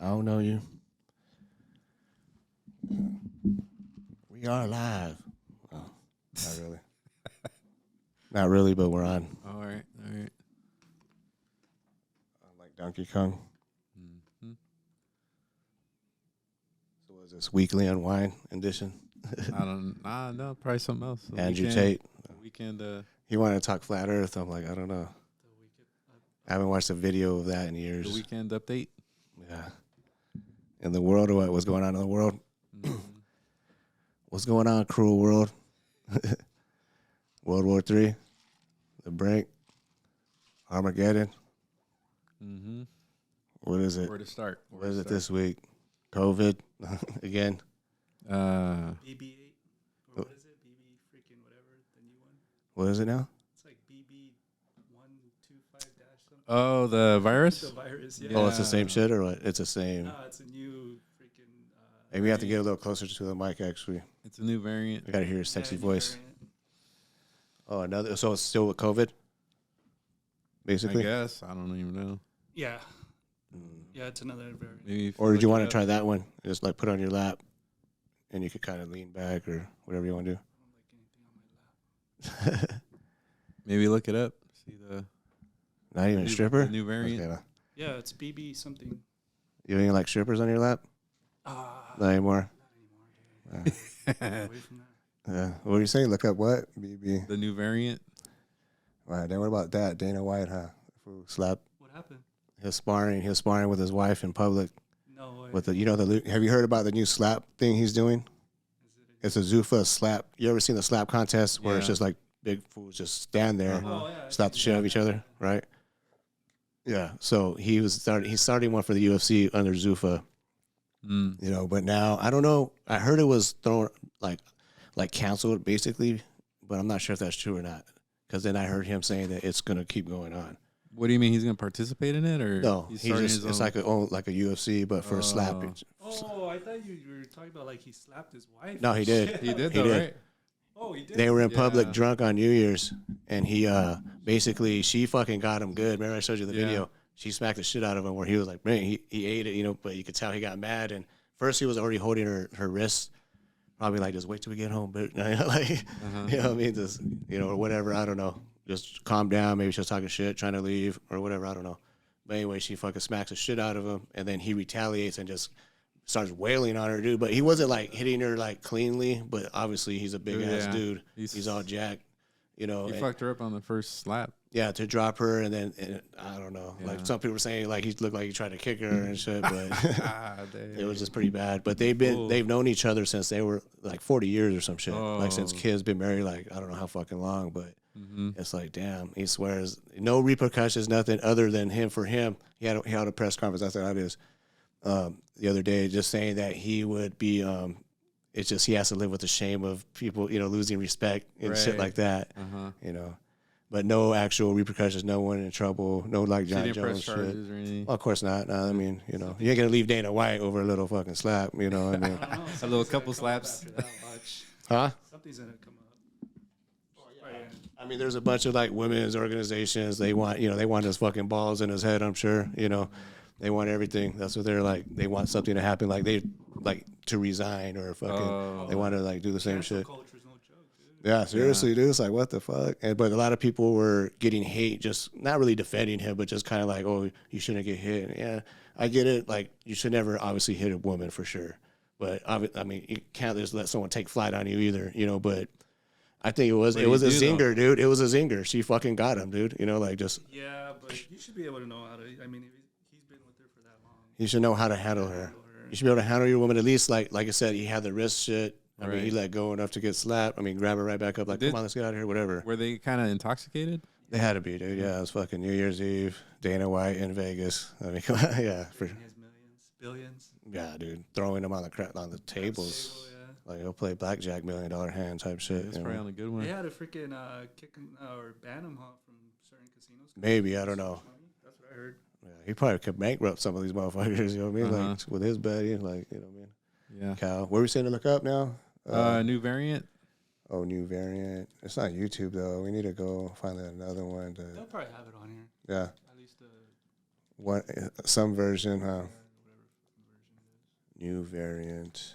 I don't know you. We are live. Oh, not really. Not really, but we're on. All right. Like Donkey Kong. Mm-hmm. So was this weekly Unwind edition? No, probably something else. Andrew Tate. Weekend. He wanted to talk flat Earth. I'm like, I don't know. I haven't watched a video of that in years. The weekend update. Yeah. In the world, or what? What's going on in the world? Mm-hmm. What's going on, cruel world? World War III, the brink, Armageddon. Mm-hmm. What is it? Where to start? What is it this week? COVID again. BB-8, or what is it? BB freaking whatever, the new one. What is it now? It's like BB125 something. Oh, the virus. The virus, yeah. Oh, it's the same shit, or what? It's the same. No, it's a new freaking. Maybe we have to get a little closer to the mic. Actually, It's a new variant. I gotta hear his sexy voice. variant. Oh, another. So it's still with COVID, basically. I guess I don't even know. Yeah. Yeah, it's another variant. Maybe. Or did you want to try that one? Just like put it on your lap, and you could kind of lean back or whatever you want to do. I don't like anything on my lap. Maybe look it up. See the. Not even a stripper. The new variant. Okay, no. Yeah, it's BB something. You don't even like strippers on your lap? Not anymore. Not anymore. Dude. Away from that. What were you saying? Look up what? BB. The new variant. Right. Then what about that? Dana White, huh? Who slapped What happened? He was sparring with his wife in public. No way. With have you heard about the new slap thing he's doing? It's a Zuffa slap. You ever seen the slap contest where it's just like big fools just stand there, slap the shit out of each other, right? Yeah. So he's starting one for the UFC under Zuffa. But now I don't know. I heard it was thrown like canceled basically, but I'm not sure if that's true or not. Because then I heard him saying that it's gonna keep going on. What do you mean? He's gonna participate in it, or no? It's like a UFC, but for slapping. Oh, I thought you were talking about like he slapped his wife. No, he did. He did, He though, did. right? Oh, he did. They were in public drunk on New Year's, and he basically she fucking got him good. Remember I showed you the video? She smacked the shit out of him where he was like, man, he ate it, but you could tell he got mad. And first he was already holding her wrist, probably like, just wait till we get home, but like, you know what I mean? Just, or whatever, I don't know. Just calm down. Maybe she was talking shit, trying to leave or whatever, I don't know. But anyway, she fucking smacks the shit out of him, and then he retaliates and just starts wailing on her, dude. But he wasn't like hitting her like cleanly, but obviously he's a big ass dude. He's all jacked, He fucked her up on the first slap. Yeah, to drop her, and then I don't know. Yeah. Like some people were saying, like he looked like he tried to kick her and shit, but it was just pretty bad. But they've known each other since they were like 40 years or some shit. Like since kids been married, like I don't know how fucking long, but it's like damn. He swears no repercussions, nothing other than him. For him, he had a press conference. That's how it is. The other day, just saying that he would be. It's just he has to live with the shame of people, losing respect and shit like that. But no actual repercussions, no one in trouble, no like John Jones shit. Well, of course not. I mean, you ain't gonna leave Dana White over a little fucking slap, I mean. A little couple slaps. Huh? Something's gonna come up. I mean, there's a bunch of like women's organizations. They want, they want his fucking balls in his head. I'm sure, they want everything. That's what they're like. They want something to happen, like they like to resign or fucking. They want to like do the same shit. Culture's no joke, dude. Yeah, seriously, dude. It's like, what the fuck? But a lot of people were getting hate, just not really defending him, but just kind of like, oh, you shouldn't get hit. And yeah, I get it. Like, you should never obviously hit a woman for sure. But I mean, you can't just let someone take flight on you either, But I think it was a zinger, dude. It was a zinger. She fucking got him, dude. Like just. Yeah, but you should be able to know how to. I mean, he's been with her for that long. You should know how to handle her. You should be able to handle your woman. At least, like I said, he had the wrist shit. I mean, he let go enough to get slapped. I mean, grab her right back up, like, come on, let's get out of here, whatever. Were they kind of intoxicated? They had to be, dude. Yeah, it was fucking New Year's Eve, Dana White in Vegas. I mean, come on, yeah. He has millions, billions. Yeah, dude, throwing them on the tables. Like, he'll play blackjack, $1 million hand type shit. That's probably on a good one. They had to freaking kick him or ban him from certain casinos. Maybe, I don't know. That's what I heard. Yeah, he probably could bankrupt some of these motherfuckers, you know what I mean? Like, with his betting, like, you know what I mean? Yeah. Cal, what are we saying to look up now? New variant. Oh, new variant. It's not YouTube, though. We need to go find another one. They'll probably have it on here. Yeah. At least some version, huh? New variant.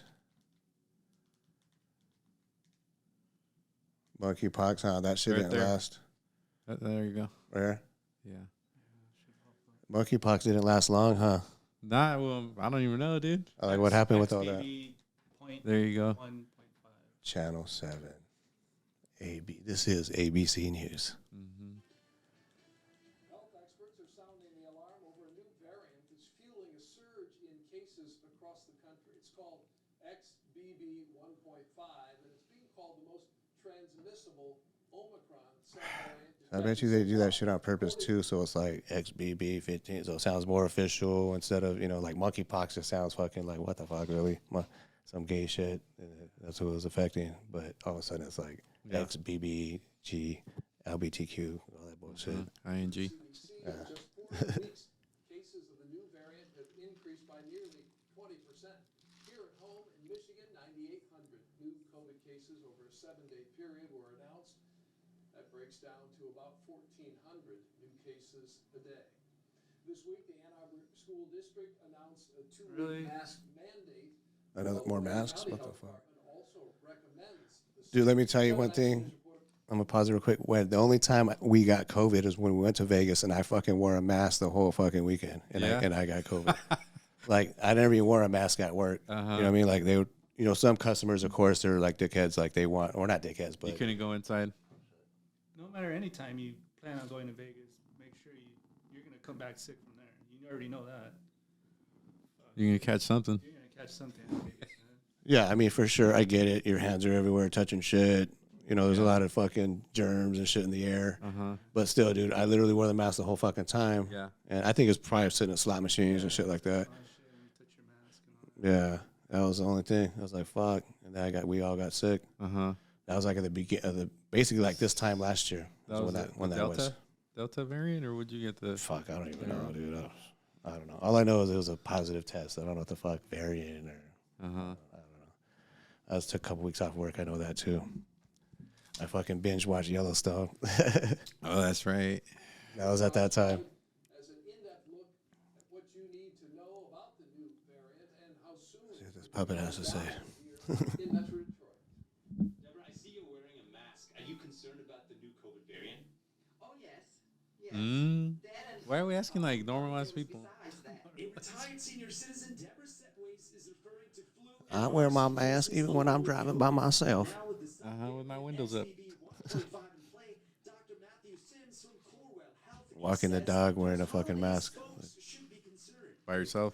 Monkeypox, huh? That shit Right didn't there. last. There you go. Where? Yeah. Monkeypox didn't last long, huh? Nah, well, I don't even know, dude. Like, what happened with all that? There you go. Channel 7. AB. This is ABC News. Mm-hmm. Health experts are sounding the alarm over a new variant that's fueling a surge in cases across the country. It's called XBB.1.5, and it's being called the most transmissible Omicron subvariant. I bet you they do that shit on purpose too, so it's like XBB 15, so it sounds more official instead of, like monkeypox just sounds fucking like, what the fuck, really? Some gay shit. That's what it was affecting. But all of a sudden it's like XBBG, LBTQ, all that bullshit. ING. CDC in just 4 weeks, cases of the new variant have increased by nearly 20%. Here at home in Michigan, 9,800 new COVID cases over a 7-day period were announced. That breaks down to about 1,400 new cases a day. This week, the Ann Arbor School District announced a 2-week mask mandate. More masks? What the fuck? Also recommends Dude, let me tell you one thing. I'm going to pause it real quick. The only time we got COVID is when we went to Vegas and I fucking wore a mask the whole fucking weekend. And I got COVID. Like, I never even wore a mask at work. You know what I mean? Like, they would, some customers, of course, they're like dickheads. Like, they want, or not dickheads, but. You couldn't go inside. No matter any time you plan on going to Vegas, make sure you're going to come back sick from there. You already know that. You're going to catch something. You're going to catch something in Vegas, man. Yeah, I mean, for sure, I get it. Your hands are everywhere touching shit. There's a lot of fucking germs and shit in the air. But still, dude, I literally wore the mask the whole fucking time. Yeah. And I think it's probably sitting in slot machines and shit like that. Yeah, that was the only thing. I was like, fuck. And then we all got sick. That was like at the beginning of basically like this time last year. That was when that was. Delta variant, or would you get the? Fuck, I don't even know, dude. I don't know. All I know is it was a positive test. I don't know what the fuck variant or. I don't know. I took a couple weeks off work. I know that too. I fucking binge watched Yellowstone. Oh, that's right. That was at that time. As an in-depth look at what you need to know about the new variant and how soon See what this puppet has to say. in Metro Detroit. Deborah, I see you're wearing a mask. Are you concerned about the new COVID variant? Oh, yes. Why are we asking like normalized people? A retired senior citizen, Deborah Sepways, is referring to flu. I wear my mask even when I'm driving by myself. With my windows up. Walking the dog wearing a fucking mask. By yourself?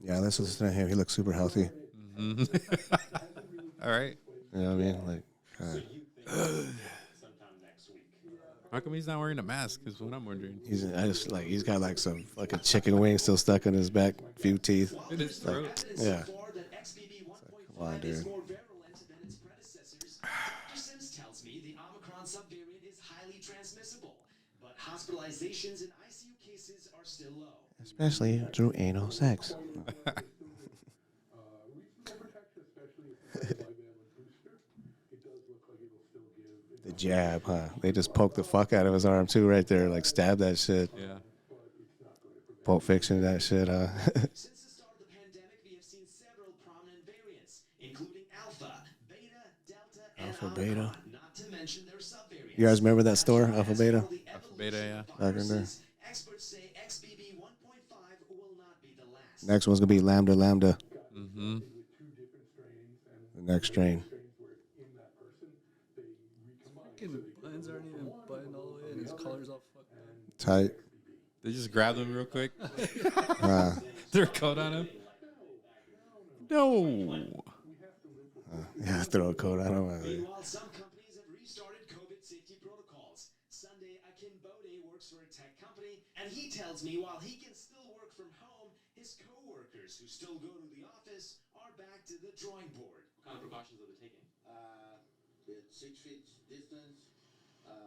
Yeah, let's listen to him. He looks super healthy. All right. You know what I mean? Like, God. How come he's not wearing a mask? Is what I'm wondering. He's got like some fucking chicken wings still stuck in his back, few teeth. In his throat. Yeah. Come on, dude. Tells me the Omicron subvariant is highly transmissible, but hospitalizations and ICU cases are still low. Especially through anal sex. The jab, huh? They just poked the fuck out of his arm too, right there. Like stab that shit. Yeah. Pulp Fiction, that shit, huh? Since the start of the pandemic, we have seen several prominent variants, including Alpha, Beta, Delta, and Alpha, Omicron, Beta. not to mention their subvariants. You guys remember that store, Alpha Beta? Alpha Beta, yeah. Back in there. Experts say XBB 1.5 will not be the last. Next one's gonna be Lambda Lambda. Mm-hmm. The next strain. Fucking buttons aren't even buttoned all the way, and his collar's all fucked up. Tight. They just grabbed him real quick. Threw a coat on him. No. Yeah, throw a coat on him. Meanwhile, some companies have restarted COVID safety protocols. Sunday, Akin Bode works for a tech company, and he tells me while he can still work from home, his co-workers who still go to the office are back to the drawing board. What kind of precautions are they taking? With 6 feet distance,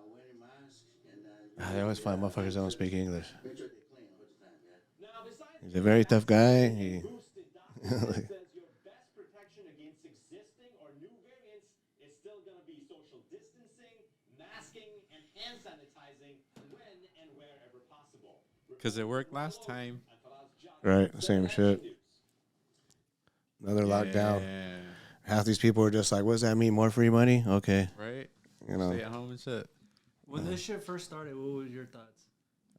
wearing masks, and I always find motherfuckers don't speak English. make sure they clean all the time, yeah. Now, besides He's a very tough guy. boosted document says your best protection against existing or new variants is still going to be social distancing, masking, and hand sanitizing when and wherever possible. Because it worked last time. Right, same shit. Another lockdown. Yeah. Half these people are just like, what does that mean? More free money? Okay. Right? You know. Stay at home and shit. When this shit first started, what were your thoughts?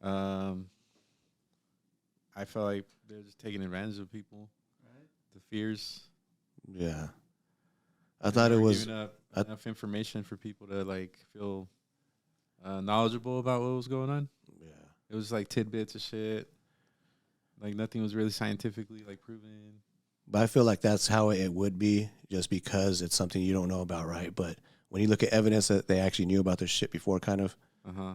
I felt like they're just taking advantage of people. Right? The fears. Yeah. I thought it was giving up enough information for people to like feel knowledgeable about what was going on. Yeah. It was like tidbits of shit. Like nothing was really scientifically like proven. But I feel like that's how it would be, just because it's something you don't know about, right? But when you look at evidence that they actually knew about this shit before, kind of,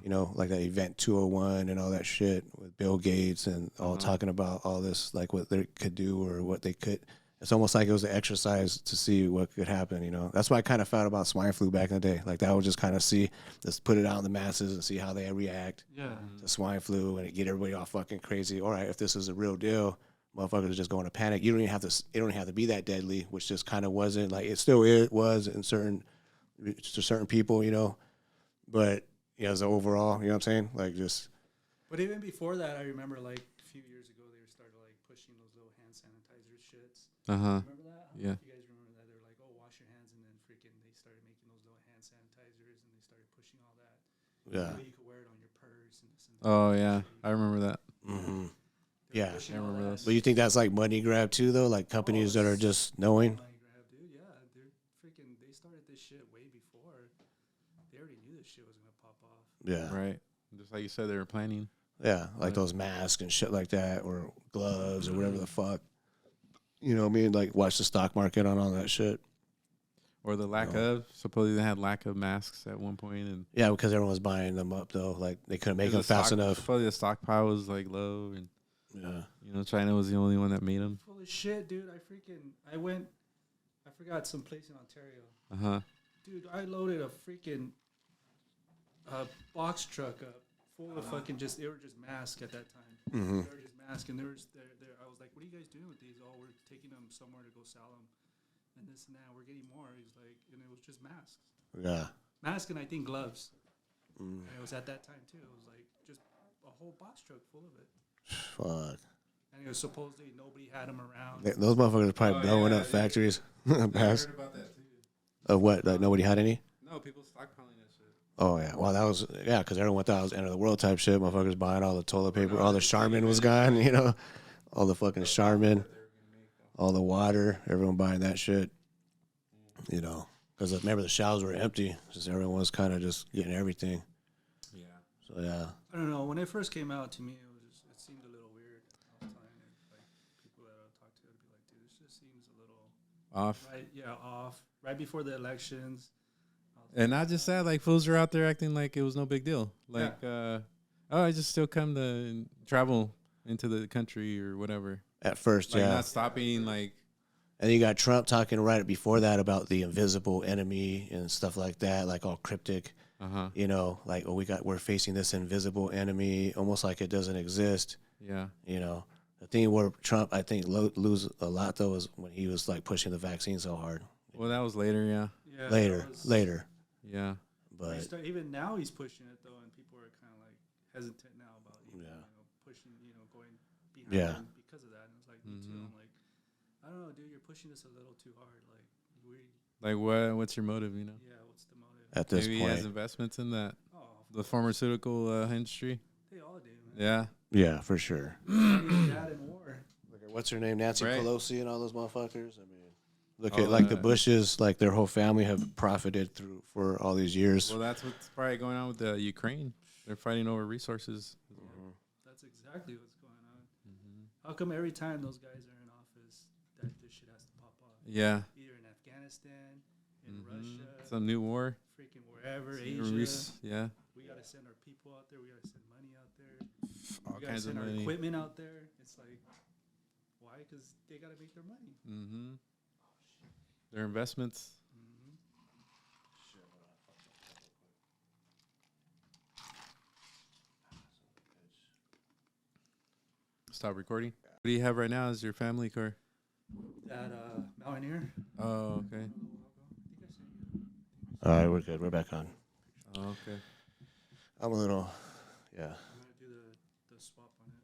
you know, like that event 201 and all that shit with Bill Gates and all talking about all this, like what they could do or what they could. It's almost like it was an exercise to see what could happen, you know. That's what I kind of felt about swine flu back in the day. Like that would just kind of see, let's put it out in the masses and see how they react to swine flu and get everybody all fucking crazy. All right, if this is a real deal, motherfuckers are just going to panic. You don't even have to. It don't even have to be that deadly, which just kind of wasn't. Like it still was in certain to certain people, you know. But you know, as an overall, you know what I'm saying? Like just. But even before that, I remember like a few years ago, they started like pushing those little hand sanitizer shits. Remember that? Yeah. You guys remember that? They were like, "Oh, wash your hands," and then freaking they started making those little hand sanitizers, and they started pushing all that. Yeah. You could wear it on your purse and this and that. Oh yeah, I remember that. Mm-hmm. Yeah. I remember this. But you think that's like money grab too, though? Like companies that are just knowing. Money grab, dude. Yeah, they're freaking. They started this shit way before. They already knew this shit was gonna pop off. Yeah. Right. Just like you said, they were planning. Yeah, like those masks and shit like that, or gloves or whatever the fuck. You know what I mean? Like watch the stock market on all that shit. Or the lack of. Supposedly they had lack of masks at one point, and Yeah, because everyone was buying them up though. Like they couldn't make them fast enough. Supposedly the stockpile was like low, and you know China was the only one that made them. Full of shit, dude. I forgot some place in Ontario. Dude, I loaded a freaking box truck up full of fucking they were just masks at that time. They were just masks, and I was like, what are you guys doing with these? Oh, we're taking them somewhere to go sell them, and this and that. We're getting more. He's like, and it was just masks. Yeah. Masks and I think gloves. And it was at that time too. It was like just a whole box truck full of it. Fuck. And it was supposedly nobody had them around. Those motherfuckers are probably blowing up factories. I heard about that too. Of what? Like nobody had any? No, people stockpiling that shit. Oh yeah. Well, that was because everyone thought it was end of the world type shit. Motherfuckers buying all the toilet paper, all the Charmin was gone. You know, all the fucking Charmin, all the water. Everyone buying that shit. You know, because remember the shelves were empty, just everyone was kind of just getting everything. Yeah. So yeah. I don't know. When it first came out to me, it seemed a little weird all the time. Like people that I talk to would be like, "Dude, this just seems a little Off. right." Yeah, off. Right before the elections. And not just that, like fools are out there acting like it was no big deal. Like, I just still come to travel into the country or whatever. At first, Like not stopping, like. And you got Trump talking right before that about the invisible enemy and stuff like that, like all cryptic. You know, like we're facing this invisible enemy, almost like it doesn't exist. Yeah. You know, the thing where Trump, I think, lose a lot though is when he was like pushing the vaccine so hard. Well, that was later, yeah. Yeah. Later. Yeah. But even now he's pushing it though, and people are kind of like hesitant now about even, pushing, going behind him because of that. And it's like me too. I'm like, I don't know, dude, you're pushing this a little too hard. Like what's your motive? You know? Yeah, what's the motive? at this Maybe point, he has investments in that Oh, the pharmaceutical industry. they all do, man. Yeah. yeah, for sure. Dad in war. Look at what's her name, Nancy Right. Pelosi, and all those motherfuckers. I mean, look Oh, at like the Bushes, like their whole family have profited through for all these years. Well, that's what's probably going on with the Ukraine. They're fighting over resources. That's exactly what's going on. How come every time those guys are in office that this shit has to pop off? Yeah. Either in Afghanistan, in Russia, Some new war. freaking wherever, Some Asia. yeah. We got to send our people out there. We got to send money out there. All We got to kinds of send our money. equipment out there. It's like, why? Because they got to make their money. Mm-hmm. Their investments. Stop recording. What do you have right now as your family car? That Mountaineer. Oh, okay. All right, we're good. We're back on. Oh, okay. I'm a little, yeah. I'm gonna do the a swap on it.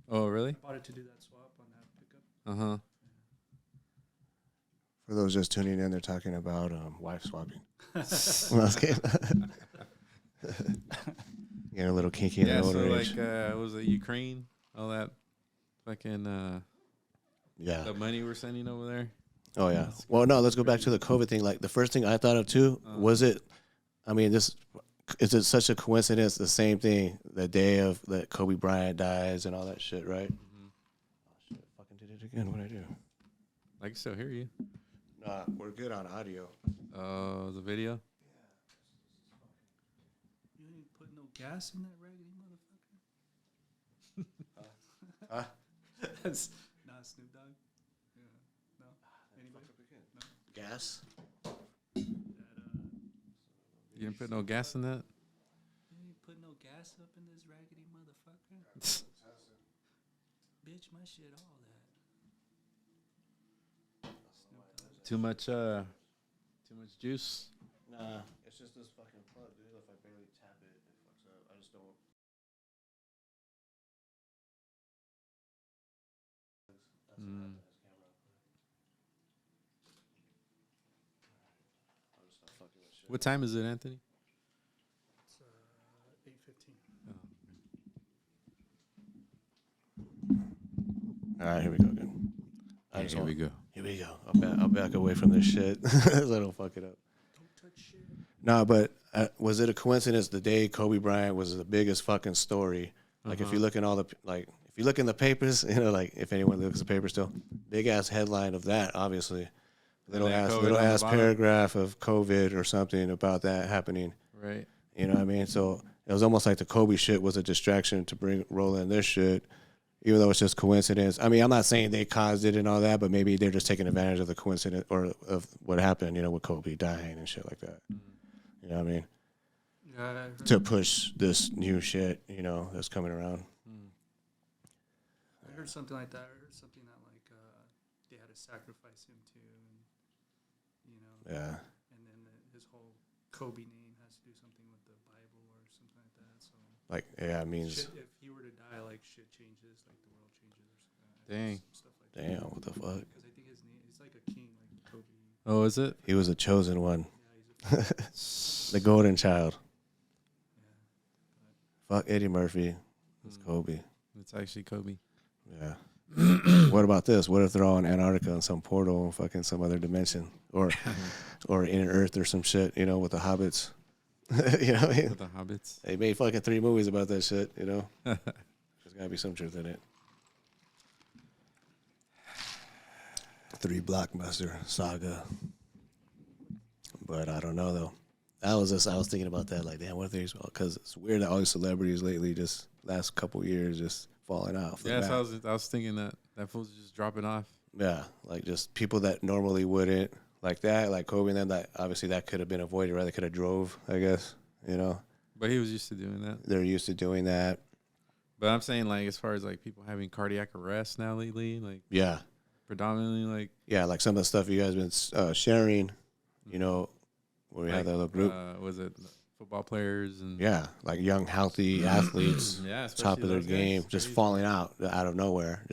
Oh, really? I bought it to do that swap on that pickup. Uh-huh. For those just tuning in, they're talking about wife swapping. No, I was kidding. Getting a little kinky in the older age. Was it Ukraine? All that fucking Yeah. the money we're sending over there. Oh yeah. Well, no, let's go back to the COVID thing. Like the first thing I thought of too was it. I mean, is it such a coincidence? The same thing, the day of that Kobe Bryant dies and all that shit, right? Mm-hmm. Oh shit! I fucking did it again. What'd I do? I can still hear you. Nah, we're good on audio. Oh, the video. You ain't put no gas in that raggedy motherfucker. Huh? That's not Snoop Dogg. Yeah. No. Anybody? No. Gas? You didn't put no gas in that. You ain't put no gas up in this raggedy motherfucker. Bitch, my shit, all that. Too much juice. Nah, it's just this fucking plug, dude. If I barely tap it, it fucks up. I just don't. What time is it, Anthony? It's 8:15. All right, here we go again. Here we go. Here we go. I'll back away from this shit so I don't fuck it up. Don't touch shit. No, but was it a coincidence the day Kobe Bryant was the biggest fucking story? Like if you look in all the if you look in the papers, you know, like if anyone looks at the paper still, big ass headline of that, obviously. Little ass paragraph of COVID or something about that happening. Right. You know what I mean? So it was almost like the Kobe shit was a distraction to roll in this shit, even though it's just coincidence. I mean, I'm not saying they caused it and all that, but maybe they're just taking advantage of the coincidence or of what happened, you know, with Kobe dying and shit like that. You know what I mean? Yeah. To push this new shit, you know, that's coming around. I heard something like that. I heard something that like they had to sacrifice him too, and you know. Yeah. And then his whole Kobe name has to do something with the Bible or something like that. So. Like, yeah, it means. Shit, if he were to die, like shit changes, like the world changes or something. Dang. Stuff like Damn, that. what the fuck? Because I think his name, he's like a king, like Kobe. Oh, is it? He was a chosen one. Yeah, he's a The golden child. yeah. Fuck Eddie Murphy. It's Kobe. It's actually Kobe. Yeah. What about this? What if they're all in Antarctica in some portal in fucking some other dimension? Or in Earth or some shit, you know, with the hobbits. You know what I mean? With the hobbits. They made fucking 3 movies about that shit, you know? There's gotta be some truth in it. 3 blockbuster saga. But I don't know though. I was thinking about that, like, damn, what if these? Because it's weird that all these celebrities lately, just last couple years, just falling out. Yeah, so I was thinking that fool's just dropping off. Yeah, like just people that normally wouldn't, like that, like Kobe and them. That obviously that could have been avoided, right? They could have drove, I guess. You know. But he was used to doing that. They're used to doing that. But I'm saying, like, as far as like people having cardiac arrest now lately, like, yeah, predominantly, like, yeah, like some of the stuff you guys been sharing, you know, where we like, had that little group. Was it football players and Yeah, like young, healthy athletes, yeah, top of their those guys. game, just Crazy. falling out of nowhere.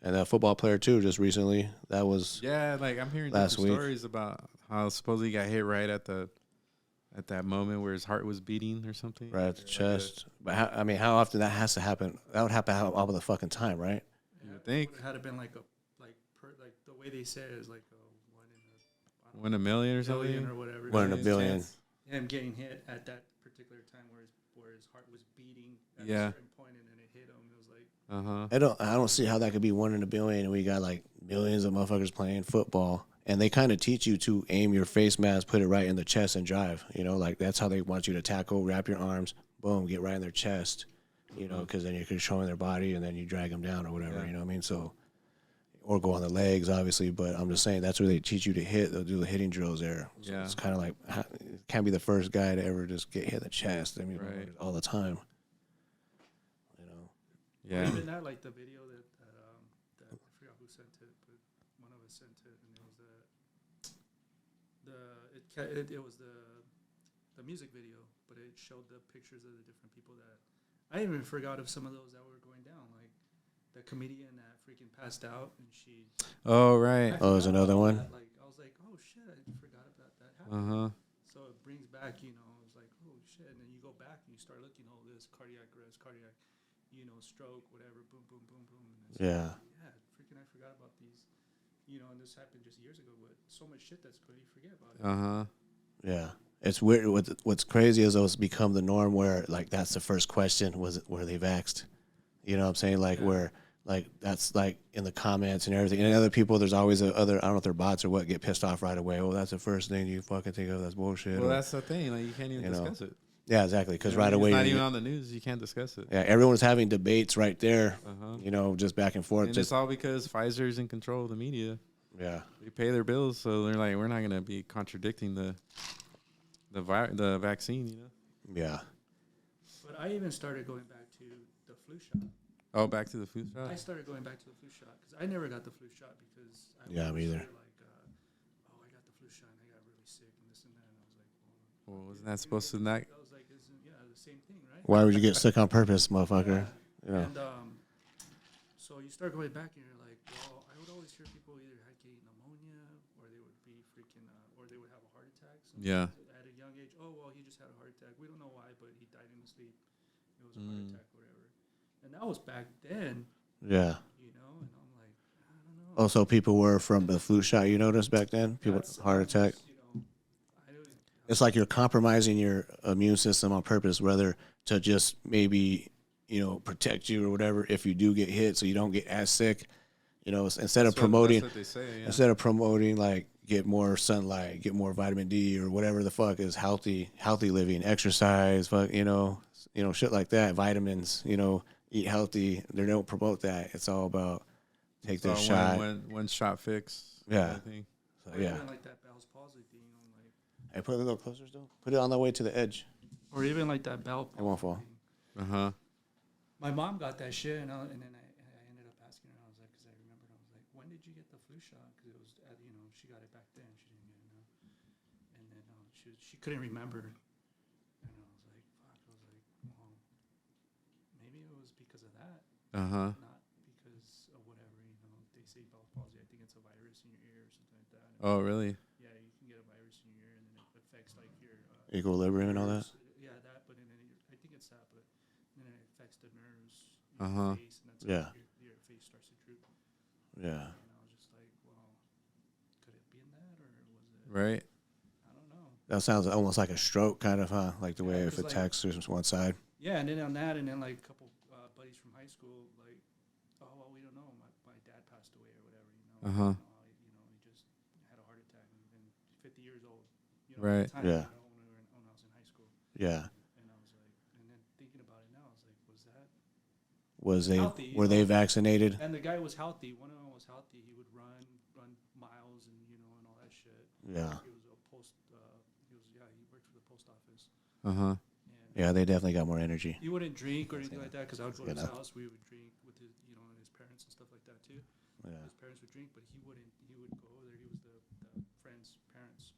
And that football player too, just recently. That was Yeah, like I'm hearing last different week. stories about how supposedly he got hit right at that moment where his heart was beating or something. right at the chest. But how often that has to happen? That would happen all the fucking time, right? You would think It had to been like the way they say it is like a 1 in a million or billion something. or whatever. 1 in a billion. Chance. Him getting hit at that particular time where his heart was beating at Yeah. a certain point and then it hit him. It was like Uh-huh. I don't see how that could be 1 in a billion, and we got like millions of motherfuckers playing football, and they kind of teach you to aim your face mask, put it right in the chest, and drive. You know, like that's how they want you to tackle. Wrap your arms, boom, get right in their chest. You know, because then you're controlling their body, and then you drag them down or whatever. Yeah. You know what I mean? So, or go on the legs, obviously. But I'm just saying that's where they teach you to hit. They'll do the hitting drills there. So Yeah. it's kind of like can't be the first guy to ever just get hit in the chest. I mean, Right. all the time. You know. Yeah. even that like the video that I forgot who sent it, but one of us sent it, and it was it was the music video, but it showed the pictures of the different people that I even forgot of some of those that were going the comedian that freaking passed out, and she. Oh right. Oh, there's another one. Like I was like, oh shit, I forgot about that happening. So it brings back, I was like, oh shit, and then you go back and you start looking, all this cardiac arrest, cardiac, stroke, whatever, boom, boom, boom, boom. And it's Yeah. like, yeah, freaking, I forgot about these, and this happened just years ago, but so much shit that's good, you forget about it. Yeah. It's weird. What's crazy is it's become the norm where like that's the first question, were they vaxxed? You know what I'm saying? Like where like that's like in the comments and everything. And other people, there's always other, I don't know if they're bots or what, get pissed off right away. Oh, that's the first thing you fucking think of. That's bullshit. Well, that's the thing. Like you can't even discuss it. Yeah, exactly. Because right away, it's not even on the news. You can't discuss it. Yeah, everyone's having debates right there. Just back and forth. And it's all because Pfizer's in control of the media. Yeah, they pay their bills, so they're like, we're not gonna be contradicting the vaccine, Yeah. But I even started going back to the flu shot. Oh, back to the flu shot. I started going back to the flu shot because I never got the flu shot because I me either. Like, I got the flu shot and I got really sick and this and that, and I was like, well wasn't that supposed to not? I was like, the same thing, right? Why would you get sick on purpose, motherfucker? Yeah. And so you start going back and you're like, well, I would always hear people either had getting pneumonia or they would be freaking, or they would have a heart attack. Yeah. At a young age, oh well, he just had a heart attack. We don't know why, but he died in his sleep. It was a heart attack, whatever. And that was back then. Yeah. And I'm like, I don't know. Also, people were from the flu shot. You noticed back then, people heart attack. It's like you're compromising your immune system on purpose, whether to just maybe protect you or whatever if you do get hit, so you don't get as sick. Instead of promoting, that's what they say, yeah. Instead of promoting like get more sunlight, get more vitamin D or whatever the fuck is healthy living, exercise, fuck, shit like that, vitamins, eat healthy. They don't promote that. It's all about take this shot. One shot fix. Yeah. So, yeah. Even like that Bell's palsy thing, like. Hey, put it a little closer still. Put it on the way to the edge. Or even like that Bell palsy. It won't fall. Thing. My mom got that shit, and then I ended up asking her. I was like, because I remembered, I was like, when did you get the flu shot? Because it was, she got it back then. She didn't get it now. And then she couldn't remember. And I was like, fuck. I was like, well, maybe it was because of that. Not because of whatever, they say Bell's palsy. I think it's a virus in your ear or something like that. Oh, really? Yeah, you can get a virus in your ear, and then it affects like your equilibrium and all that. Yeah, that. But then I think it's that. But then it affects the nerves in your face, and that's how your face starts to droop. Yeah. And I was just like, well, could it be in that, or was it? Right. I don't know. That sounds almost like a stroke, kind of, huh? Like the way if it attacks one side. Yeah, and then on that, and then like a couple buddies from high school, like, oh well, we don't know. My dad passed away or whatever. He just had a heart attack and 50 years old. Right. At the time, Yeah. When I was in high school. Yeah. And I was like, and then thinking about it now, I was like, were they vaccinated? And the guy was healthy. One of them was healthy. He would run miles and and all that shit. Yeah. He was he worked for the post office. Yeah, they definitely got more energy. He wouldn't drink or anything like that because I would go to his house. We would drink with his his parents and stuff like that too. Yeah. His parents would drink, but he wouldn't. He would go over there. He was the friend's parents,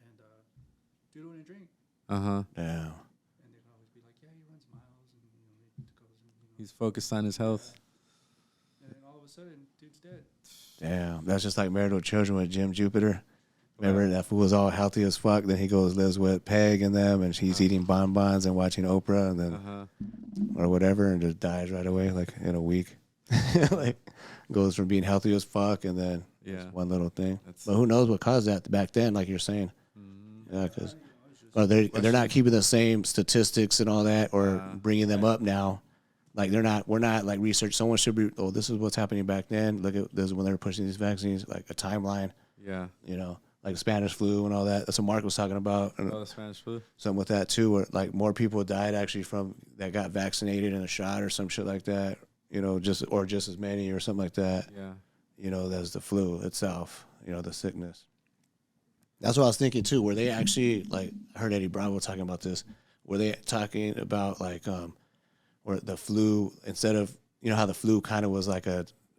and dude wouldn't drink. Damn. And they'd always be like, "Yeah, he runs miles, and he goes." He's focused on his health. And then all of a sudden, dude's dead. Damn. That's just like Married with Children with Jim Jupiter. Remember that fool was all healthy as fuck. Then he lives with Peg and them, and he's eating bonbons and watching Oprah, and then or whatever, and just dies right away, like in a week. Like goes from being healthy as fuck, and then one little thing. But who knows what caused that back then? Like you're saying, yeah, because they're not keeping the same statistics and all that, or bringing them up now. Like we're not like research. Someone should be. Oh, this is what's happening back then. Look at this when they were pushing these vaccines, like a timeline. Yeah. Like Spanish flu and all that. That's what Mark was talking about. The Spanish flu. Something with that too, where like more people died actually from that got vaccinated in a shot or some shit like that. Just as many or something like that. Yeah. That's the flu itself. The sickness. That's what I was thinking too. Were they actually like I heard Eddie Bravo talking about this? Were they talking about like where the flu instead of how the flu kind of was like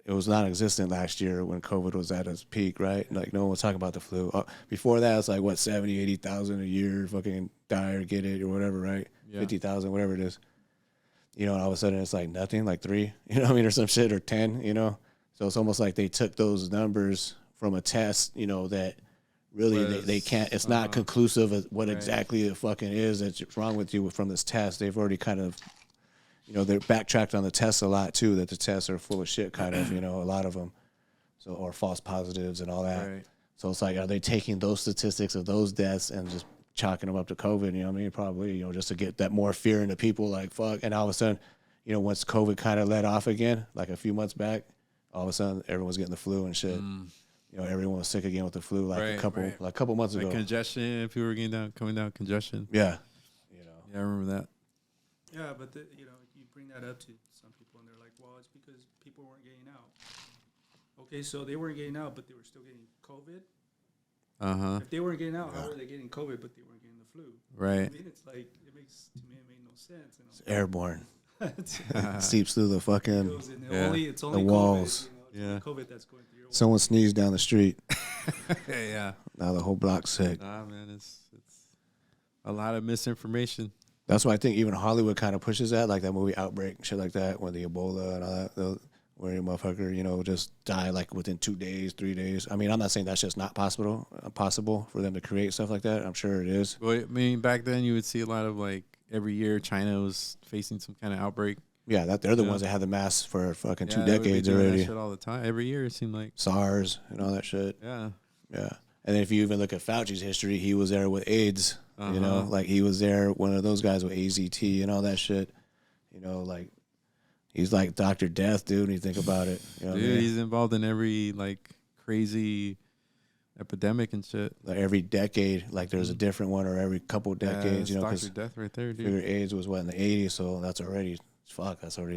it was non-existent last year when COVID was at its peak, right? Like no one was talking about the flu. Before that, it's like 70, 80,000 a year fucking die or get it or whatever, right? 50,000, whatever it is. you know, and all of a sudden it's like nothing, like 3, you know what I mean, or some shit, or 10, you know. So it's almost like they took those numbers from a test, you know, that really they can't. It's not conclusive of what exactly it fucking is that's wrong with you from this test. They've already kind of, you know, they're backtracked on the tests a lot too. That the tests are full of shit, kind of, you know, a lot of them. So, or false positives and all that. Right. So it's like, are they taking those statistics of those deaths and just chalking them up to COVID? You know what I mean? Probably, you know, just to get that more fear into people, like, fuck. And all of a sudden, you know, once COVID kind of let off again, like a few months back, all of a sudden everyone's getting the flu and shit. You know, everyone was sick again with the flu, like a couple months ago. Congestion, people were coming down congestion. Yeah. You know. Yeah, I remember that. Yeah, but you know, you bring that up to some people and they're like, well, it's because people weren't getting out. Okay, so they weren't getting out, but they were still getting COVID. If they weren't getting out, how were they getting COVID, but they weren't getting the flu? Right. I mean, it's like, it made no sense. You know? It's airborne. Seeps through the fucking it's only the walls. COVID, you know, it's only COVID that's going through your walls. Someone sneezed down the street. Yeah. Now the whole block's sick. Nah, man, it's a lot of misinformation. That's why I think even Hollywood kind of pushes that, like that movie Outbreak, shit like that, when the Ebola and all that, where your motherfucker, you know, just die like within 2 days, 3 days. I mean, I'm not saying that's just not possible for them to create stuff like that. I'm sure it is. Well, I mean, back then you would see a lot of like every year China was facing some kind of outbreak. Yeah, they're the ones that had the masks for fucking 2 decades already. That shit all the time. Every year it seemed like SARS and all that shit. Yeah. Yeah. And then if you even look at Fauci's history, he was there with AIDS. You know, like he was there, one of those guys with AZT and all that shit. You know, like he's like Dr. Death, dude, when you think about it. You know dude, what I mean? He's involved in every like crazy epidemic and shit. Like every decade, like there's a different one, or every couple decades, you know, because Dr. Death right there, dude. Figure AIDS was what in the 80s, so that's already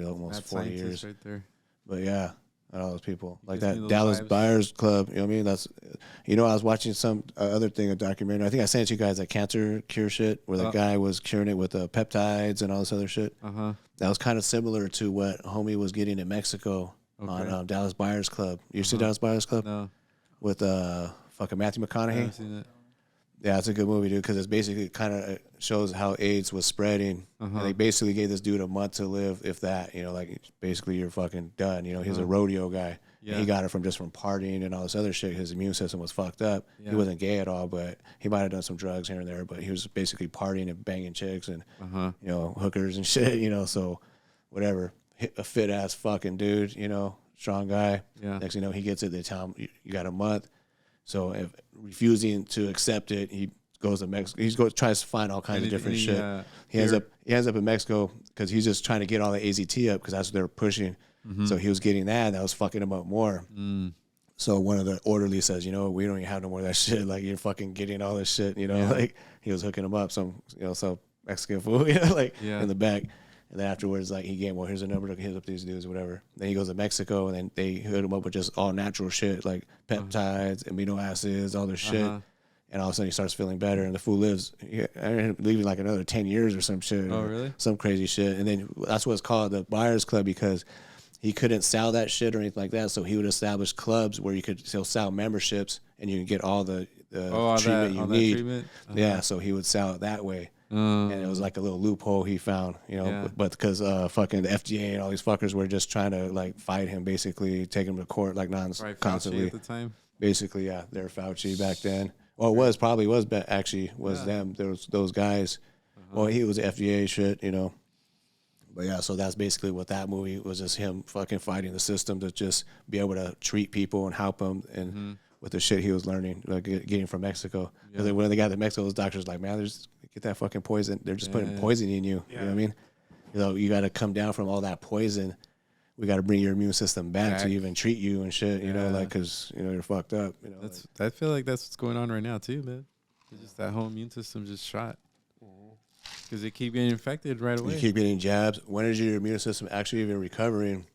almost 40 years right there. But yeah, and all those people like that Dallas Buyers Club, you know what I mean? That's, you know, I was watching some other thing, a documentary. I think I sent you guys that cancer cure shit where the guy was curing it with peptides and all this other shit. That was kind of similar to what homie was getting in Mexico on Dallas Buyers Club. You see Dallas Buyers Club? No. With fucking Matthew McConaughey. I haven't seen it. Yeah, it's a good movie, dude, because it's basically kind of shows how AIDS was spreading. And they basically gave this dude a month to live, if that, you know, like basically you're fucking done. You know, he's a rodeo guy. Yeah. And he got it from partying and all this other shit. His immune system was fucked up. Yeah. He wasn't gay at all, but he might have done some drugs here and there, but he was basically partying and banging chicks and, you know, hookers and shit, you know, so whatever. A fit-ass fucking dude, you know, strong guy. Yeah. Next thing you know, he gets it, they tell him, you got a month. So if refusing to accept it, he goes to Mexico. Tries to find all kinds of different shit. He ends up in Mexico because he's just trying to get all the AZT up because that's what they were pushing. So he was getting that, and that was fucking him up more. So one of the orderlies says, you know, we don't even have no more of that shit. Like, you're fucking getting all this shit, you know. Like, he was hooking him up, some Mexican food, you know, like in the back. And then afterwards, like, he gave, well, here's a number to hit up these dudes or whatever. Then he goes to Mexico, and then they hook him up with just all natural shit, like peptides, amino acids, all this shit. And all of a sudden, he starts feeling better, and the fool lives, leaving like another 10 years or some shit. Oh, really? Some crazy shit. And then that's what's called the Buyers Club, because he couldn't sell that shit or anything like that. So he would establish clubs where you could still sell memberships, and you can get all the treatment you need. Yeah, so he would sell it that way. And it was like a little loophole he found, you know, but because fucking the FDA and all these fuckers were just trying to like fight him, basically take him to court like constantly. At the time, basically, yeah, they're Fauci back then. Well, it was them. There was those guys. Well, he was FDA shit, you know. But yeah, so that's basically what that movie was, just him fucking fighting the system to just be able to treat people and help them and with the shit he was learning, like getting from Mexico. Because when they got to Mexico, those doctors were like, man, get that fucking poison. They're just putting poison in you. You know what I mean? You know, you got to come down from all that poison. We got to bring your immune system back to even treat you and shit. You know, like, because you know you're fucked up. You know, I feel like that's what's going on right now too, man. It's just that whole immune system just shot because they keep getting infected right away. You keep getting jabs. When is your immune system actually even recovering?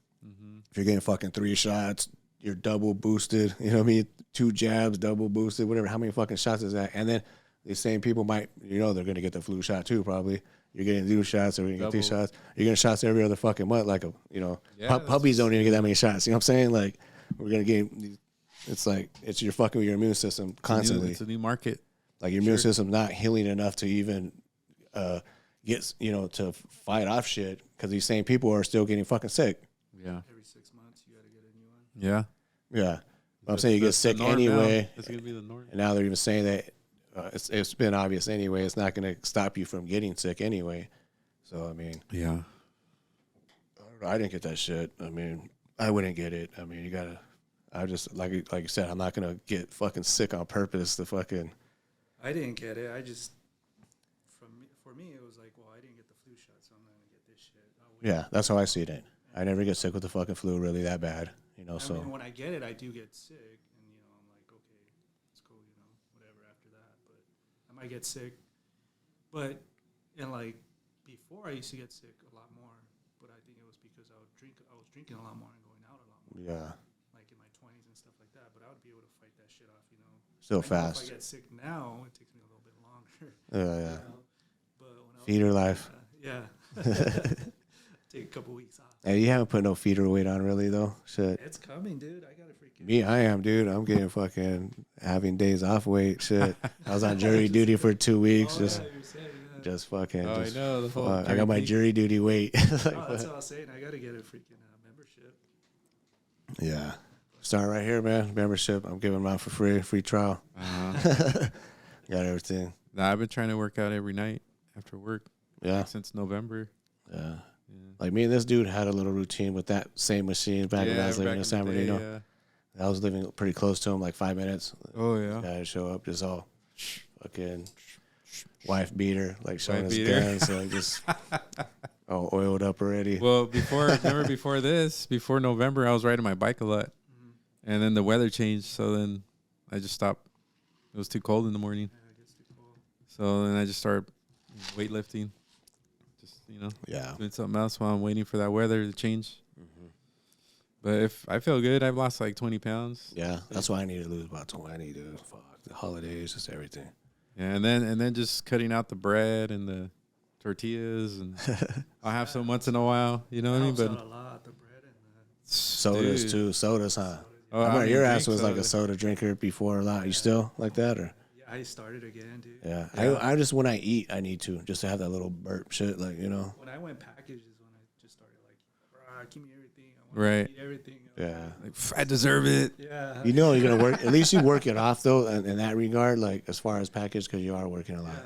If you're getting fucking 3 shots, you're double boosted. You know what I mean? 2 jabs, double boosted, whatever. How many fucking shots is that? And then these same people might, you know, they're going to get the flu shot too, probably. You're getting 2 shots, or you're going to get 3 shots. You're getting shots every other fucking month, like puppies don't even get that many shots. You know what I'm saying? Like, we're going to get, it's like, you're fucking with your immune system constantly. It's a new market. Like, your immune system's not healing enough to even get, to fight off shit because these same people are still getting fucking sick. Yeah. Every 6 months, you got to get a new one. Yeah. Yeah. But I'm saying you get sick anyway. That's going to be the norm. And now they're even saying that it's been obvious anyway. It's not going to stop you from getting sick anyway. So, I mean. Yeah. I didn't get that shit. I mean, I wouldn't get it. I mean, you got to. I just, like you said, I'm not going to get fucking sick on purpose to fucking. I didn't get it. I just, for me, it was like, well, I didn't get the flu shot, so I'm not going to get this shit. Yeah, that's how I see it. I never get sick with the fucking flu really that bad, I mean, when I get it, I do get sick, and, I'm like, okay, it's cool, whatever after that. But I might get sick. But, and like, before I used to get sick a lot more, but I think it was because I was drinking a lot more and going out a lot more. Yeah. Like in my 20s and stuff like that. But I would be able to fight that shit off, Still fast. If I get sick now, it takes me a little bit longer. Yeah. But when Feeder life. Yeah. Take a couple weeks off. Hey, you haven't put no feeder weight on really though. Shit. It's coming, dude. I gotta freaking. Me, I am, dude. I'm getting fucking having days off weight. Shit. I was on jury duty for 2 weeks. Just fucking. Oh, I know. The whole I got my jury duty weight. That's what I was saying. I gotta get a freaking membership. Yeah. Start right here, man. Membership. I'm giving them out for free trial. Got everything. Nah, I've been trying to work out every night after work. Yeah. Since November. Yeah. Like me and this dude had a little routine with that same machine back when I was living in San Bernardino. Yeah. I was living pretty close to him, like 5 minutes. Oh, yeah. Guy would show up, just all fucking wife beater, like showing his guns, like just all oiled up already. Well, before November, I was riding my bike a lot. And then the weather changed, so then I just stopped. It was too cold in the morning. Yeah, it gets too cold. So then I just started weightlifting. Doing something else while I'm waiting for that weather to change. But if I feel good, I've lost like 20 pounds. Yeah, that's why I need to lose about 20. Dude, fuck the holidays, just everything. Yeah, and then just cutting out the bread and the tortillas, and I'll have some once in a while. You know what I mean? But a lot, the bread and the sodas too. Sodas, huh? Oh, I remember your ass was like a soda drinker before a lot. You still like that, or? Yeah, I started again, dude. Yeah. I just when I eat, I need to just to have that little burp shit, like When I went packaged is when I just started like, give me everything. I Right. to eat everything. Yeah. Like, I deserve it. Yeah. You're gonna work. At least you work it off though, in that regard, like as far as package, because you are working a lot. Yeah.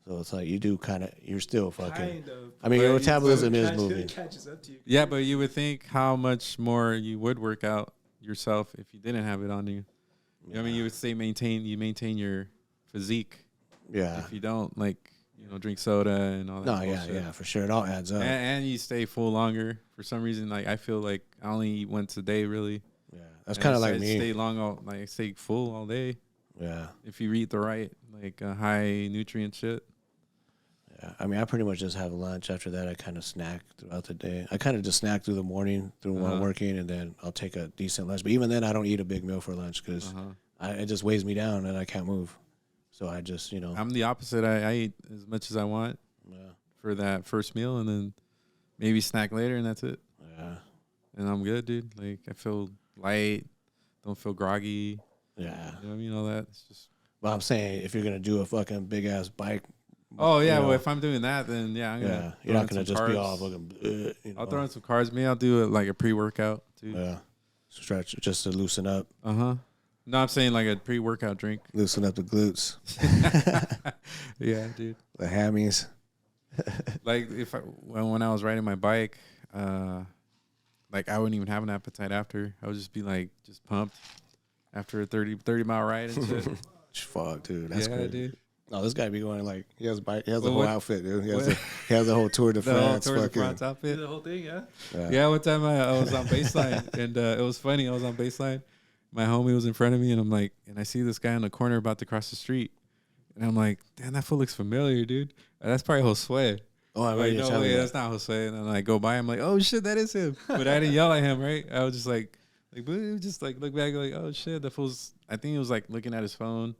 So it's like you do you're still fucking. Kind of. I mean, your metabolism is moving. It catches up to you. Yeah, but you would think how much more you would work out yourself if you didn't have it on you. You know what I mean? You would say maintain your physique. Yeah. If you don't drink soda and all that. No, bullshit. yeah, for sure. It all adds up. And you stay full longer. For some reason, like I feel like I only eat once a day, really. Yeah, that's kind of like me. I stay full all day. Yeah. If you eat the right, high nutrient shit. Yeah, I mean, I pretty much just have lunch. After that, I kind of snack throughout the day. I kind of just snack through the morning while I'm working, and then I'll take a decent lunch. But even then, I don't eat a big meal for lunch because it just weighs me down and I can't move. So I just, I'm the opposite. I eat as much as I want for that first meal, and then maybe snack later, and that's it. Yeah. And I'm good, dude. Like, I feel light, don't feel groggy. Yeah. You know what I mean? All that. It's just. But I'm saying, if you're going to do a fucking big ass bike. Oh, yeah. Well, if I'm doing that, then I'm going to. You're not going to just be all fucking. I'll throw in some carbs. Maybe I'll do a pre-workout, too. Yeah. Stretch just to loosen up. No, I'm saying like a pre-workout drink. Loosen up the glutes. Yeah, dude. The hammies. Like when I was riding my bike, I wouldn't even have an appetite after. I would just be just pumped after a 30 mile ride and shit. Fuck, dude. That's crazy. Dude. No, this guy be going he has a bike. He has the whole outfit, dude. He has the whole Tour de France. The whole Tour de France outfit. The whole thing, yeah. Yeah, one time I was on baseline and it was funny. I was on baseline. My homie was in front of me, and and I see this guy in the corner about to cross the street. And I'm like, damn, that fool looks familiar, dude. That's probably Josue. Oh, I mean, no way, that's not Josue. And then I go by, I'm like, oh, shit, that is him. But I didn't yell at him, right? I was just just look back, like, oh, shit, the fool's, I think he was looking at his phone,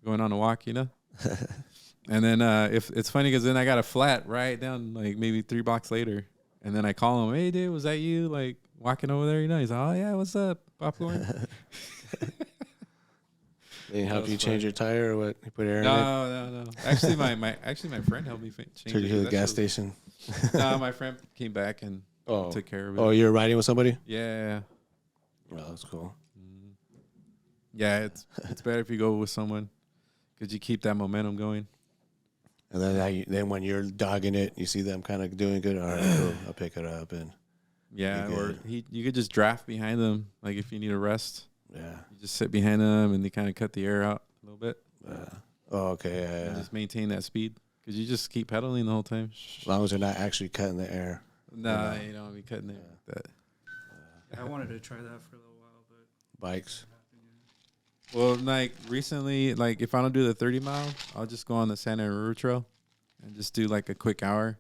going on a walk, And then if it's funny because then I got a flat right down, maybe 3 blocks later. And then I call him, hey, dude, was that you, walking over there? He's like, oh, yeah, what's up, popcorn? They help you change your tire or what? You put air in it? No. Actually, my friend helped me change Took it. you to the gas station. No, my friend came back and took care of it. Oh, you're riding with somebody? Yeah. Oh, that's cool. Yeah, it's better if you go with someone because you keep that momentum going. And then when you're dogging it, you see them kind of doing good. All right, cool. I'll pick it up and or you could just draft behind them. Like if you need a rest, you just sit behind them and they kind of cut the air out a little bit. Oh, okay, And just maintain that speed because you just keep pedaling the whole time. As long as they're not actually cutting the air. Nah, you don't want to be cutting it like that. I wanted to try that for a little while, but Bikes. Well, like recently, like if I don't do the 30 mile, I'll just go on the Santa River Trail and just do like a quick hour.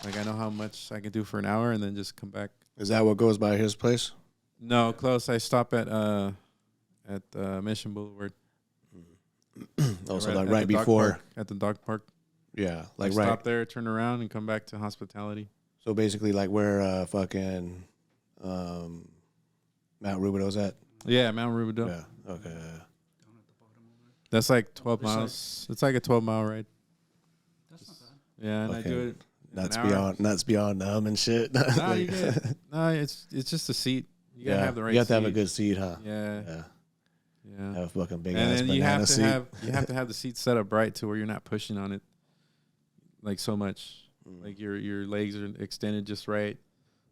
Like I know how much I can do for an hour and then just come back. Is that what goes by his place? No, close. I stop at Mission Boulevard. Oh, so at like the right dog before. park, at the dog park. Yeah, like I right. stop there, turn around, and come back to Hospitality. So basically, like where fucking Mount Rubido's at. Yeah, Mount Rubidoux. Yeah. Okay. That's like 12 miles. It's like a 12-mile ride. that's not bad. Yeah, and I Okay. do it. Nuts beyond numb and shit. No, you good. No, it's just a seat. You gotta have the right. You have to seat. have a good seat, huh? Yeah. Have a fucking big And ass then banana seat. you have to have the seat set up right to where you're not pushing on it like so much. Like your legs are extended just right,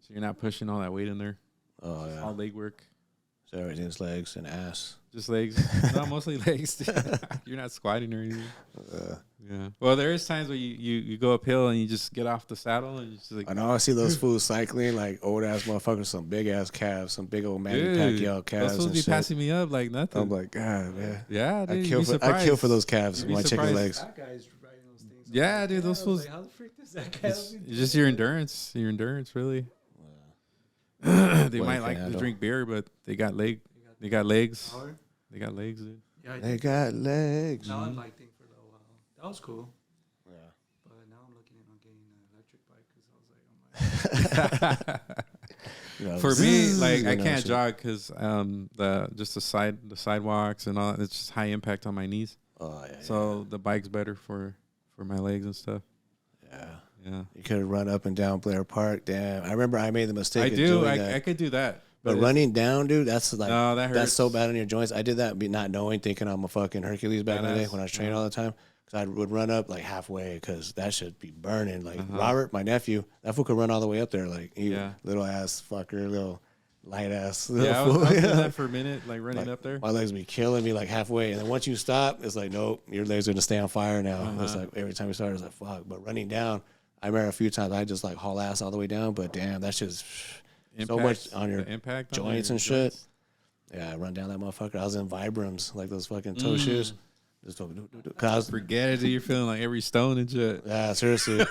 so you're not pushing all that weight in there. Oh yeah. All leg work. So everything's legs and ass. Just legs. No, mostly legs. You're not squatting or anything. Yeah. Well, there is times where you go uphill and you just get off the saddle and you just like. I know I see those fools cycling like old ass motherfuckers, some big ass calves, some big old Manny Pacquiao calves. Those supposed to be and shit. passing me up like nothing. I'm like, God, man. Yeah, dude, I kill for those calves, You'd be my chicken surprised. legs. That guy's riding those things. Yeah, dude, those fools. Like, how the frick does that guy? It's just your endurance. Your endurance, really. They What might they like handle. to drink beer, but they got legs. They got legs, dude. Yeah, They got legs. Now I'm like thinking for a little while. That was cool. Yeah. But now I'm looking on getting an electric bike because I was like, oh my. For me, like I you know, can't shit. jog because the sidewalks and all that, it's just high impact on my knees. Oh yeah. So the bike's better for my legs and stuff. Yeah. Yeah, You could run up and down Blair Park. Damn. I remember I made the mistake I of do. doing that. I could do that. But it's- running down, dude, that's like No, that that's so hurts. bad on your joints. I did that not knowing, thinking I'm a fucking Hercules back in the day Badass. when I was training all the time. Because I would run up like halfway because that should be burning. Like Uh-huh. Robert, my nephew, that fool could run all the way up there. Like he Yeah. little ass fucker, little light ass. Yeah, I Little was fool. doing that for a minute, like running Like, up there. My legs be killing me like halfway, and then once you stop, it's like nope, your legs are gonna stay on fire now. Uh-huh. It's like every time you start, it's like fuck. But running down, I remember a few times I just like haul ass all the way down, but damn, that's just so much on your the impact on joints your and shit. joints. Yeah, I run down that motherfucker. I was in Vibrams, like those fucking toe shoes. Just cause I was, Forget it, dude. You're feeling like every stone and shit. yeah, seriously.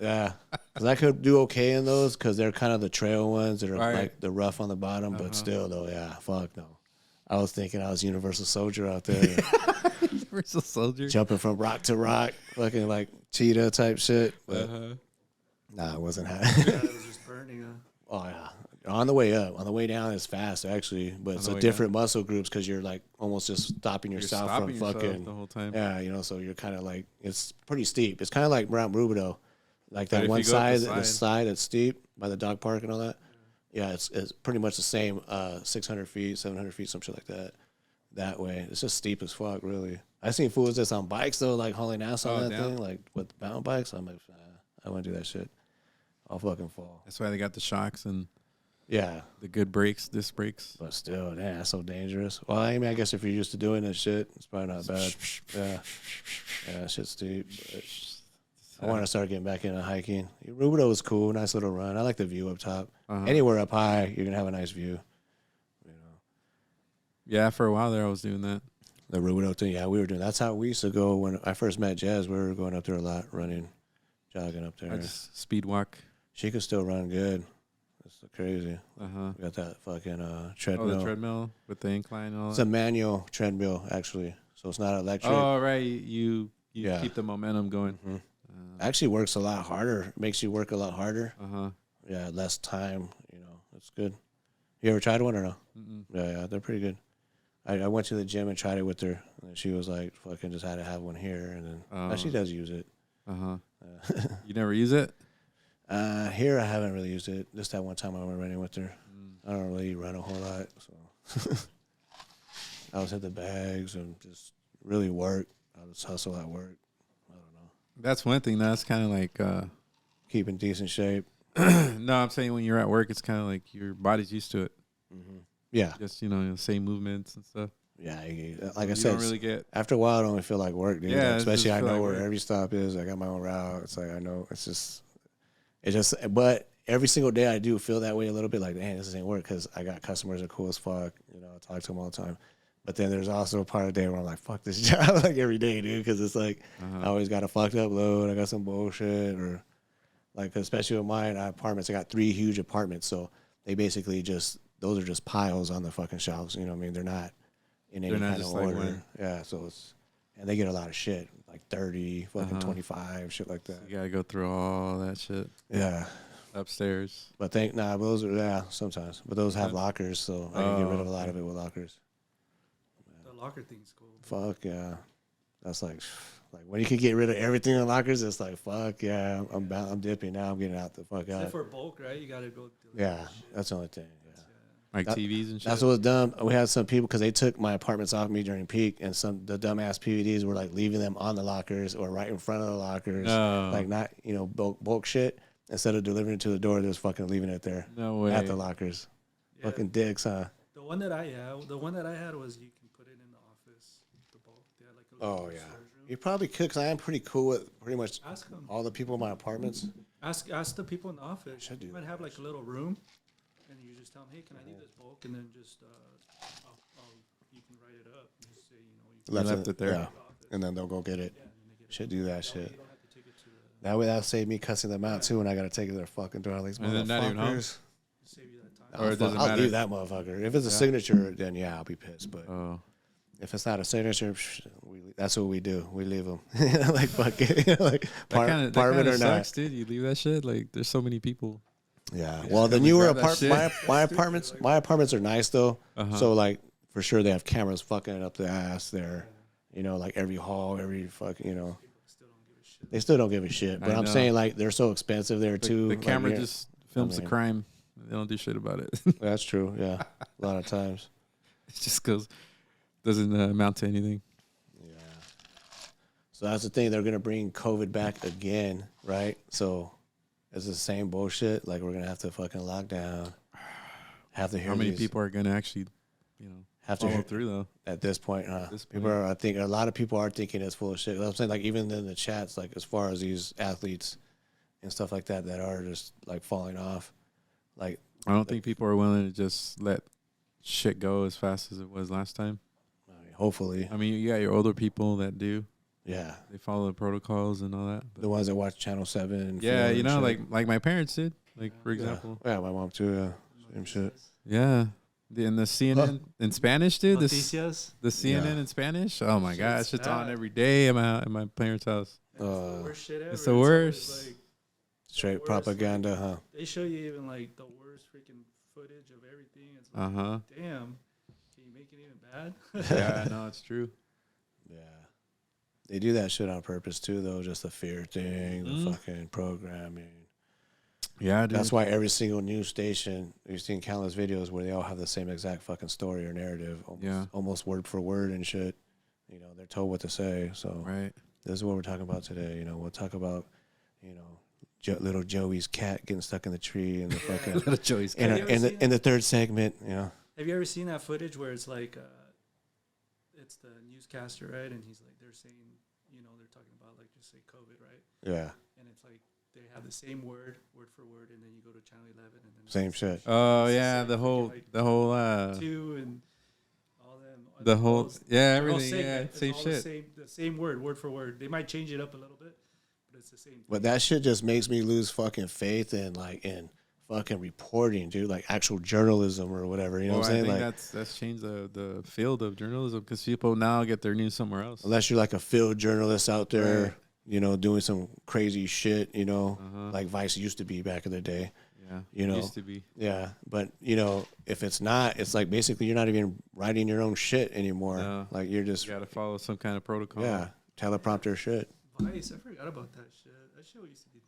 Yeah, because I could do okay in those because they're kind of the trail ones that are Right. like the rough on the bottom, but still though, yeah, fuck no. I was thinking I was Universal Soldier out there, Universal Soldier. jumping from rock to rock, fucking like cheetah type shit. But Uh-huh. nah, it wasn't Yeah, happening. it was just burning. Oh yeah. On the way up, on the way down is fast actually, but it's the a way different muscle groups because you're like almost just stopping You're yourself stopping from yourself fucking the whole time. yeah, you know. So you're kind of like it's pretty steep. It's kind of like Mount Rubidoux, like But that if one you go up side, the the side- side that's steep by the dog park and all that. Yeah, it's pretty much the same. 600 feet, 700 feet, some shit like that. That way, it's just steep as fuck, really. I seen fools that's on bikes though, like hauling ass on Oh, that damn. thing, like with mountain bikes. I'm like, I want to do that shit. I'll fucking fall. That's why they got the shocks and Yeah. the good brakes, disc brakes. But still, damn, that's so dangerous. Well, I mean, I guess if you're used to doing that shit, it's probably not bad. Yeah, yeah, shit's steep. But I want to start getting back into hiking. Rubidoux was cool, nice little run. I like the view up top. Uh-huh. Anywhere up high, you're gonna have a nice view. You know, Yeah, for a while there, I was doing that. the Rubidoux thing. Yeah, we were doing. That's how we used to go when I first met Jazz. We were going up there a lot, running, jogging up there. I just speed walk. She could still run good. That's so crazy. Uh-huh. We got that fucking Oh, treadmill. the treadmill with the incline and all It's that. a manual treadmill actually, so it's not electric. Oh, right. You Yeah. keep the momentum going. Mhm. Actually works a lot harder. Makes you work a lot harder. Uh-huh. Yeah, less time. You know, it's good. You ever tried one or no? Mm-mm. Yeah, they're pretty good. I went to the gym and tried it with her, and she was like, "Fucking just had to have one here," and then now she does use it. You never use it? Here I haven't really used it. Just that one time I went running with her. I don't really run a whole lot, so I was hit the bags and just really work. I just hustle at work. I don't know. That's one thing. That's kind of like Keep in decent shape. no, I'm saying when you're at work, it's kind of like your body's used to it. Yeah, Just same movements and stuff. yeah. Like I You said, don't really get. after a while, I don't even feel like work, dude. Yeah, Like, it especially just I feel know like where work. every stop is. I got my own route. It's like I know. It's just. But every single day I do feel that way a little bit. Like, man, this ain't work because I got customers that are cool as fuck. I talk to them all the time. But then there's also a part of the day where I'm like, fuck this job, like every day, dude, because it's like I always got a fucked up load. I got some bullshit, or like, especially with mine apartments, I got 3 huge apartments, so they basically those are just piles on the fucking shelves. You know what I mean? They're not in any kind of order. Like yeah, so and they get a lot of shit, like 30, fucking 25, shit like that. You gotta go through all that shit Yeah. upstairs. But those are sometimes. But those have lockers, so I can get rid of a lot of it with lockers. The locker thing's cool. Fuck yeah, that's like when you can get rid of everything in lockers, it's like fuck yeah, I'm dipping now. I'm getting out the fuck Except out. for bulk, right? You gotta go. Yeah, that's the only thing. Yeah. Like TVs and shit. That's what was dumb. We had some people because they took my apartments off me during peak, and the dumbass PVDs were like leaving them on the lockers or right in front of the lockers, like not bulk shit. Instead of delivering it to the door, they're just fucking leaving it there. No way. At the lockers. Yeah. Fucking dicks, huh? The one that I had was you can put it in the office. The bulk. They had like a little storage room. You probably could, because I am pretty cool with pretty much Ask them. all the people in my apartments. Ask the people in the office. Should do You might have like a little room, and you just tell them, hey, can I leave this bulk? And then just you can write it up and just say, you left it there. Yeah. And then they'll go get it. and they get it. Should do that That way shit. you don't have to take it to the. That way that'll save me cussing them out too when I gotta take it to their fucking door. These And then not even home? motherfuckers. Save you that time. Or it doesn't I'll matter. leave that motherfucker. If it's a signature, then yeah, I'll be pissed. But Oh. if it's not a signature, that's what we do. We leave them. Like fuck it. Like That apartment kind or of not. sucks, dude. You leave that shit. Like, there's so many people. Yeah. Well, the Come newer and grab that apartments, my apartments are nice though. Uh-huh. So like for sure they have cameras fucking it up the ass there. Like every hall, every fucking, Still don't give a shit. they still don't give a shit. But I I'm know. saying like they're so expensive there too. The Like, camera yeah. just films the mean- crime. They don't do shit about it. That's true. Yeah. A lot of times. It just goes, doesn't amount to anything. Yeah. So that's the thing. They're gonna bring COVID back again, right? So it's the same bullshit. Like we're gonna have to fucking lock down. Have to hear How many these- people are gonna actually, have to follow hear through though? at this point, huh? This People point. are. I think a lot of people are thinking it's full of shit. I'm saying like even in the chats, like as far as these athletes and stuff like that are just like falling off. Like I don't think people are willing to just let shit go as fast as it was last time. I mean, hopefully, I mean, you got your older people that do. yeah. They follow the protocols and all that. The ones that watch Channel 7. And Yeah, 4 and shit. like my parents did. Like, for Yeah. example. Yeah, my mom too. Yeah, same shit. Yeah. In the CNN in Spanish, dude. Noticias. The CNN Yeah. in Spanish. Oh my gosh, Shit's it's on bad. every day at my parents' house. That's the worst shit ever. it's the always worst. like, Straight worst, propaganda, huh? they show you even like the worst freaking footage of everything. It's like, Uh-huh. damn, can you make it even bad? Yeah, no, it's true. Yeah. They do that shit on purpose too, though. Just the fear thing, the fucking programming. Yeah, dude. That's why every single news station, you've seen countless videos where they all have the same exact fucking story or narrative, almost word for word and shit. They're told what to say. So Right. this is what we're talking about today. We'll talk about, little Joey's cat getting stuck in the tree and the fucking Little Joey's in, Have you ever seen in the third segment. Have you ever seen that footage where it's like, it's the newscaster, right? And he's like, they're saying, they're talking about like just say COVID, right? Yeah, And it's like they have the same word for word, and then you go to Channel 11, and then same it's shit. Oh It's the yeah, same the whole freaking, like, the whole two and all them. the whole they're all everything, saying yeah, it. It's same all shit. The same word for word. They might change it up a little bit, but it's the same. But that shit just makes me lose fucking faith in fucking reporting, dude. Like actual journalism or whatever. You know what I'm I saying? think Like that's changed the field of journalism because people now get their news somewhere else. unless you're like a field journalist out there. Right. doing some crazy shit, like Vice used to be back in the day. Yeah, used to be. Yeah, but if it's not, it's like basically you're not even writing your own shit anymore. No. Like you're just got to follow some kind of protocol. Yeah, teleprompter shit. Vice, I forgot about that shit. That shit used to be.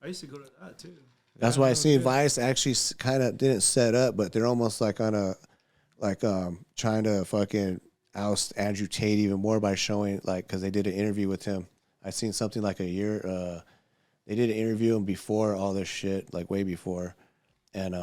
I used to go to that too. That's why I seen Vice actually kind of didn't set up, but they're almost like on a trying to fucking oust Andrew Tate even more by showing because they did an interview with him. I seen something like a year. They did an interview him before all this shit, like way before, and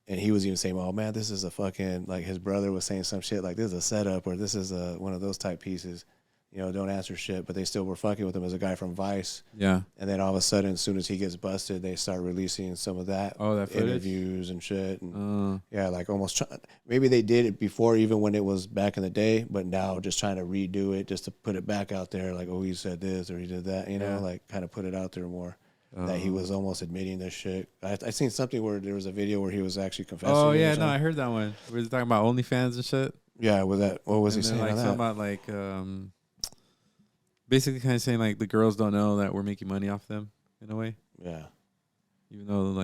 he was even saying, "Oh man, this is a fucking his brother was saying some shit like this is a setup or this is one of those type pieces." Don't answer shit, but they still were fucking with him as a guy from Vice. Yeah. And then all of a sudden, as soon as he gets busted, they start releasing some of that, that interviews and shit. And almost maybe they did it before even when it was back in the day, but now just trying to redo it just to put it back out there. Like, oh, he said this or he did that, kind of put it out there more. That he was almost admitting this shit. I seen something where there was a video where he was actually confessing. Oh yeah, no, I heard that one. We were talking about OnlyFans and shit. Yeah, what was he saying? Something about basically kind of saying the girls don't know that we're making money off them in a way. Yeah. Even though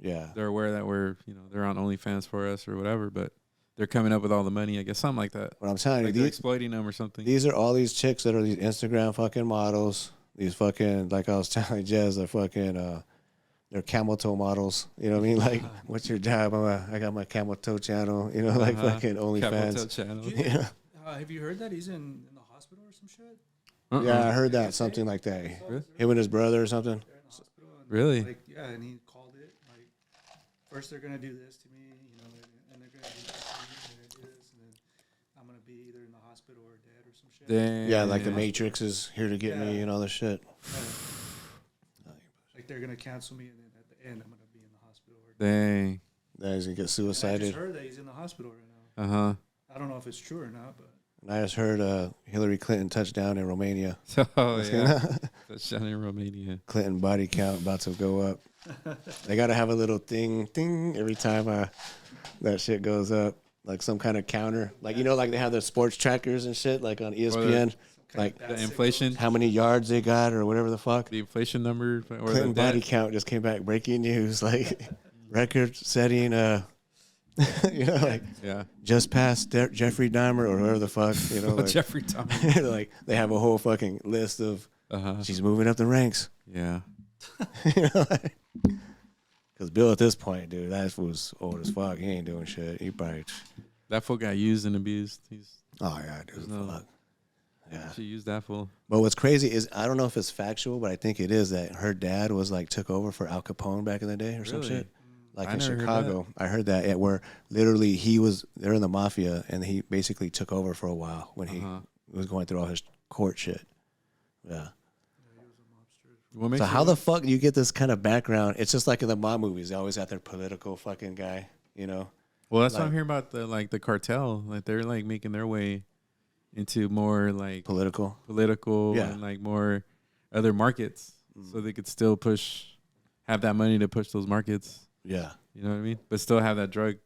yeah, they're aware that we're they're on OnlyFans for us or whatever, but they're coming up with all the money. I guess something like that. But I'm telling you, they're exploiting them or something. These are all these chicks that are these Instagram fucking models. These fucking like I was telling Jez, they're fucking they're camel toe models. You know what I mean? Like, what's your job? I got my camel toe channel. Fucking OnlyFans. Camel toe channel. Yeah. Have you heard that he's in the hospital or some shit? Yeah, I heard that, something like that. Really? Him and his brother or something. They're in the hospital. And Really? and he called it. Like, first they're gonna do this to me, and they're gonna do this to me, and they're gonna do this, and then I'm gonna be either in the hospital or dead or some shit. Dang. Yeah, like the Matrix is here to get me and all this shit. Like they're gonna cancel me, and then at the end I'm gonna be in the hospital. Dang. That he's gonna get I suicided. just heard that he's in the hospital right now. I don't know if it's true or not, but. And I just heard Hillary Clinton touchdown in Romania. Oh yeah. Touchdown in Romania. Clinton body count about to go up. They gotta have a little ding every time that shit goes up, like some kind of counter. Like like they have the sports trackers and shit, like on ESPN. Like the inflation, how many yards they got or whatever the fuck. the inflation number, or Clinton body count just came back. Breaking news, like record-setting. yeah, just past Jeffrey Dahmer or whoever the fuck. Jeffrey Dahmer. Like they have a whole fucking list of. She's moving up the ranks. Yeah. Because Bill at this point, dude, that was old as fuck. He ain't doing shit. He probably. That fool got used and abused. Oh yeah, dude. Fuck. Yeah. She used that fool. But what's crazy is I don't know if it's factual, but I think it is that her dad was took over for Al Capone back in the day or some shit. Like in Chicago. I heard that where literally they're in the mafia and he basically took over for a while when he was going through all his court shit. Yeah. So how the fuck do you get this kind of background? It's just like in the mob movies. They always got their political fucking guy, Well, that's what I'm hearing about the cartel. Like they're making their way into more political, and more other markets, so they could still have that money to push those markets. Yeah, you know what I mean, but still have the drug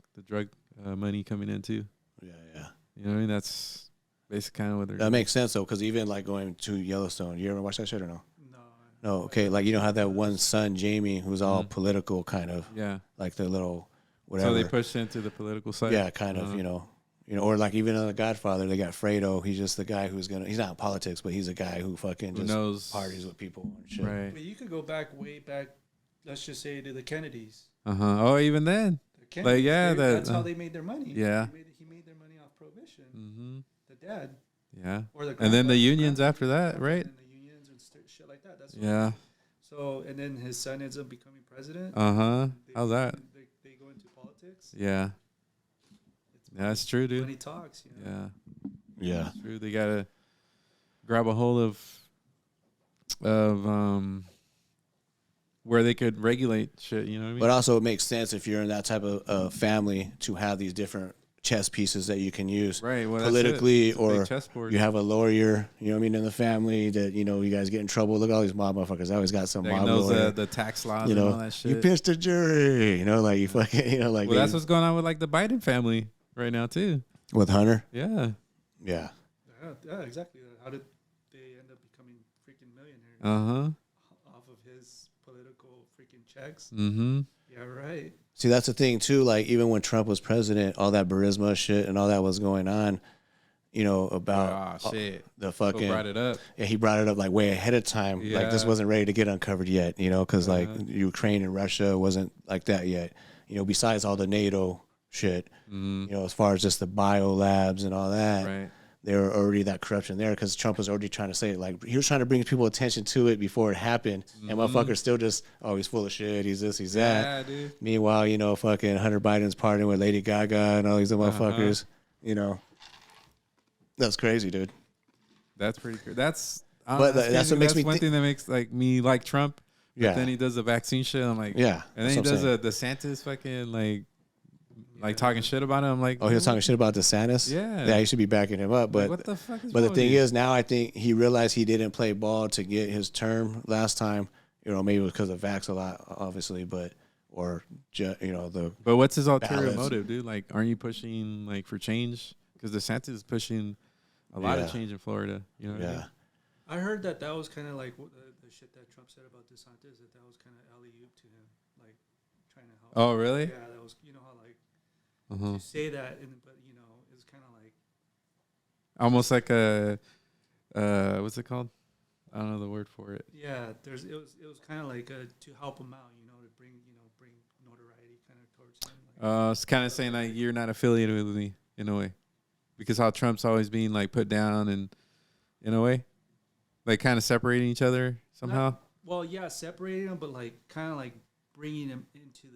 money coming in too. Yeah. You know what I mean? That's basically kind of what they're. That makes sense though, because even going to Yellowstone, you ever watch that shit or no? No. Okay, have that one son Jamie who's all political kind of. Yeah. Like the little whatever. So they push into the political side. Yeah, kind of. Or even on The Godfather, they got Fredo. He's just the guy he's not in politics, but he's a guy who fucking just knows parties with people and shit. Right. But you could go way back, let's just say to the Kennedys. Oh, even then. That's how they made their money. Yeah. He made their money off prohibition. The dad. Yeah. And then the unions after that, right? And the unions and shit like that. That's So, and then his son ends up becoming president. How's that? They go into politics. Yeah. Yeah, that's true, dude. When he talks, Yeah. That's true. They gotta grab a hold of where they could regulate shit. You know what I mean? But also, it makes sense if you're in that type of family to have these different chess pieces that you can use politically, or you have a lawyer. You know what I mean, in the family that you guys get in trouble. Look at all these mob motherfuckers. I always got some mob lawyer. The tax laws and all that shit. You pitched a jury. You fucking. Well, that's what's going on with the Biden family right now too. With Hunter. Yeah. Yeah. Yeah, exactly. How did they end off of his political freaking checks. Mm-hmm. Yeah, right. See, that's the thing too. Like even when Trump was president, all that Burisma shit and all that was going on. You know about shit. The fucking. Who brought it up? Yeah, he brought it up like way ahead of time. Yeah. Like this wasn't ready to get uncovered yet. You know, because like Ukraine and Russia wasn't like that yet. You know, besides all the NATO shit. You know, as far as just the bio labs and all that. Right. There were already that corruption there because Trump was already trying to say it. Like he was trying to bring people attention to it before it happened, and motherfuckers still just, oh, he's full of shit. He's this, he's that. Yeah, dude. Meanwhile, you know, fucking Hunter Biden's partying with Lady Gaga and all these other motherfuckers. You know, that's crazy, dude. That's pretty cool. That's But that's what makes me one thing that makes like me like Trump. But Yeah. then he does the vaccine shit. I'm like, Yeah, And then he that's does what I'm a DeSantis fucking like talking shit about him. I'm like, Oh, he was talking shit about DeSantis? Yeah. Yeah, he should be backing him up. But what the fuck is But the wrong thing with you? is, now I think he realized he didn't play ball to get his term last time. You know, maybe it was because of vax a lot, obviously, but you know the. But what's his ulterior ballots. motive, dude? Like, aren't you pushing like for change? Because DeSantis is pushing a lot Yeah. of change in Florida. You know what I mean? I heard that was kind of like the shit that Trump said about DeSantis, that was kind of alley-oop to him, like trying to help. Oh, really? Yeah, that was, you know how like Uh-huh. you say that, but you know, it's kind of like Almost like a what's it called? I don't know the word for it. yeah. It was kind of like to help him out, you know, to bring notoriety kind of towards him. Like, It's kind of saying like you're not affiliated with me in a way, because how Trump's always being like put down and in a way, like kind of separating each other somehow. well, yeah, separating them, but like kind of like bringing him into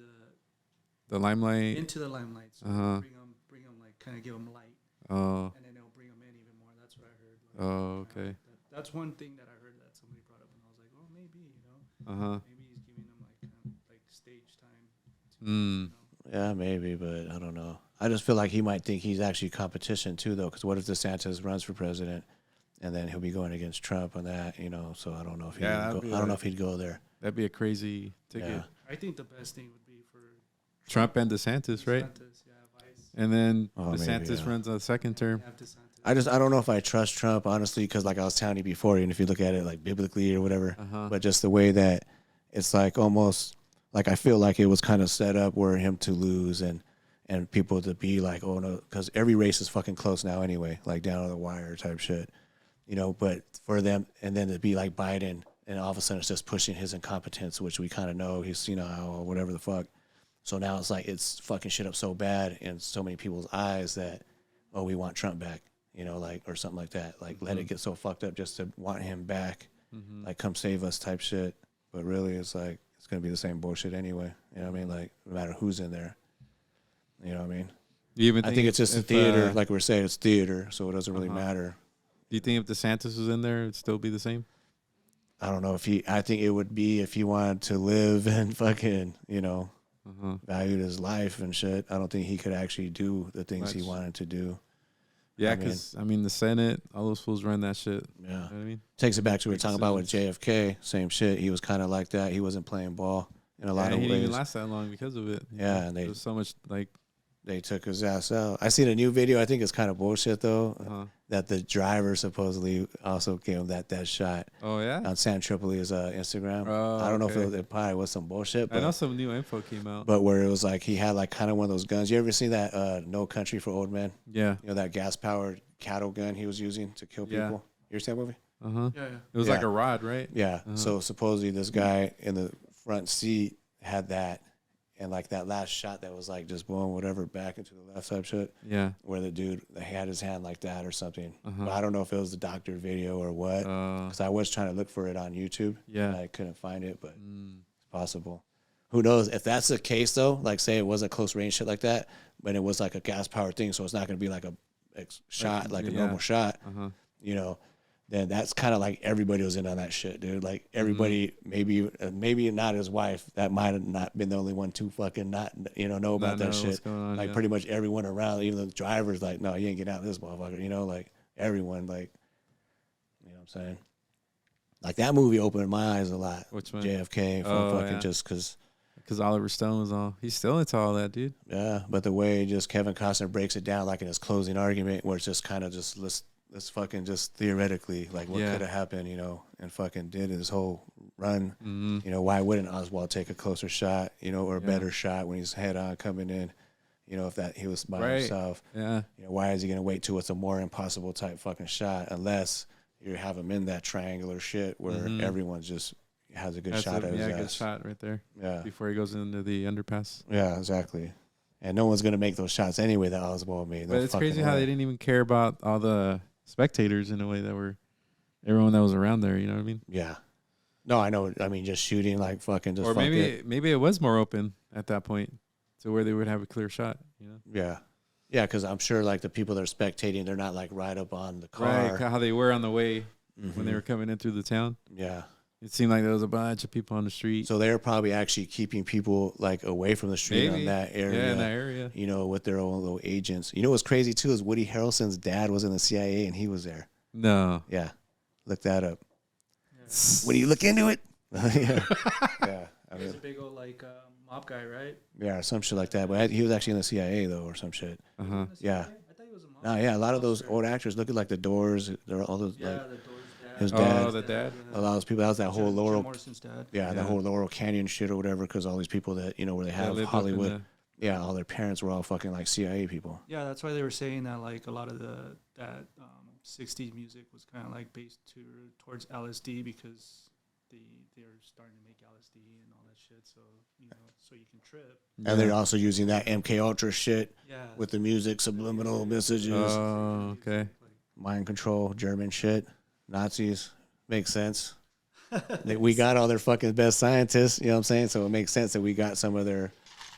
The limelight. the limelight. So bring them like kind of give them light, Oh. and then it'll bring them in even more. That's what I heard. Like, Oh, okay. That's one thing that I heard that somebody brought up, and I was like, oh, maybe, you know, maybe he's giving them like kind of like stage time. To, you know. Yeah, maybe, but I don't know. I just feel like he might think he's actually competition too, though. Because what if DeSantis runs for president, and then he'll be going against Trump on that, you know? So I don't know if he'd Yeah, go, that'd be I don't know like- if he'd go there. That'd be a crazy ticket. Yeah. I think the best thing would be for Trump and DeSantis, right? DeSantis, yeah, Vice. And then Oh, maybe, DeSantis yeah. runs a second term. Have DeSantis. I don't know if I trust Trump, honestly, because like I was telling you before, and if you look at it like biblically or whatever, but just the way that it's like almost like I feel like it was kind of set up where him to lose and people to be like, oh no, because every race is fucking close now anyway, like down to the wire type shit, you know. But for them, and then to be like Biden, and all of a sudden it's just pushing his incompetence, which we kind of know he's, you know, or whatever the fuck. So now it's like it's fucking shit up so bad in so many people's eyes that, oh, we want Trump back, you know, like, or something like that. Like, let it get so fucked up just to want him back, like, come save us type shit. But really, it's like, it's going to be the same bullshit anyway. You know what I mean? Like, no matter who's in there. You know what I mean? Do you even I think it's just a if, theater. Like we were saying, it's theater, so it doesn't really matter. Do you think if DeSantis was in there, it'd still be the same? I don't know if I think it would be if he wanted to live and fucking, you know, valued his life and shit. I don't think he could actually do the things he wanted to do. Yeah, I mean- because the Senate, all those fools run that shit. Yeah. You know what I mean? Takes it back to what we were Big talking about with decisions. JFK. Same shit. He was kind of like that. He wasn't playing ball in a lot Yeah, of he didn't ways. even last that long because of it. Yeah, and they- there was so much like They took his ass out. I seen a new video. I think it's kind of bullshit though. That the driver supposedly also gave him that shot oh yeah. on Sam Tripoli's Instagram. Oh, I don't know if okay. it probably was some bullshit, I know but, some new info came out. but where it was like he had like kind of one of those guns. You ever seen that No Country for Old Men? yeah. You know that gas powered cattle gun he was using to kill Yeah. people. You ever seen that movie? Yeah, yeah. It was like Yeah. a rod, right? Yeah. So supposedly this guy in the front seat had that, and like that last shot that was like just blowing whatever back into the left type shit, Yeah. where the dude had his hand like that or something. But I don't know if it was the doctor video or what, because I was trying to look for it on YouTube. Yeah. And I couldn't find it, but it's possible. Who knows? If that's the case though, like say it was a close range shit like that, but it was like a gas powered thing, so it's not going to be like a shot, like a normal shot, you know, then that's kind of like everybody was in on that shit, dude. Like everybody, maybe not his wife. That might have not been the only one to fucking not, know about that know shit. what's going on, like yeah. pretty much everyone around, even the driver's like, no, you ain't getting out of this motherfucker. You know, like everyone, like, you know what I'm saying? Like that movie opened my eyes a lot. Which one? JFK, from Oh, fucking yeah. just because. Because Oliver Stone was all. He's still into all that, dude. Yeah, but the way just Kevin Costner breaks it down, like in his closing argument, where it's just kind of just let's fucking just theoretically, like, what could have happened, you know, and fucking did his whole run. You know, why wouldn't Oswald take a closer shot, you know, or a better shot when he's head on coming in? You know, if that he was by himself. Yeah. You know, why is he gonna wait till it's a more impossible type fucking shot unless you have him in that triangular shit where everyone just has a good shot at his ass. Good shot right there. Yeah. Before he goes into the underpass. Yeah, exactly. And no one's gonna make those shots anyway that Oswald made. But it's crazy how they didn't even care about all the spectators in a way that were everyone that was around there. You know what I mean? Yeah. No, I know. I mean, just shooting like fucking. Just or maybe it was more open at that point to where they would have a clear shot. You know? Yeah. Yeah, because I'm sure like the people that are spectating, they're not like right up on the car. Right, how they were on the way when they were coming in through the town. Yeah. It seemed like there was a bunch of people on the street. So they're probably actually keeping people like away from the street on that area. Yeah, in that area. You know, with their own little agents. You know what's crazy too is Woody Harrelson's dad was in the CIA and he was there. No. Yeah. Look that up. Yeah. When you look into it. Yeah. Yeah. I mean, he's a big old like mob guy, right? Yeah, some shit like that. But he was actually in the CIA though, or some shit. Yeah. I thought he was a mob. No, yeah, a lot of those old actors look at like the Doors. They're all those like the Doors. his dad. Oh, the dad. A lot of those people. That was that whole Laurel. Morrison's dad. Yeah, that whole Laurel Canyon shit or whatever. Because all these people that you know where they have Hollywood. Yeah, all their parents were all fucking like CIA people. Yeah, that's why they were saying that like a lot of that 60s music was kind of like based towards LSD because they're starting to make LSD and all that shit. So you know, so you can trip. And they're also using that MK Ultra shit. Yeah. With the music, subliminal messages. Oh, okay. Mind control, German shit, Nazis. Makes sense. We got all their fucking best scientists. You know what I'm saying? So it makes sense that we got some of their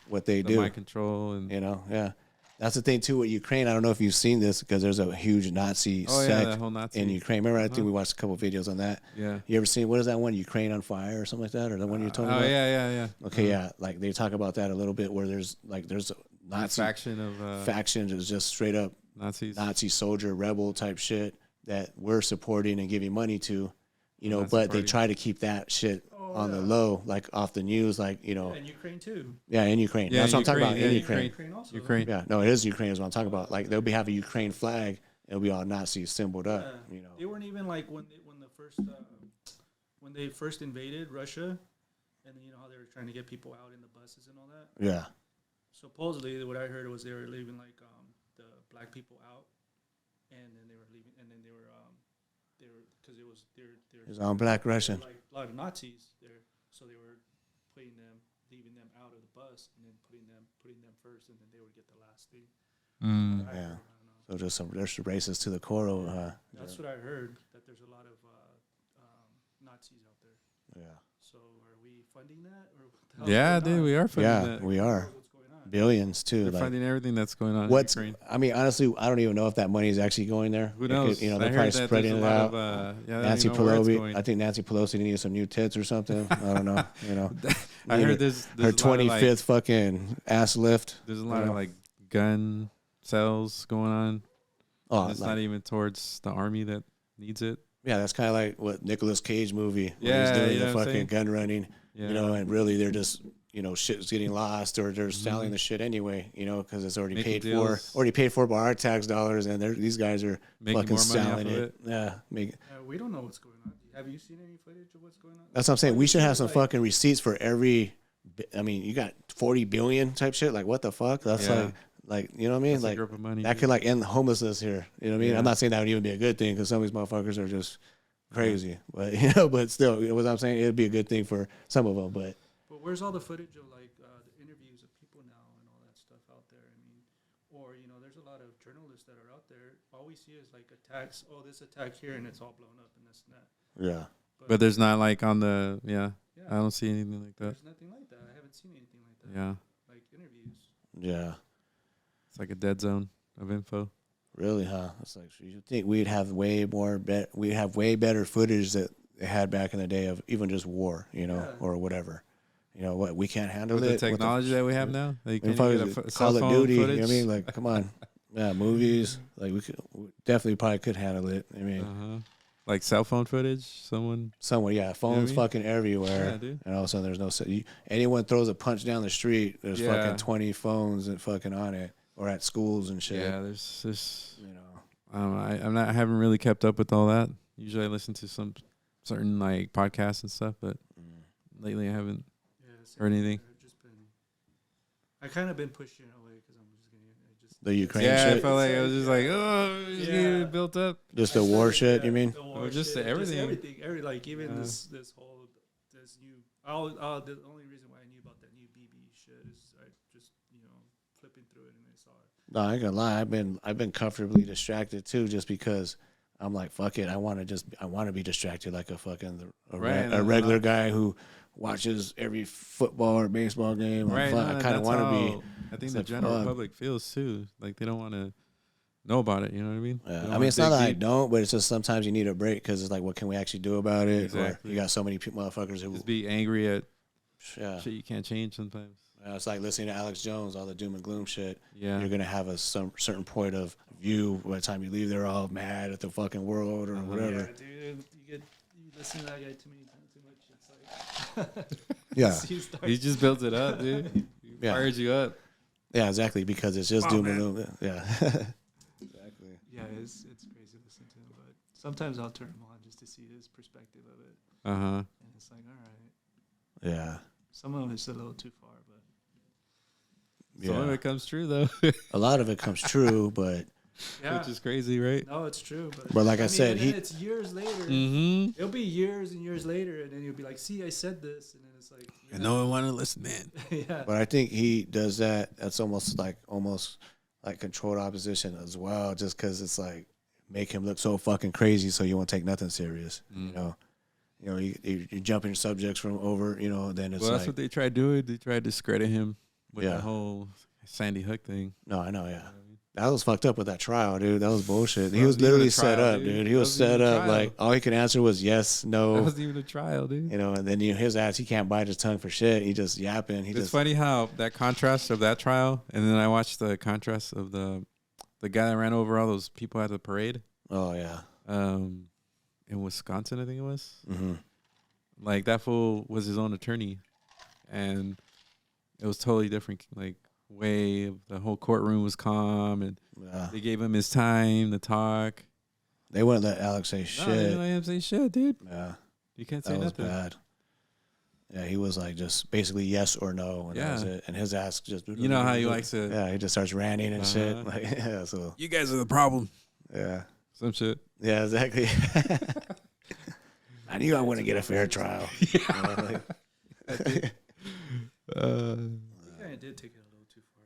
what they do. Mind control and you know, yeah. That's the thing too with Ukraine. I don't know if you've seen this because there's a huge Nazi sect in Ukraine. Remember, I think we watched a couple of videos on that. Yeah. You ever seen what is that one? Ukraine on Fire or something like that, or the one you're talking about? Oh yeah. Okay, yeah. Like they talk about that a little bit where there's a Nazi faction is just straight up Nazi soldier rebel type shit that we're supporting and giving money to, you know. But they try to keep that shit on the low, like off the news, like you know. Yeah, in Ukraine too. Yeah, in Ukraine. Yeah, that's what I'm talking about. In Ukraine. Ukraine also. Ukraine. Yeah, no, it is Ukraine is what I'm talking about. Like they'll have a Ukraine flag, it'll be all Nazi symboled up. You know, they weren't even like when they first invaded Russia, and you know how they were trying to get people out in the buses and all that. Yeah. Supposedly, what I heard was they were leaving like the black people out, and then they were leaving, and then they were because it was on Black Russian. Like a lot of Nazis there, so they were leaving them out of the bus, and then putting them first, and then they would get the last thing. Yeah. So there's races to the core. That's what I heard. That there's a lot of Nazis out there. Yeah. So are we funding that, or what the hell is Yeah, going dude, on? we are funding that. Yeah, we are. What's going on? Billions too. We're like, funding everything that's going on in what's Ukraine. I mean, honestly, I don't even know if that money is actually going there. Who knows? You know, I they're heard probably that spreading there's it a out. lot of, Nancy Pelosi. I think Nancy Pelosi needed some new tits or something. I don't know. You know, I heard there's her a lot of, 25th fucking ass lift. There's a lot of like gun sales going on. Oh, it's not even towards the army that needs it. Yeah, that's kind of like what Nicolas Cage movie. Yeah, he's doing you know the what I'm fucking saying? gun running. Yeah. You know, and really they're just shit's getting lost, or they're selling the shit anyway. You know, because it's already Making paid deals. for by our tax dollars, and these guys are Making fucking more money selling off of it. Yeah, We don't know what's going on. Have you seen any footage of what's going on? that's what I'm saying. We should have some fucking receipts for every. I mean, you got 40 billion type shit. Like, what the fuck? That's like you know what I mean? That's like a group of money, that could like end homelessness here. You know what I mean? Yeah. I'm not saying that would even be a good thing because some of these motherfuckers are just crazy. But but still, you know what I'm saying? It'd be a good thing for some of them. But where's all the footage of like the interviews of people now and all that stuff out there? I mean, or there's a lot of journalists that are out there. All we see is like attacks. Oh, this attack here, and it's all blown up and this and that. yeah. But there's not like on the I don't see anything like that. There's nothing like that. I haven't seen anything like that. Yeah. Like interviews. Yeah. It's like a dead zone of info. Really, huh? It's like you think we'd have way better footage that they had back in the day of even just war, or whatever. You know what? We can't handle With it. the technology that we have now, like can Call you get a Call cell of phone Duty. footage? You know what I mean? Like, come on. Yeah, movies. Like we definitely probably could handle it. I mean, like cell phone footage. Someone, yeah, phones fucking everywhere, Yeah, dude. and all of a sudden there's no. Anyone throws a punch down the street, there's fucking 20 phones and fucking on it, or at schools and shit. Yeah, there's I haven't really kept up with all that. Usually I listen to some certain like podcasts and stuff, but lately I haven't heard anything. I kind of been pushing it away because I'm just gonna The Ukraine Yeah, shit. I felt like I was just like, oh, just getting it built up. Just the war shit, you mean? The war Or just shit, everything. like even this whole this new. The only reason why I knew about that new BB shit is I just flipping through it and I saw it. No, I ain't gonna lie. I've been comfortably distracted too, just because I'm like, fuck it. I want to be distracted like a fucking regular guy who watches every football or baseball game. Right. I kind of want to be. I think the general public feels too. Like they don't want to know about it. You know what I mean? Yeah. I mean, it's not that I don't, but it's just sometimes you need a break because it's like, what can we actually do about it? Exactly. Or you got so many motherfuckers who just be angry at shit you can't change sometimes. It's like listening to Alex Jones, all the doom and gloom shit. Yeah. You're gonna have some certain point of view by the time you leave. They're all mad at the fucking world or whatever. Yeah, dude, you listen to that guy too many times too much. It's like Yeah. He just builds it up, dude. He fires you up. Yeah, exactly, because it's just doom and gloom. Yeah. Exactly. Yeah, it's crazy listening to him, but sometimes I'll turn him on just to see his perspective of it. And it's like, all right. Yeah. Some of it's a little too far, but some of it comes true though. A lot of it comes true, but which is crazy, right? No, it's true. But like I said, it's years later. Mm-hmm. It'll be years and years later, and then you'll be like, "See, I said this," and then it's like, and no one want to listen, man. Yeah. But I think he does that. That's almost like controlled opposition as well, just because it's like make him look so fucking crazy, so you won't take nothing serious. You're jumping subjects from over. Then it's that's what they tried doing. They tried to discredit him with the Yeah. whole Sandy Hook thing. No, I know, yeah. That was fucked up with that trial, dude. That was bullshit. He That was wasn't literally even a set trial, up, dude. dude. He That was wasn't set even a up trial. like all he could answer was yes, That no. wasn't even a trial, dude. And then his ass, he can't bite his tongue for shit. He just yapping. It's funny how that contrast of that trial, and then I watched the contrast of the guy that ran over all those people at the parade. Oh yeah. In Wisconsin, I think it was. Mm-hmm. Like that fool was his own attorney, and it was totally different. Like the whole courtroom was calm, and they gave him his time to talk. They wouldn't let Alex say shit. No, they didn't let him say shit, dude. Yeah. You can't say That was nothing. bad. Yeah, he was like just basically yes or no, and that was it. And his ass just. You know how he likes to. Yeah, he just starts ranting and shit. Like, yeah, so. You guys are the problem. Yeah. Some shit. Yeah, exactly. I knew I wouldn't get a fair trial. I did take it a little too far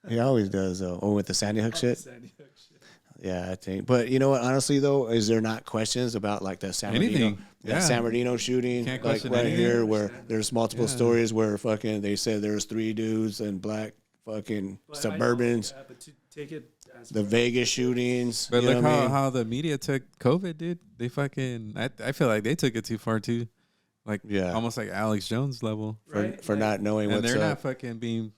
though. He always does though. Oh, with the Sandy Hook shit. Sandy Hook shit. Yeah, I think. But you know what? Honestly, though, is there not questions about like the San Bernardino, San Bernardino shooting, Can't like question right anything. here, where there's multiple stories where fucking they said there's 3 dudes in black fucking But Suburbans, but to take it as the Vegas shootings. But you look know what I mean? how the media took COVID, dude. They fucking. I feel like they took it too far too. Like almost like Alex Jones level for not knowing and what's they're up. not fucking being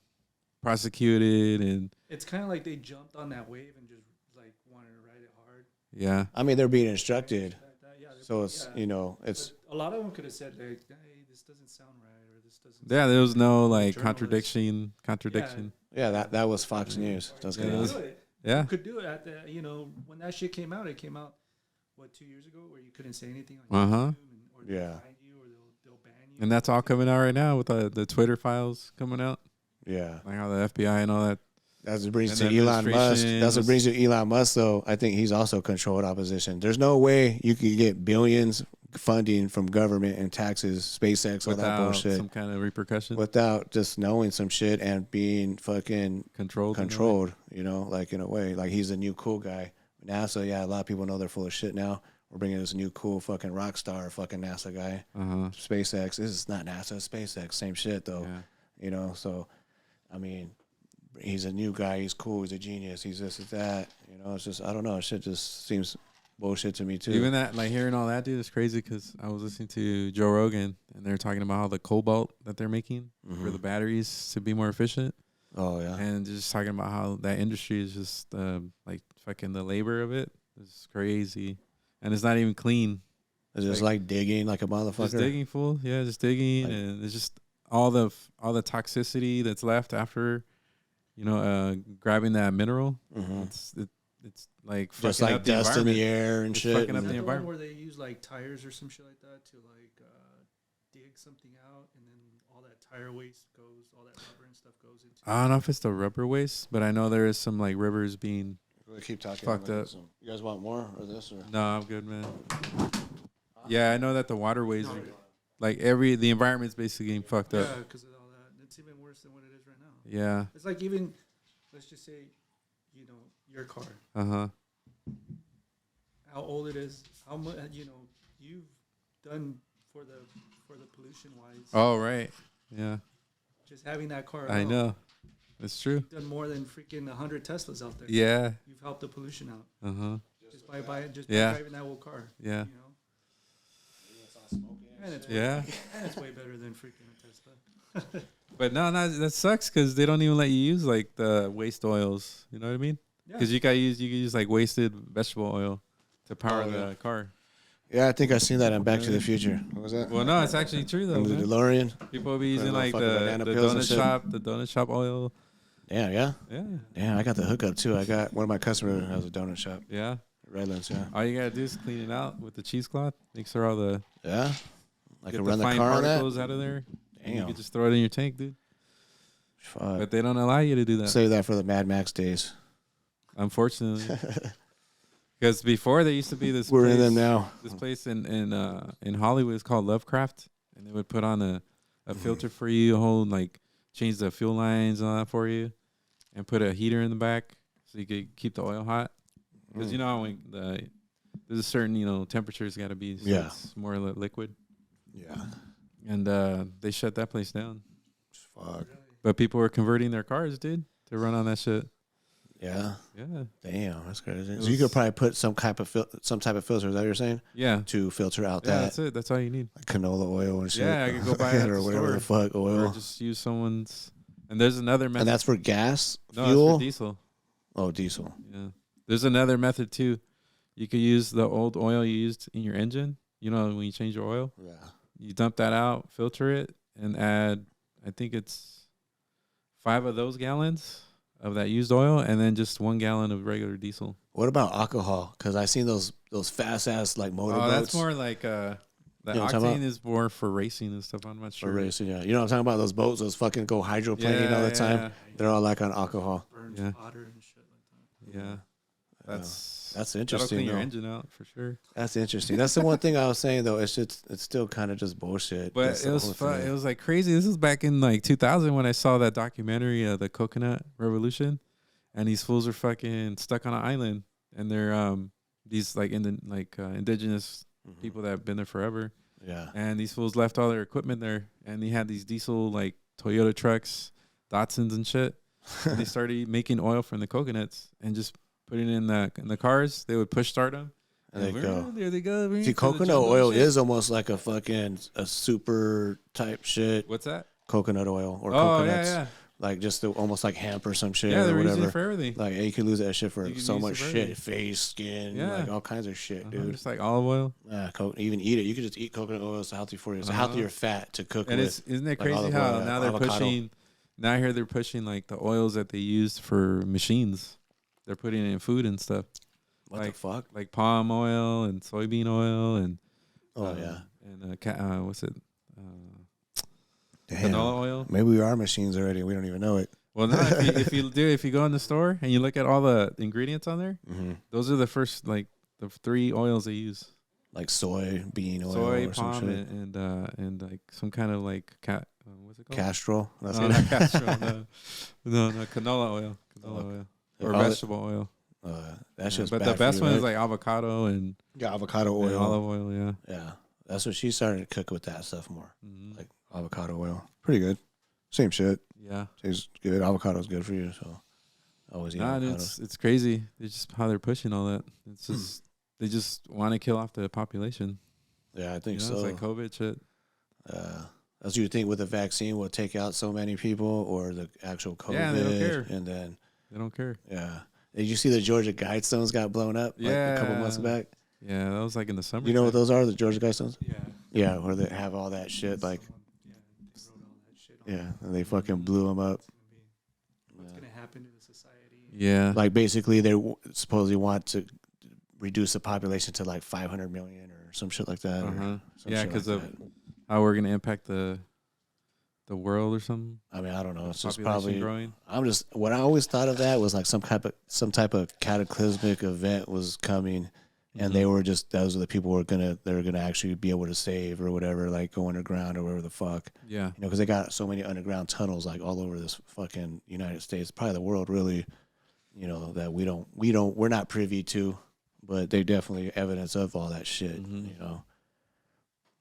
prosecuted and it's kind of like they jumped on that wave and just like wanted to ride it hard. yeah. I mean, they're being instructed, Yeah, so it's it's. But a lot of them could have said like, "Hey, this doesn't sound right," or "This doesn't." Yeah, there was no like Journalists. contradiction. Yeah, that was Fox News. That's Yeah, good. it was- Do it. Yeah. You could do it at the when that shit came out. It came out what 2 years ago, where you couldn't say anything on YouTube, or they'll Yeah. find you, or they'll ban you. And that's all coming out right now with the Twitter files coming out. Yeah. Like how the FBI and all that. That's what brings And to the Elon Musk. administration That's what was- brings to Elon Musk, though. I think he's also controlled opposition. There's no way you can get billions funding from government and taxes, SpaceX, all that Without bullshit, some kind of repercussion. without just knowing some shit and being fucking Controlled. like in a way. Like he's a new cool guy. NASA, yeah, a lot of people know they're full of shit now. We're bringing this new cool fucking rock star fucking NASA guy. SpaceX. This is not NASA, it's SpaceX. Same shit, though. Yeah. So, I mean, he's a new guy. He's cool. He's a genius. He's this, is that. It's just, I don't know. Shit just seems bullshit to me, too. Even that, like hearing all that, dude, is crazy because I was listening to Joe Rogan and they're talking about how the cobalt that they're making for the batteries to be more efficient. Oh, yeah. And just talking about how that industry is just like fucking the labor of it is crazy. And it's not even clean. It's just like digging like a motherfucker. Just digging, fool. Yeah, just digging. And it's just all the toxicity that's left after, grabbing that mineral. It's it's like Just fucking like up the dust in the environment. air and It's shit. fucking up Is the that the one environment. where they use like tires or some shit like that to like dig something out, and then all that tire waste goes, all that rubber and stuff goes into? I don't know if it's the rubber waste, but I know there is some like rivers being. We'll keep talking. Fucked up. You guys want more or this? Or? No, I'm good, man. Yeah, I know that the waterways, are, like the environment's basically getting fucked up. Yeah, because of all that. It's even worse than what it is right now. Yeah. It's like even, let's just say, you know, your car, Uh huh. how old it is, how much, you know, you've done for the pollution wise. Oh right. Yeah. Just having that car. I alone, know. It's true. You've done more than freaking 100 Teslas out there. Yeah. You've helped the pollution out Uh huh. just by buying, just Yeah. by driving that old car. Yeah. You know. And it's Yeah. and it's way better than freaking a Tesla. But no, that sucks because they don't even let you use like the waste oils. You know what I mean? Yeah. Because you can use like wasted vegetable oil to power Oh, yeah. the car. Yeah, I think I seen that on Back to the Future. What was that? Well, no, it's actually true though. And the Man. DeLorean. People will be using Putting like fucking the banana pills and shit. donut shop oil. Yeah, yeah. Yeah. Yeah, I got the hookup too. I got one of my customers has a donut shop. Yeah. Redlands, yeah. All you gotta do is clean it out with the cheesecloth. Make sure all the Yeah. I get can the run the fine car on that. particles out of there. And you Damn. can just throw it in your tank, dude. Fuck. But they don't allow you to do that, Save that for the Mad Max days. unfortunately. Because before there used to be this. We're in place- them now. This place in Hollywood is called Lovecraft, and they would put on a filter for you, a whole like change the fuel lines and all that for you, and put a heater in the back so you could keep the oil hot. Because you know when there's a certain temperature it's got to be, so Yeah. it's more liquid, Yeah. and they shut that place down. Fuck. But people were converting their cars, dude, to run on that shit. Yeah. Yeah, Damn, that's crazy. It So you could was- probably put some type of filter. Is that what you're saying? yeah, To filter out yeah. that That's it. That's all you need. like canola oil and shit. Yeah, I could go buy it at or the whatever the store. fuck oil. Or just use someone's. And there's another method. And that's for gas, no, fuel. it's for diesel. Oh, diesel. Yeah. There's another method too. You could use the old oil you used in your engine. You know, when you change your oil, Yeah. you dump that out, filter it, and add, I think it's 5 of those gallons of that used oil, and then just 1 gallon of regular diesel. What about alcohol? Because I seen those fast ass like motor Oh, boats that's more like the You know what I'm talking octane is more for racing and stuff. I'm not for sure. racing. Yeah, you know what I'm talking about? Those boats, those fucking go hydroplaning all the time. Yeah, They're all like on alcohol. Burns Yeah. hotter and shit like that. yeah. That's That's that'll interesting. clean your though. engine out for sure. That's interesting. That's the one thing I was saying though. It's still kind of just bullshit. But That's it the was whole fun. thing. It was like crazy. This was back in like 2000 when I saw that documentary, the Coconut Revolution, and these fools are fucking stuck on an island, and they're these like indigenous Mhm. people that have been there forever, Yeah. and these fools left all their equipment there, and they had these diesel like Toyota trucks, Datsuns and shit. And they started making oil from the coconuts and just putting it in the cars. They would push start them. And they go. There they go. See, to the coconut jungle oil shit. is almost like a super type shit. What's that? Coconut oil or Oh coconuts. yeah, Like just almost like hemp or some shit yeah. or They're using whatever. it for everything. Like you could lose that shit for You could so use it much for shit, everything. face, skin, Yeah. like all kinds of shit, dude. Just like olive oil. Yeah, even eat it. You could just eat coconut oil. It's healthy for you. It's a Uh-huh. healthier fat to cook And with. isn't it like crazy olive how oil, now they're avocado. pushing? Now I hear they're pushing like the oils that they use for machines. They're putting it in food and stuff, What like- the fuck? like palm oil and soybean oil and Oh yeah. and what's it? Damn. Canola oil. Maybe we are machines already. We don't even know it. Well, no, if you go in the store and you look at all the ingredients on there, hmm those are the first like the 3 oils they use: Like soy bean oil soy, or some palm, shit. and like some kind of like what's it called? Castrol. That's No, it. not castor oil. No, canola oil. Canola oil. They Or call it- vegetable oil. That's Yeah, just but bad the for best you, one right? is like avocado and, Yeah, avocado and oil. olive oil. Yeah. Yeah, that's what she started to cook with that stuff more. Mhm. Like avocado oil. Pretty good. Same shit. Yeah. Tastes good. Avocado's good for you, so always eat Nah, avocado. it's crazy. It's just how they're pushing all that. It's just they just want to kill off the population. Yeah, I think You know, so. it's like COVID shit. That's what you think with the vaccine will take out so many people, or the actual COVID. Yeah, they don't care. And then, They don't care. yeah. Did you see the Georgia Guidestones got blown up like a couple months Yeah. back? Yeah, that was like in the summer. You know what those are, the Georgia Guidestones? Yeah. Yeah, where they have all that shit, like, Someone, yeah, they wrote all that shit on yeah, and they fucking blew them up. What's gonna happen to the society Yeah. Like basically, they supposedly want to reduce the population to like 500 million or some shit like that. Uh-huh. Some Yeah, shit because like of that. how we're gonna impact the world or something. I mean, I don't know. It's just Population probably. growing. What I always thought of that was like some type of cataclysmic event was coming, and they were just those are the people they're gonna actually be able to save or whatever, like go underground or whatever the fuck. Yeah. You know, because they got so many underground tunnels like all over this fucking United States, probably the world, really. You know that we're not privy to, but they definitely evidence of all that shit. You know,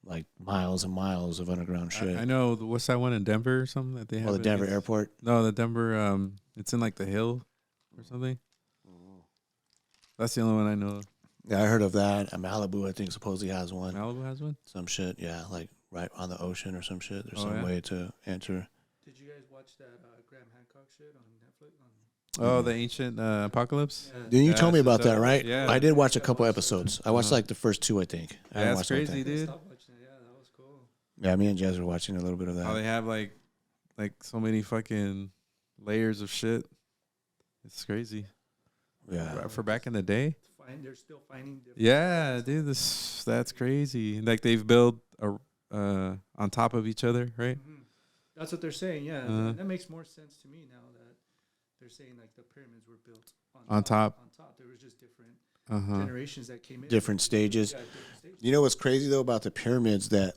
like miles and miles of underground shit. I know. What's that one in Denver or something that they have? Well, the Denver airport. No, the Denver. It's in like the hill or something. That's the only one I know. Yeah, I heard of that. Malibu, I think, supposedly has one. Malibu has one. Some shit, yeah, like right on the ocean or some shit. There's some yeah? way to enter. Did you guys watch that Graham Hancock shit on Netflix? Oh, the ancient apocalypse. Yeah. Then you told me about that, dope. right? Yeah. I did watch a couple episodes. I watched like the first two, I think. I haven't That's watched the whole crazy, thing. dude. Stop watching it. Yeah, that was cool. Yeah, me and Jez were watching a little bit of How that. they have like so many fucking layers of shit. It's crazy. Yeah, For back in the day. They're still finding different. Yeah, dude, that's crazy. Like they've built on top of each other, right? That's what they're saying. Yeah, that makes more sense to me now that they're saying like the pyramids were built on top. On top, there was just different generations that came in. different stages. Yeah, different stages. You know what's crazy though about the pyramids? That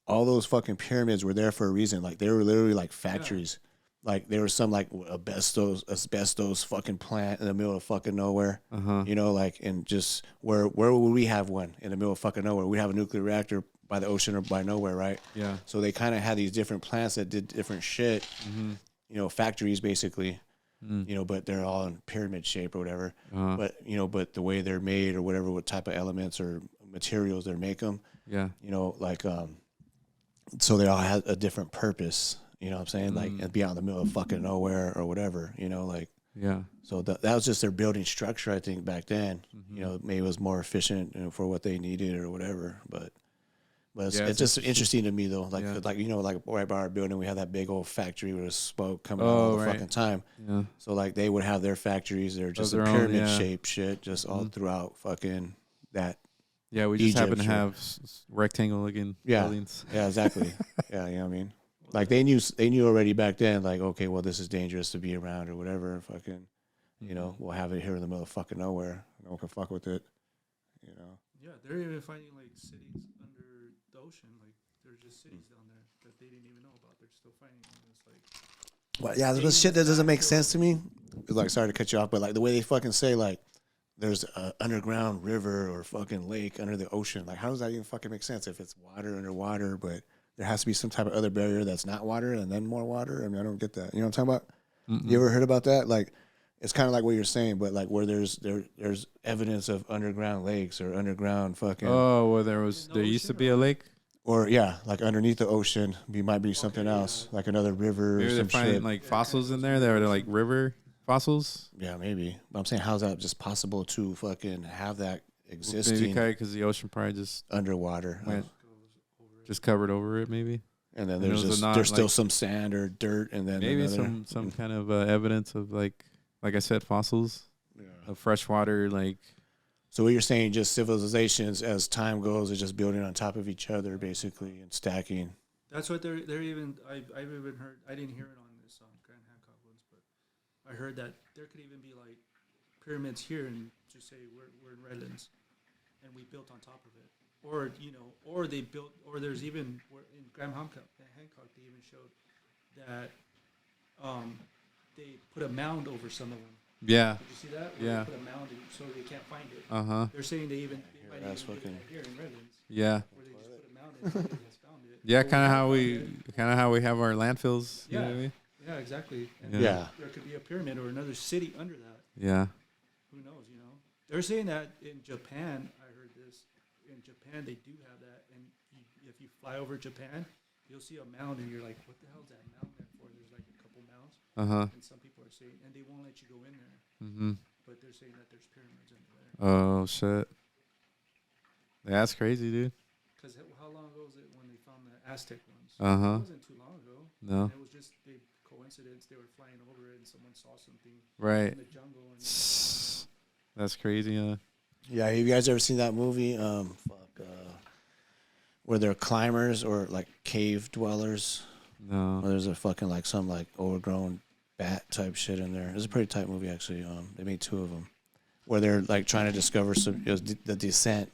all those fucking pyramids were there for a reason. Like they were literally like factories. Like there was some like asbestos fucking plant in the middle of fucking nowhere. You know, like and just where would we have one in the middle of fucking nowhere? We have a nuclear reactor by the ocean or by nowhere, right? Yeah. So they kind of had these different plants that did different shit. You know, factories basically. You know, but they're all in pyramid shape or whatever. But you know, but the way they're made or whatever, what type of elements or materials they make them. Yeah. You know, like so they all had a different purpose. You know what I'm saying? Like, and be out in the middle of fucking nowhere or whatever, you know, like, yeah. So that was just their building structure, I think, back then. You know, maybe it was more efficient, you know, for what they needed or whatever. But it's just interesting to me, though. Like, you know, like right by our building, we have that big old factory with smoke coming out all the fucking time. Yeah. So, like, they would have their factories. They're just a pyramid-shaped shit just all throughout fucking that. Yeah, we just Egypt happen to have rectangle-looking buildings. Yeah, exactly. Yeah, you know what I mean? Like they knew already back then, like, okay, well, this is dangerous to be around or whatever. Fucking, you know, we'll have it here in the middle of fucking nowhere. No one can fuck with it. You know. Yeah, they're even finding like cities under the ocean. Like there's just cities down there that they didn't even know about. They're still finding them. It's like, well, yeah, there's shit that doesn't make sense to me. It's like, sorry to cut you off, but like the way they fucking say like there's an underground river or fucking lake under the ocean. Like, how does that even fucking make sense if it's water underwater, but there has to be some type of other barrier that's not water and then more water? I mean, I don't get that. You know what I'm talking about? You ever heard about that? Like, it's kind of like what you're saying, but like where there's evidence of underground lakes or underground fucking. Oh, well, there used to be a lake. Or yeah, like underneath the ocean, might be something else, like another river. Maybe or they're some finding shit. like fossils in there that are like river fossils. Yeah, maybe. But I'm saying, how's that just possible to fucking have that existing? Maybe because the ocean probably just underwater. Just covered over it, maybe. And then there's still some sand or dirt, and then maybe some kind of evidence of like I said, fossils of freshwater. Like, so what you're saying, just civilizations as time goes, are just building on top of each other, basically, and stacking. That's what they're even. I've even heard. I didn't hear it on this Grand Hancock ones, but I heard that there could even be like pyramids here, and just say we're in Redlands, and we built on top of it. Or or they built, or there's even in Graham Hancock they even showed that they put a mound over some of them. Yeah. Did you see that? Yeah. They put a mound so they can't find it. They're saying they might even do that here in Redlands. Yeah. Where they just put a mound and nobody has found it. Yeah, kind of how we have our landfills. Yeah. You know what I mean? Yeah, exactly. And Yeah. there could be a pyramid or another city under that. Yeah. Who knows? They're saying that in Japan. I heard this. In Japan, they do have that, and if you fly over Japan, you'll see a mound, and you're like, "What the hell is that mound there for?" There's like a couple mounds, and some people are saying, and they won't let you go in there, but they're saying that there's pyramids under there. Oh shit! Yeah, that's crazy, dude. Because how long ago was it when they found the Aztec ones? Uh-huh. It wasn't too long ago. No. And it was just a coincidence. They were flying over it, and someone saw something Right. in the jungle. And That's crazy, huh? Yeah, have you guys ever seen that movie? Where they're climbers or like cave dwellers? No. Where there's a fucking like some like overgrown bat type shit in there. It's a pretty tight movie actually. They made 2 of them, where they're like trying to discover some. It was the Descent.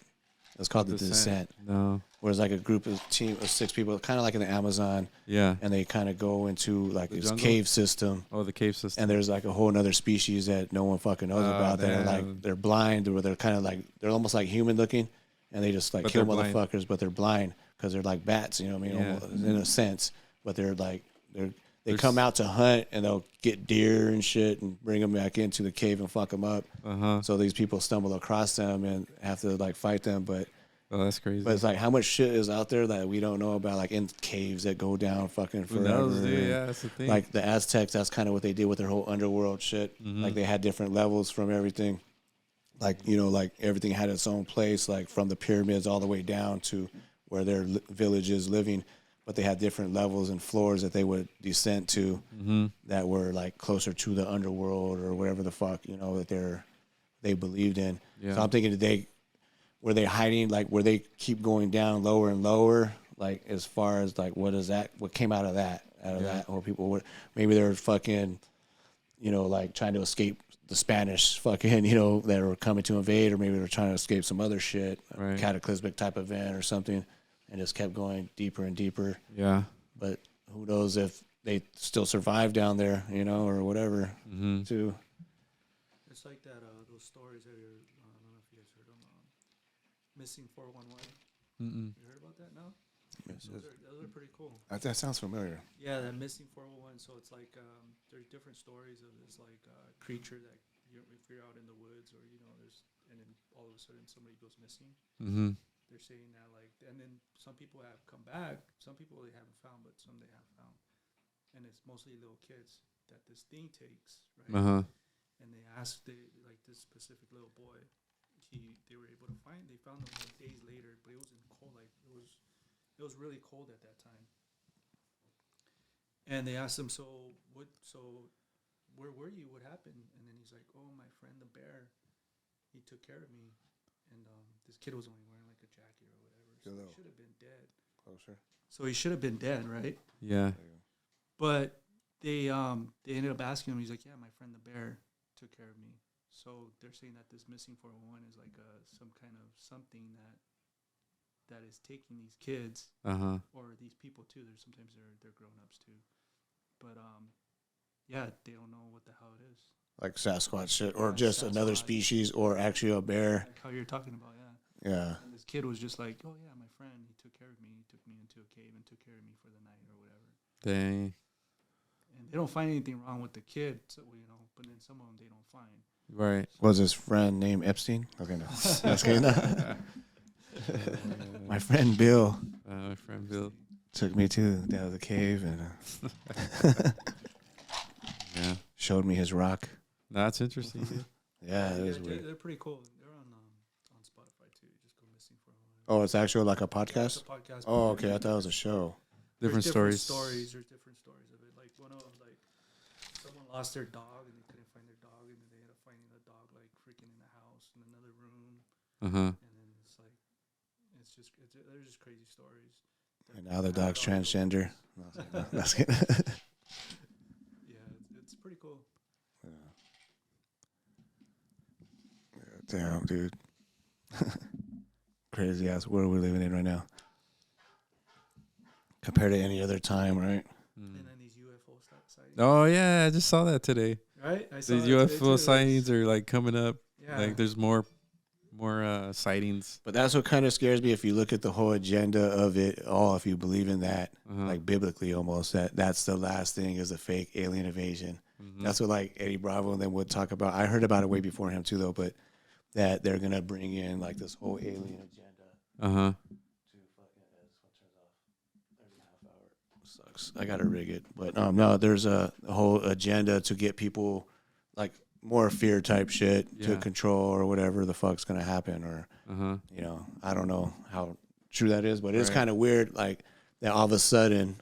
It's called the Descent. No. Where it's like a group of team of 6 people, kind of like in the Amazon. Yeah. And they kind of go into like The this jungle? cave system. Oh, the cave system. And there's like a whole other species that no one fucking knows about. That are damn. like they're blind, or they're kind of like they're almost like human looking, and they just like But kill they're blind. motherfuckers, but they're blind because they're like bats. You know what I mean? Yeah. Almost, in a sense, but they're like they There's- come out to hunt, and they'll get deer and shit and bring them back into the cave and fuck them up. Uh-huh. So these people stumble across them and have to like fight them, but. Oh, that's crazy. But it's like how much shit is out there that we don't know about, like in caves that go down fucking Who forever. knows, dude? Yeah, that's the thing. Like the Aztecs, that's kind of what they did with their whole underworld shit. Mm-hmm. Like they had different levels from everything. Like, you know, like everything had its own place, like from the pyramids all the way down to where their village is living. But they had different levels and floors that they would descend to that were like closer to the underworld or whatever the fuck, you know, that they believed in. Yeah. So I'm thinking were they hiding, like, where they keep going down lower and lower, like, as far as, like, what came out of that, or people were, maybe they're fucking, you know, like, trying to escape the Spanish fucking, you know, that were coming to invade, or maybe they're trying to escape some other shit, Right. cataclysmic type event or something, and just kept going deeper and deeper. Yeah. But who knows if they still survive down there, you know, or whatever, too. it's like that. Those stories that are. I don't know if you guys heard them. Missing 411. Mm-mm. You heard about that? No. Those are pretty cool. That sounds familiar. Yeah, that missing 411. So it's like there's different stories of this like creature that if you're out in the woods or and then all of a sudden somebody goes missing. Mm-hmm. They're saying that like, and then some people have come back. Some people they haven't found, but some they have found. And it's mostly little kids that this thing takes, right? Uh-huh. And they asked like this specific little boy. They were able to find. They found him like days later, but it was in cold. Like it was really cold at that time. And they asked him, so where were you? What happened? And then he's like, oh, my friend the bear, he took care of me. And this kid was only wearing like a jacket or whatever, so he should have been dead. Closer. So he should have been dead, right? Yeah. But they ended up asking him. He's like, yeah, my friend the bear took care of me. So they're saying that this missing 411 is like some kind of something that is taking these kids or these people too. Sometimes they're grown ups too, but yeah, they don't know what the hell it is. Like Sasquatch shit, or Yeah, just another Sasquatch. species, or actually a bear. Like how you're talking about, yeah. Yeah. And this kid was just like, oh yeah, my friend, he took care of me. He took me into a cave and took care of me for the night or whatever. Dang. And they don't find anything wrong with the kid, so but then some of them they don't find. Right. Was his friend named Epstein? Okay, no. That's good. My friend Bill My friend Bill. took me down to the cave and Yeah. showed me his rock. That's interesting, dude. Yeah, it is weird. They're pretty cool. They're on Spotify too. You just go missing for a while. Oh, it's actually like a It's podcast? a podcast. Oh, okay. I thought it was a show. Different There's stories. There's different stories of it. Like one of them, like someone lost their dog and they couldn't find their dog, and then they ended up finding the dog like freaking in the house in another room, Uh-huh. and then it's like there's just crazy stories. And now the dog's transgender. No, that's good. Yeah, it's pretty cool. Damn, dude. Crazy ass world we're living in right now. Compared to any other time, right? And then these UFO sightings. Oh yeah, I just saw that today. Right? I saw The that today, UFO too. sightings are like coming up. Yeah. Like there's more sightings. But that's what kind of scares me if you look at the whole agenda of it all, if you believe in that, Uh-huh. like biblically almost, that's the last thing is a fake alien invasion. Mm-hmm. That's what like Eddie Bravo and then would talk about. I heard about it way before him too, though, but that they're going to bring in like this whole alien agenda. Uh-huh. To fucking, this one turns off 30.5 hour. Sucks. I got to rig it. But no, there's a whole agenda to get people like more fear type shit to Yeah. control or whatever the fuck's going to happen, or Uh-huh. you know, I don't know how true that is, but it's Right. kind of weird, like that all of a sudden,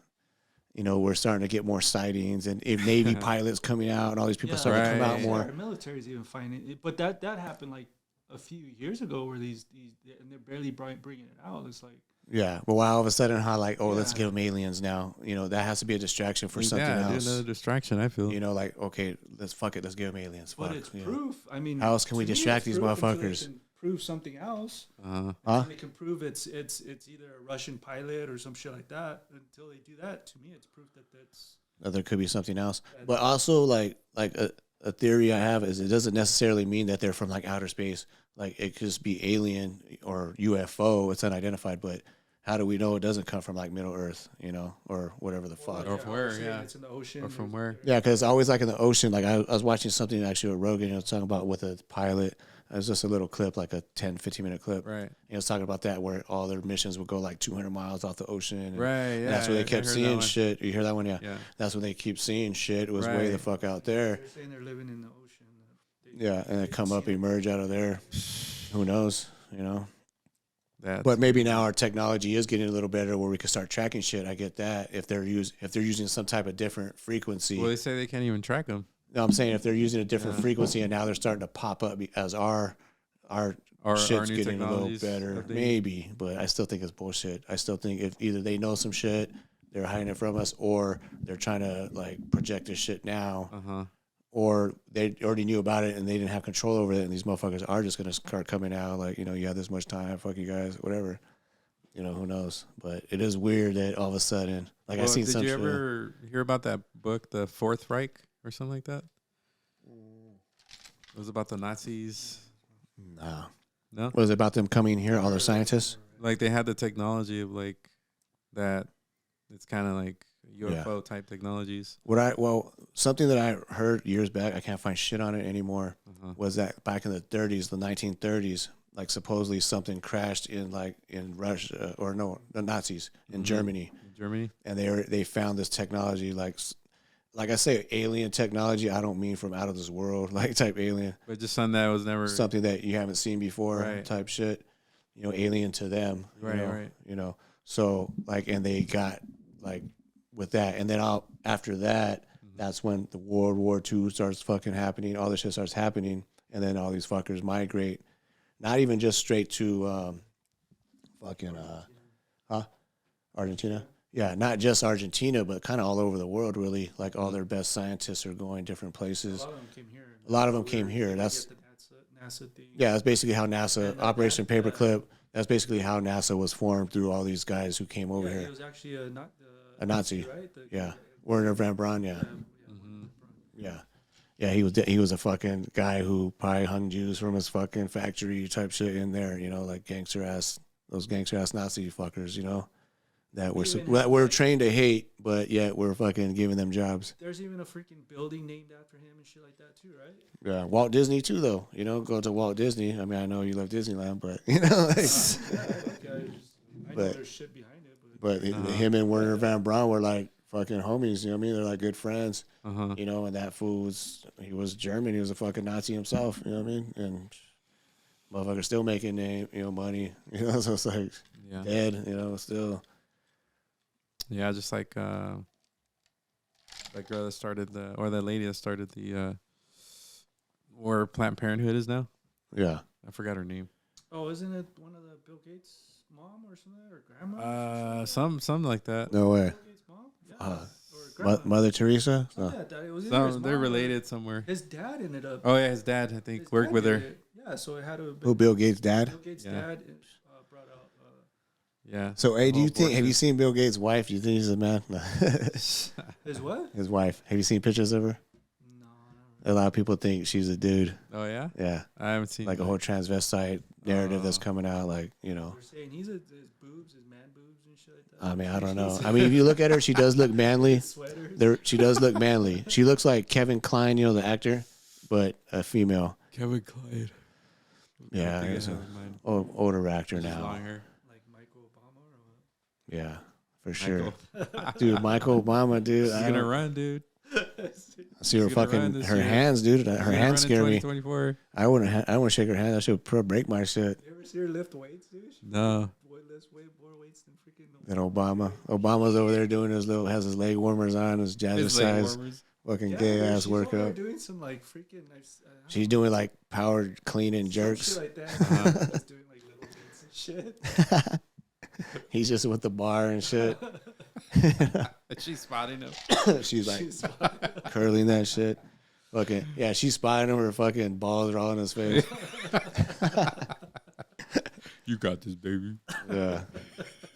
you know, we're starting to get more sightings, and if Navy pilots coming out, and all these people starting to come out more. Our military's even finding it, but that happened like a few years ago, where these and they're barely bringing it out. It's like. Yeah, but why all of a sudden, how like, oh, let's give them aliens now? You know, that has to be a distraction for something else. Another distraction, I feel. You know, like, okay, let's give them aliens. But it's proof. I mean, how else can we distract these motherfuckers? Prove something else. They can prove it's either a Russian pilot or some shit like that. Until they do that, to me, it's proof that there could be something else. But also, like a theory I have is it doesn't necessarily mean that they're from like outer space. Like it could just be alien or UFO. It's unidentified, but how do we know it doesn't come from like Middle Earth, you know, or whatever the fuck? Or from where? Yeah, it's in the ocean. Or from where? Yeah, because it's always like in the ocean. Like I was watching something actually with Rogan, you know, talking about with a pilot. It was just a little clip, like a 10, 15-minute clip. Right. He was talking about that where all their missions would go like 200 miles off the ocean. And right, yeah. That's where they kept seeing shit. You hear that one? Yeah. That's where they keep seeing shit. It was way the fuck out there. They're saying they're living in the ocean. Yeah, and they come up, emerge out of there. Who knows, you know? But maybe now our technology is getting a little better where we can start tracking shit. I get that. If they're using some type of different frequency. Well, they say they can't even track them. No, I'm saying if they're using a different frequency and now they're starting to pop up as our shit's getting a little better, maybe. But I still think it's bullshit. I still think if either they know some shit, they're hiding it from us, or they're trying to like project this shit now, or they already knew about it and they didn't have control over it, and these motherfuckers are just gonna start coming out like, you know, you have this much time, fuck you guys, whatever. You know, who knows? But it is weird that all of a sudden, like I seen some shit. Did you ever hear about that book, The Fourth Reich, or something like that? It was about the Nazis. No. Was it about them coming here, all their scientists? Like they had the technology of like that. It's kind of like UFO type technologies. Something that I heard years back, I can't find shit on it anymore, was that back in the 30s, the 1930s, like supposedly something crashed in Russia, or no, the Nazis in Germany. And they found this technology, like I say, alien technology. I don't mean from out of this world, like type alien, but just something that was never something that you haven't seen before, type shit. You know, alien to them, right. You know, so like, and they got like with that, and then after that, that's when the World War II starts fucking happening. All this shit starts happening, and then all these fuckers migrate, not even just straight to Argentina. Yeah, not just Argentina, but kind of all over the world, really. Like all their best scientists are going different places. A lot of them came here. That's NASA thing. Yeah, that's basically how NASA, Operation Paperclip. That's basically how NASA was formed, through all these guys who came over here. It was actually a Nazi, right? Werner von Braun. Yeah, he was a fucking guy who probably hung Jews from his fucking factory type shit in there. You know, like those gangster ass Nazi fuckers. You know. That we're trained to hate, but yet we're fucking giving them jobs. There's even a freaking building named after him and shit like that too, right? Yeah, Walt Disney too, though. You know, go to Walt Disney. I mean, I know you love Disneyland, but you know, I know there's shit behind it. But him and Werner von Braun were like fucking homies. You know what I mean? They're like good friends. You know, and that fool he was German. He was a fucking Nazi himself. You know what I mean? And motherfucker still making money. You know, so it's like dead. You know, still. Yeah, just like that girl that started that lady that started the where Planned Parenthood is now. Yeah, I forgot her name. Oh, isn't it one of the Bill Gates' mom or something, or grandma? Something like that. No way. Bill Gates' mom? Yeah. Mother Teresa? They're related somewhere. His dad ended up. Oh yeah, his dad I think worked with her. Yeah, so it had to. Who? Bill Gates' dad? Bill Gates' dad brought out. Yeah. So, hey, have you seen Bill Gates' wife? Do you think he's a man? His what? His wife. Have you seen pictures of her? No. A lot of people think she's a dude. Oh, yeah? Yeah. I haven't seen like a whole transvestite narrative that's coming out, like, you know. They're saying his boobs, his man boobs and shit like that. I mean, I don't know. I mean, if you look at her, she does look manly. She does look manly. She looks like Kevin Kline, you know, the actor, but a female. Kevin Kline. Yeah, he's an older actor now. Yeah, for sure. Dude, Michael Obama, dude. She's going to run, dude. I see her fucking, her hands, dude. Her hands scare me. I want to shake her hand. That should break my shit. You ever see her lift weights, dude? No. that's way more weights than freaking. Than Obama. Obama's over there doing has his leg warmers on, his jazzercise, fucking gay ass she's over there workout. doing some like freaking. She's doing like power clean and jerks. Shit like that. Just doing like little weights and shit. He's just with the bar and shit. She's spotting him. She's like curling that shit. Fucking yeah, she's spotting him. Her fucking balls are all in his face. You got this, baby. Yeah.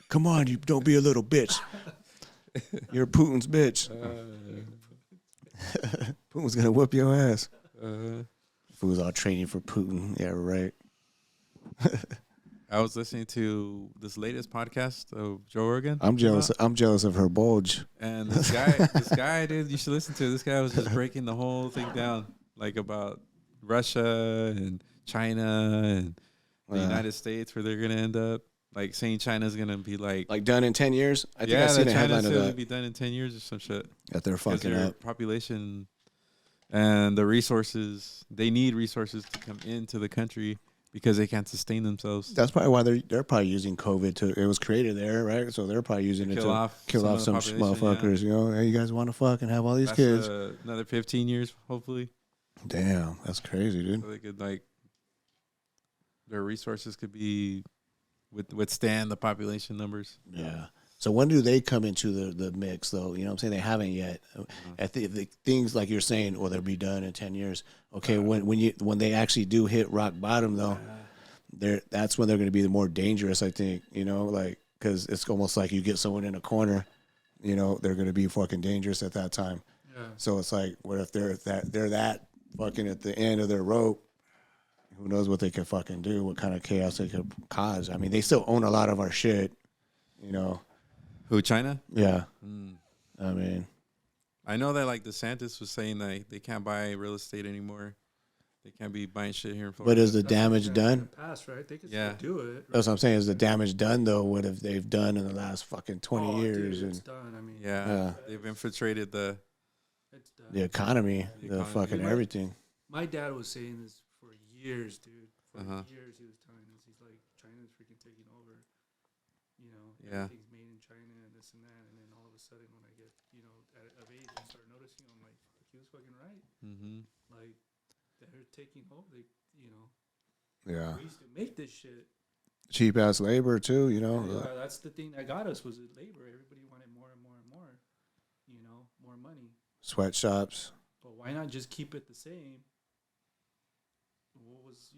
Come on, you don't be a little bitch. You're Putin's bitch. Putin's gonna whoop your ass. Fool's all training for Putin. Yeah, right. I was listening to this latest podcast of Joe Rogan. I'm jealous. I'm jealous of her bulge. And this guy, dude, you should listen to. This guy was just breaking the whole thing down, like about Russia and China and the United States, where they're gonna end up. Like saying China's gonna be like done in 10 years. I think I seen a headline of that. Be done in 10 years or some shit. That they're fucking up. Population and the resources. They need resources to come into the country because they can't sustain themselves. That's probably why they're probably using COVID to. It was created there, right? So they're probably using it to kill off some motherfuckers. Yeah. You know, hey, you guys want to fucking have all these kids? Another 15 years, hopefully. Damn, that's crazy, dude. So they could their resources could be withstand the population numbers. Yeah. So when do they come into the mix, though? You know what I'm saying? They haven't yet. I think the things like you're saying, or they'll be done in 10 years. Okay, when they actually do hit rock bottom, though, that's when they're going to be the more dangerous, I think. You know, like because it's almost like you get someone in a corner. You know, they're going to be fucking dangerous at that time. Yeah. So it's like, what if they're that fucking at the end of their rope? Who knows what they could fucking do? What kind of chaos they could cause? I mean, they still own a lot of our shit. You know. Who, China? Yeah. I mean, I know that like DeSantis was saying that they can't buy real estate anymore. They can't be buying shit here in Florida. But is the damage done? Past, right? They can still do it. Right? That's what I'm saying. Is the damage done though? What have they've done in the last fucking 20 years? Dude, it's done. I mean, they've infiltrated the economy, the fucking everything. My dad was saying this for years, dude. For years, he was telling us. He's like, China's freaking taking over. You know, everything's made in China and this and that. And then all of a sudden, when I get, of age and start noticing, I'm like, fuck, he was fucking right. Mm-hmm. Like, they're taking over. We used to make this shit. Cheap ass labor too, you know. Yeah, that's the thing that got us was the labor. Everybody wanted more and more and more. You know, more money. Sweatshops. But why not just keep it the same? What was,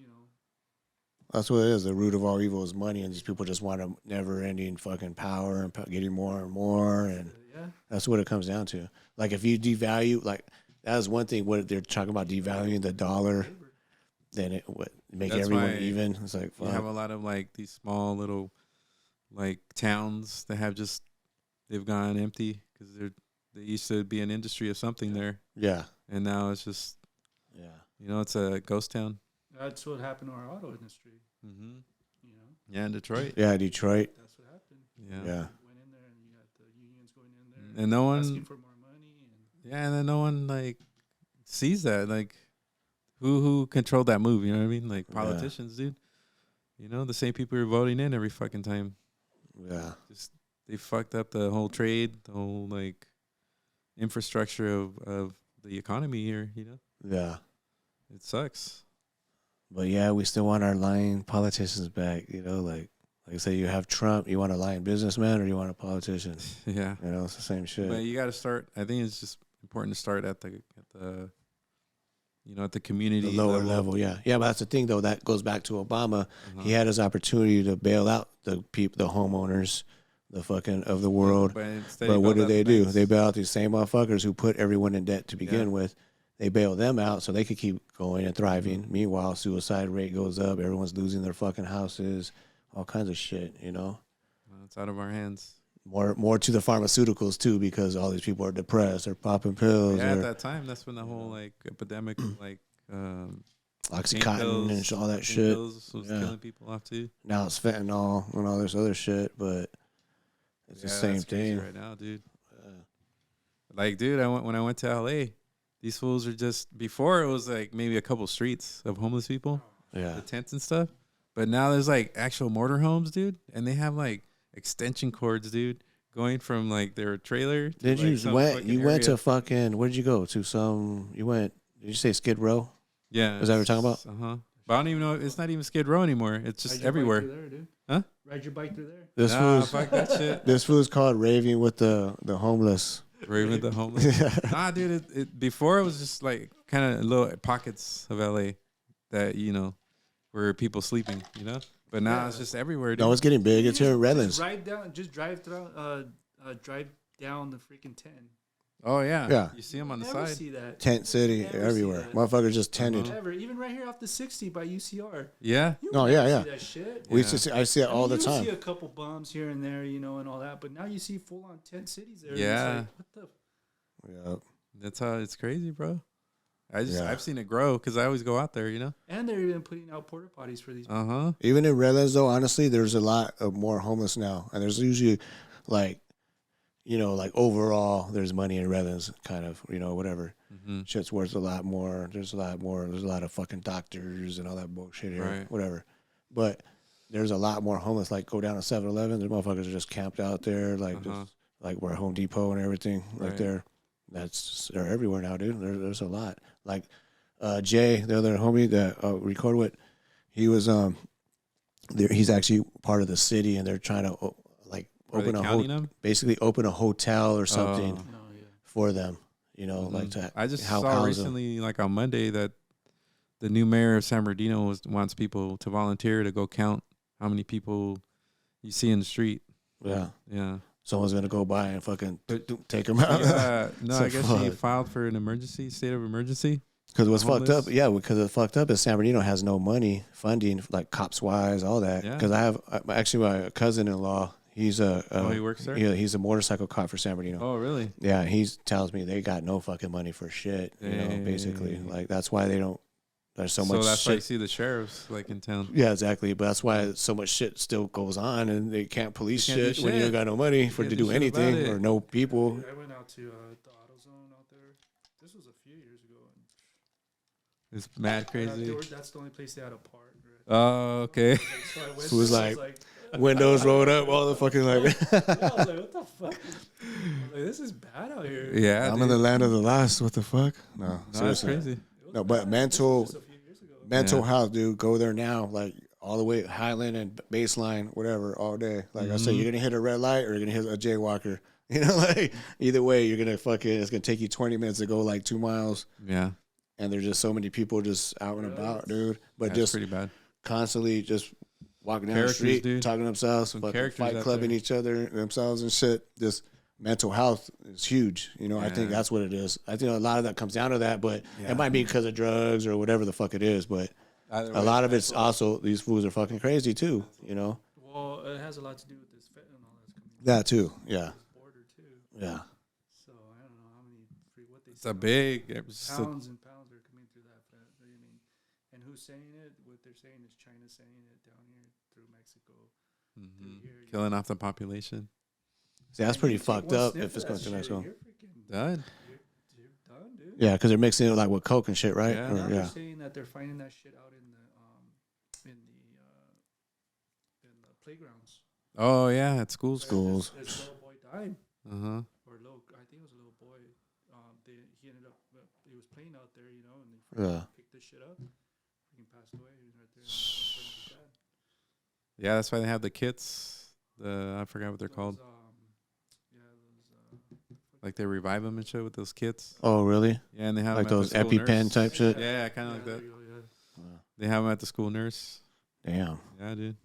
That's what it is. The root of all evil is money, and these people just want a never-ending fucking power and getting more and more, and that's what it comes down to. Like if you devalue, like that is one thing. What they're talking about, devaluing the dollar, then it would make everyone even. It's like fuck. You have a lot of like these small little like towns that have they've gone empty because they used to be an industry of something there. Yeah, and now it's just it's a ghost town. That's what happened to our auto industry. Mm-hmm. Yeah, in Detroit. Yeah, Detroit. That's what happened. Yeah. Went in there, and you got the unions going in there, and no one asking for more money. And then no one like sees that. Like, who controlled that move? You know what I mean? Like politicians, dude. The same people you're voting in every fucking time. Yeah. Just they fucked up the whole trade, the whole like infrastructure of the economy here. Yeah. It sucks. But yeah, we still want our lying politicians back. Like I say, you have Trump. You want a lying businessman, or you want a politician? Yeah, it's the same shit. But you got to start. I think it's just important to start at the community, the lower level. Yeah. But that's the thing, though. That goes back to Obama. He had his opportunity to bail out the homeowners, the fucking of the world. But what do? They bail out these same motherfuckers who put everyone in debt to begin with. They bail them out so they could keep going and thriving. Meanwhile, suicide rate goes up. Everyone's losing their fucking houses. All kinds of shit, Well, it's out of our hands. More to the pharmaceuticals, too, because all these people are depressed. They're popping pills. Yeah, at that time, that's when the whole, like, epidemic of, like... Oxycontin and all that shit. Was killing people off, too. Now it's fentanyl and all this other shit, but it's the same thing. Right now, dude. Like, dude, when I went to L.A., these fools are just... Before, it was, like, maybe a couple streets of homeless people. Yeah. The tents and stuff. But now there's like actual motorhomes, dude, and they have like extension cords, dude, going from like their trailer. To, Did like, you some went? fucking You went area. to fucking? Where did you go to? You went? Did you say Skid Row? Yeah. Is that what you're talking about? But I don't even know. It's not even Skid Row anymore. It's just Ride your bike everywhere. through there, dude. Huh? Ride your bike through there. This Nah, was fuck that shit. this was called raving with the homeless. Raving with the homeless. Nah, dude. Before it was just like kind of little pockets of LA that where people sleeping. But now it's just everywhere, dude. No, it's getting big. It's here in Redlands. Just drive down the freaking 10. Oh yeah. Yeah. You see them on the Never side. see that. Tent city Never see everywhere. that. Motherfuckers just tented. Never. Even right here off the 60 by UCR. Yeah. You No, never yeah. see that shit. We used to see, I see it all the you time. see a couple bums here and there, and all that. But now you see full on tent cities there. Yeah. And it's like, what the? Yeah. That's how it's crazy, bro. Yeah. I've seen it grow because I always go out there, And they're even putting out porta potties for these. Even in Redlands, though, honestly, there's a lot of more homeless now, and there's usually like overall, there's money in Redlands, kind of, whatever. Mm-hmm. Shit's worth a lot more. There's a lot more. There's a lot of fucking doctors and all that bullshit here, Right. whatever. But there's a lot more homeless. Like, go down to 7-Eleven, the motherfuckers are just camped out there, like just like where Home Depot and everything, right there. They're everywhere now, dude. There's a lot. Like Jay, the other homie that record with, he was he's actually part of the city, and they're trying to open a hotel or something for them. Like to I just help saw house recently, like on Monday, that the new mayor of San Bernardino wants people to volunteer to go count how many people you see in the street. Yeah. Yeah. Someone's gonna go by and fucking take them out. No, I guess he filed for an emergency, state of emergency. Because what's fucked up, because it's fucked up is San Bernardino has no money funding, like cops wise, all that. Because I have actually my cousin-in-law. He's he works there. He's a motorcycle cop for San Bernardino. Oh, really? Yeah, he tells me they got no fucking money for shit. Basically, like that's why they don't. There's so much. So that's shit. why you see the sheriffs like in town. Yeah, exactly. But that's why so much shit still goes on, and they can't police shit when you don't got no money to do anything or no people. I went out to the AutoZone out there. This was a few years ago. It's mad crazy. That's the only place they had a park. Right? Oh, okay. So I went. So it was like windows rolled up, all the fucking like. I was like, what the fuck? Like, this is bad out here. Yeah, I'm in the land of the lost. What the fuck? No, that's crazy. No, but mental health, dude. Go there now, like all the way Highland and Baseline, whatever, all day. Like I said, you're gonna hit a red light or you're gonna hit a jaywalker. Like either way, you're gonna it's gonna take you 20 minutes to go like 2 miles. Yeah. And there's just so many people just out and about, dude. But just pretty bad. Constantly just walking down the street, dude. talking to themselves, fucking fight clubbing each other, themselves and shit. Just mental health is huge. I think that's what it is. I think a lot of that comes down to that, but it might be because of drugs or whatever the fuck it is. But a lot of it's also these fools are fucking crazy too. Well, it has a lot to do with this fentanyl that's coming. That too, yeah. Border too. Yeah. So I don't know how many what they. It's a big pounds and pounds are coming through that. And who's saying it? What they're saying is China saying it down here through Mexico, through here, killing off the population. See, that's pretty fucked up if it's going to Mexico. Done. You're done, dude. Yeah, because they're mixing it like with coke and shit, right? Yeah. They're saying that they're finding that shit out in the playgrounds. Oh yeah, at schools. This little boy died. Uh-huh. I think it was a little boy. He ended up. He was playing out there, and he picked this shit up. He passed away. He was right there. In front of his dad. Yeah, that's why they have the kits. I forgot what they're called. Like they revive them and shit with those kits. Oh, really? Yeah, and they have like them those EpiPen type shit. Yeah, kind of like that. They have them at the school nurse. Damn. Yeah, dude.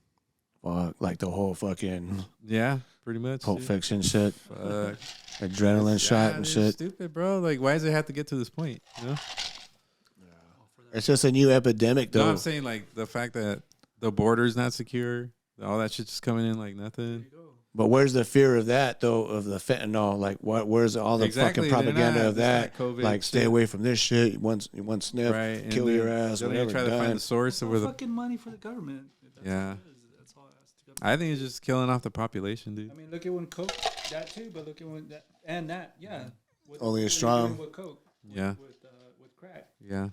Fuck, like the whole fucking pretty much. Pulp Fiction shit. Fuck. Adrenaline shot and shit. Stupid, bro. Like, why does it have to get to this point? It's just a new epidemic, though. No, I'm saying like the fact that the border's not secure, all that shit's just coming in like nothing. But where's the fear of that, though, of the fentanyl? Like, where's all the fucking propaganda of that? Like, stay away from this shit. One sniff, kill your ass, whatever. Try to find the source of where the fucking money for the government. Yeah. That's all it has to go. I think it's just killing off the population, dude. I mean, look at when Coke, that too, but look at when that, and that, yeah. Only as strong. With Coke. Yeah. With crack. Yeah.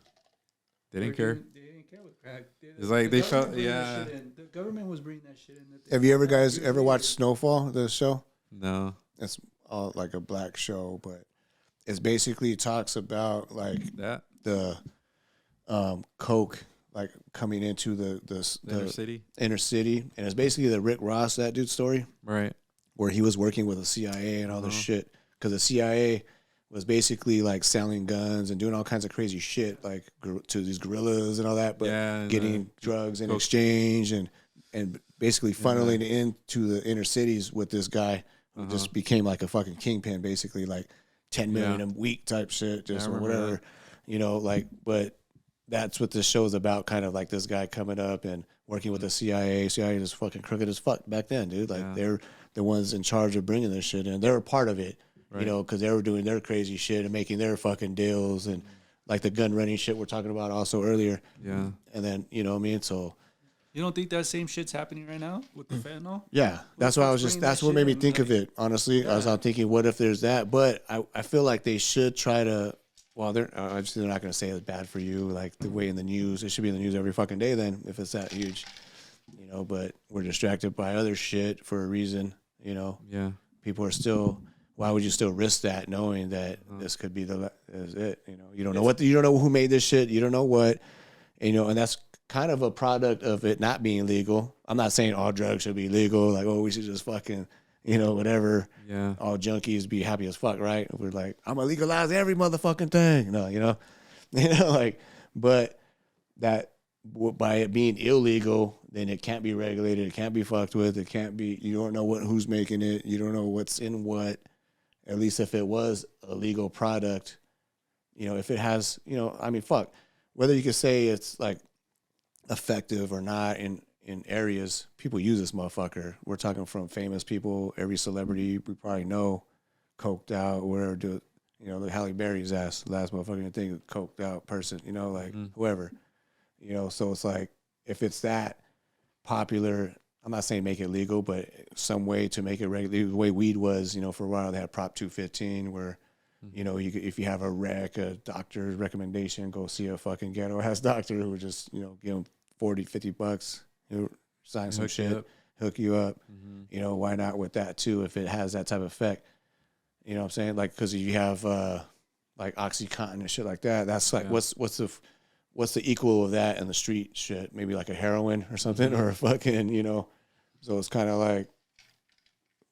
They didn't care. They didn't care with crack. It's like they felt, government bring that yeah. shit in. The government was bringing that shit in. Have you guys ever watched Snowfall, the show? No. It's all like a black show, but it's basically talks about like That? the coke like coming into the inner city, and it's basically the Rick Ross, that dude's story, Right. where he was working with the CIA and all this shit, because the CIA was basically like selling guns and doing all kinds of crazy shit like to these guerrillas and all that, but getting drugs in exchange and basically funneling into the inner cities with this guy who just became like a fucking kingpin, basically like 10 million a week type shit, just or whatever, you know, like, but that's what this show is about, kind of like this guy coming up and working with the CIA. CIA is fucking crooked as fuck back then, dude. Like they're the ones in charge of bringing this shit in. They were part of it, you know, because they were doing their crazy shit and making their fucking deals and like the gun running shit we're talking about also earlier. Yeah. And then, you know what I mean? So you don't think that same shit's happening right now with the fentanyl? yeah, that's why I was just, that's what made me think of it, honestly. I was thinking, what if there's that? But I feel like they should try to, well, they're obviously they're not going to say it's bad for you, like the way in the news. It should be in the news every fucking day then, if it's that huge, you know. But we're distracted by other shit for a reason, you know. Yeah. People are still. Why would you still risk that, knowing that this could be is it? You know, you don't know you don't know who made this shit. You don't know what, and, you know, and that's kind of a product of it not being legal. I'm not saying all drugs should be legal. Like, oh, we should just fucking, you know, whatever. Yeah. All junkies be happy as fuck, right? We're like, I'm gonna legalize every motherfucking thing. No, you know, like, but that by it being illegal, then it can't be regulated. It can't be fucked with. It can't be. You don't know who's making it. You don't know what's in what. At least if it was a legal product, you know, if it has, you know, I mean, fuck, whether you could say it's like effective or not in areas, people use this motherfucker. We're talking from famous people, every celebrity we probably know, coked out, whatever, you know, the Halle Berry's ass, the last motherfucking thing, coked out person, you know, like whoever, you know, so it's like, if it's that popular, I'm not saying make it legal, but some way to make it regular, the way weed was, you know, for a while they had Prop 215 where, you know, if you have a wreck, a doctor's recommendation, go see a fucking ghetto-ass doctor who would just, you know, give them $40-$50, you know, sign some shit, hook you up. You know, why not with that too, if it has that type of effect? You know what I'm saying? Like, because you have like OxyContin and shit like that. That's like, what's the equal of that in the street shit? Maybe like a heroin or something, or a fucking, you know. So it's kind of like,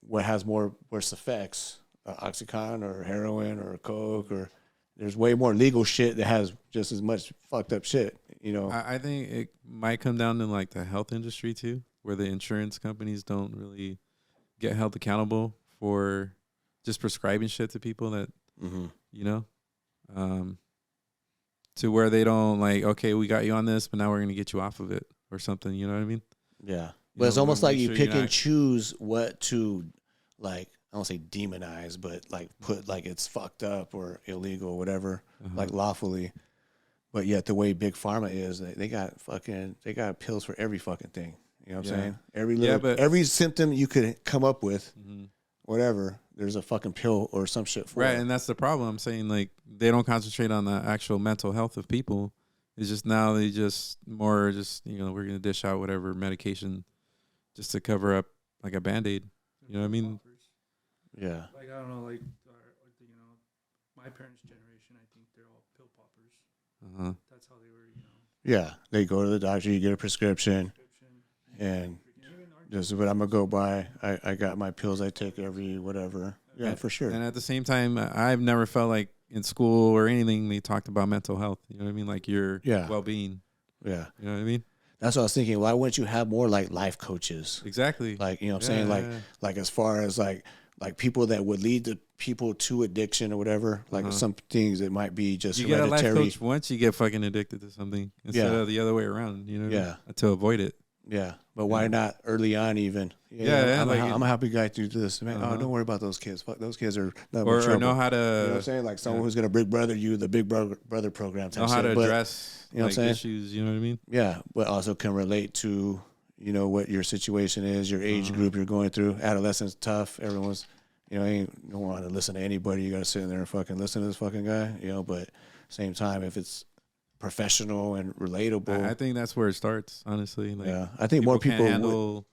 what has more worse effects? OxyContin or heroin or coke, or there's way more legal shit that has just as much fucked up shit, you know. I think it might come down to like the health industry too, where the insurance companies don't really get held accountable for just prescribing shit to people that, you know, to where they don't like, okay, we got you on this, but now we're going to get you off of it or something. You know what I mean? Yeah. But it's almost like you pick and choose what to, like, I don't say demonize, but like put like it's fucked up or illegal or whatever, like lawfully. But yet the way Big Pharma is, they got pills for every fucking thing. You know what I'm saying? Every symptom you could come up with, whatever, there's a fucking pill or some shit for it. Right, and that's the problem. I'm saying, like, they don't concentrate on the actual mental health of people. It's just now they just more just, you know, we're going to dish out whatever medication just to cover up like a Band-Aid. You know what I mean? Yeah. Like, I don't know, like, you know, my parents' generation, I think they're all pill poppers. That's how they were, you know. Yeah. They go to the doctor, you get a prescription, and this is what I'm going to go buy. I got my pills I take every whatever. Yeah, for sure. And at the same time, I've never felt like in school or anything they talked about mental health. You know what I mean? Like your well-being. Yeah. You know what I mean? That's what I was thinking. Why wouldn't you have more like life coaches? Exactly. Like, you know what I'm saying? Like as far as like people that would lead the people to addiction or whatever, like some things that might be just hereditary. Get a life coach once you get fucking addicted to something instead of the other way around, you know what I mean? To avoid it. Yeah. But why not early on even? I'm a happy guy through this. Man, oh, don't worry about those kids. Fuck, those kids are not or know how to, you know what I'm saying? Like someone who's going to big brother you, the big brother program. Know how to address you know what I'm saying? Issues, you know what I mean? Yeah, but also can relate to, you know, what your situation is, your age group you're going through. Adolescence don't want to listen to anybody. You got to sit in there and fucking listen to this fucking guy, you know, but same time, if it's professional and relatable. I think that's where it starts, honestly. Like, yeah, I think more people can't handle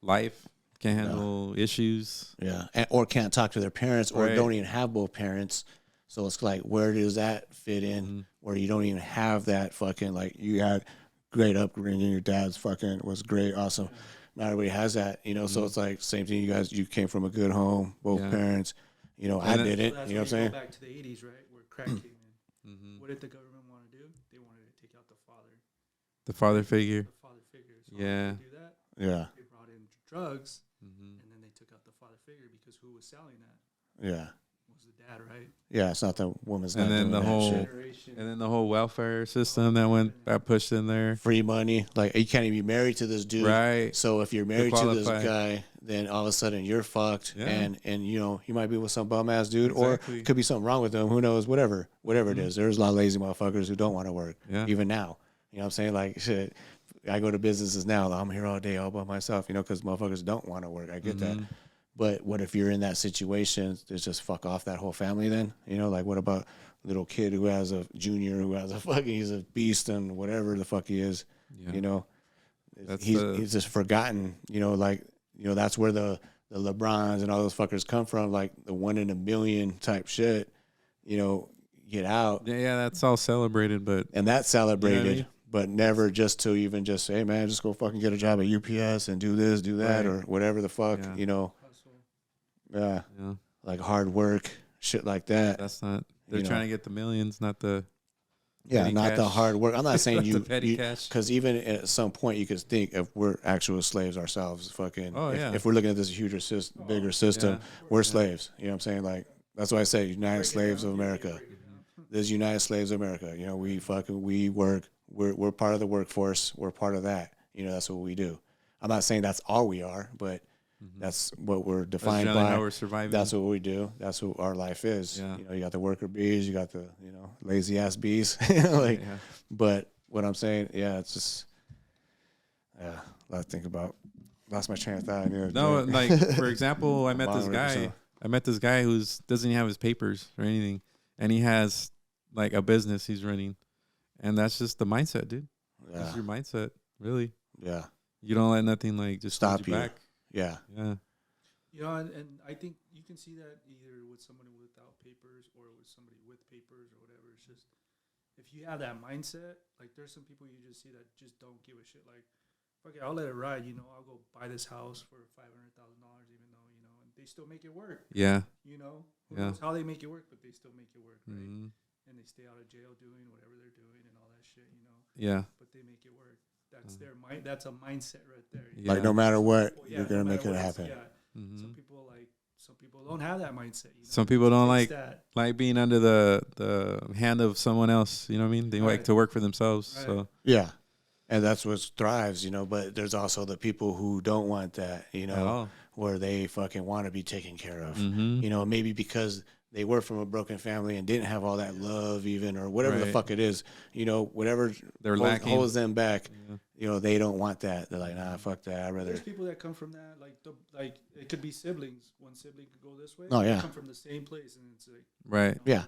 life, can't handle issues. Yeah, or can't talk to their parents, or don't even have both parents. So it's like, where does that fit in? Where you don't even have that fucking, like, you had great upbringing, your dad's fucking was great, awesome. Not everybody has that, you know. So it's like same thing. You came from a good home, both parents. You know, I didn't. So you know what I'm saying? Back to the 80s, right, where crack came in. What did the government want to do? They wanted to take out the father. The father figure. The father figure. So Yeah. how did they do that? Yeah. They brought in drugs, and then they took out the father figure because who was selling that? Yeah. Was the dad, right? Yeah, it's not the woman's. And not then doing the that whole, shit. and then the whole welfare system that pushed in there. Free money, like you can't even be married to this dude. Right. So if you're married to this qualify. guy, then all of a sudden you're fucked, Yeah. and you know, you might be with some bum ass dude, Exactly. or could be something wrong with them. Who knows? Whatever it is. There's a lot of lazy motherfuckers who don't want to work. Yeah. Even now, you know what I'm saying? Like shit. I go to businesses now. I'm here all day all by myself, you know, because motherfuckers don't want to work. I get that. But what if you're in that situation? It's just fuck off that whole family then? You know, like what about little kid who has a junior who has a fucking, he's a beast and whatever the fuck he is, you know? He's just forgotten, you know, like, you know, that's where the LeBrons and all those fuckers come from, like the 1 in a million type shit, you know, get out. Yeah, that's all celebrated, but. And that's celebrated. You know what I mean? But never just to even just say, hey, man, just go fucking get a job at UPS and do this, do that, or whatever the fuck, you know. Yeah. Like hard work, shit like that. That's not, they're trying to get the millions, not the. Yeah, not cash. the hard work. I'm not saying The petty cash. Because even at some point you could think if we're actual slaves ourselves, fucking. Oh, if, yeah. if we're looking at this bigger system, we're slaves. You know what I'm saying? Like, that's why I say United Slaves of America. This United Slaves of America. You know, we work. We're part of the workforce. We're part of that. You know, that's what we do. I'm not saying that's all we are, but that's what we're defined by. How we're surviving. That's what we do. That's what our life is. Yeah. You know, you got the worker bees, you got the, you know, lazy ass bees. But what I'm saying, it's just, a lot to think about. Lost my train of thought. No, like for example, I met this guy who doesn't even have his papers or anything, and he has like a business he's running, and that's just the mindset, dude. Yeah. That's your mindset, really. Yeah. You don't let nothing like just stop hold you back. Yeah. Yeah. You know, and I think you can see that either with somebody without papers or with somebody with papers or whatever. It's just, if you have that mindset, like there's some people you just see that just don't give a shit. Like, fuck it, I'll let it ride. You know, I'll go buy this house for $500,000, even though, you know, and they still make it work. Yeah. You know, who knows how they make it work, but they still make it work, right? And they stay out of jail doing whatever they're doing and all that shit, you know. Yeah. But they make it work. That's their mind. That's a mindset right there. Yeah. Like no matter what, you're gonna make it happen. Some people don't have that mindset. You know? Some people don't like being under the hand of someone else. You know what I mean? They like to work for themselves. Right. So yeah, and that's what thrives, you know. But there's also the people who don't want that, you know, where they fucking want to be taken care of. You know, maybe because they were from a broken family and didn't have all that love, even, or whatever the fuck it is. You know, whatever they're lacking holds them back. You know, they don't want that. They're like, nah, fuck that. I'd rather. There's people that come from that, like it could be siblings. One sibling could go this way. Oh yeah. They come from the same place, and it's like right. Yeah.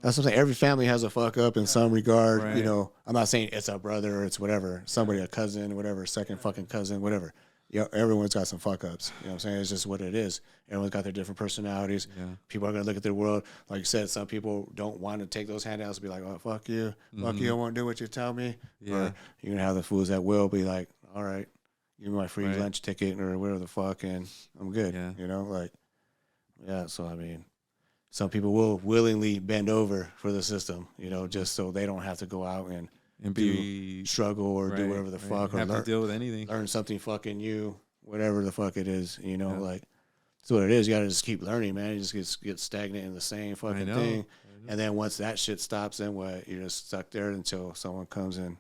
That's what I'm saying. Every family has a fuck up in some regard. Right. You know, I'm not saying it's a brother or it's whatever, somebody, a cousin, whatever, second fucking cousin, whatever. Yeah, everyone's got some fuck ups. You know what I'm saying? It's just what it is. Everyone's got their different personalities. Yeah. People are going to look at their world. Like you said, some people don't want to take those handouts and be like, oh, fuck you. Fuck you. I won't do what you tell me. Yeah. Or you're going to have the fools that will be like, all right, give me my free lunch ticket or whatever the fuck, and I'm good. Yeah. You know, like, yeah. So, I mean, some people will willingly bend over for the system, you know, just so they don't have to go out and be struggle or do whatever the fuck, or have to deal with anything, learn something fucking new, whatever the fuck it is, you know, like that's what it is. You got to just keep learning, man. You just get stagnant in the same fucking thing, and then once that shit stops, then what? You're just stuck there until someone comes in.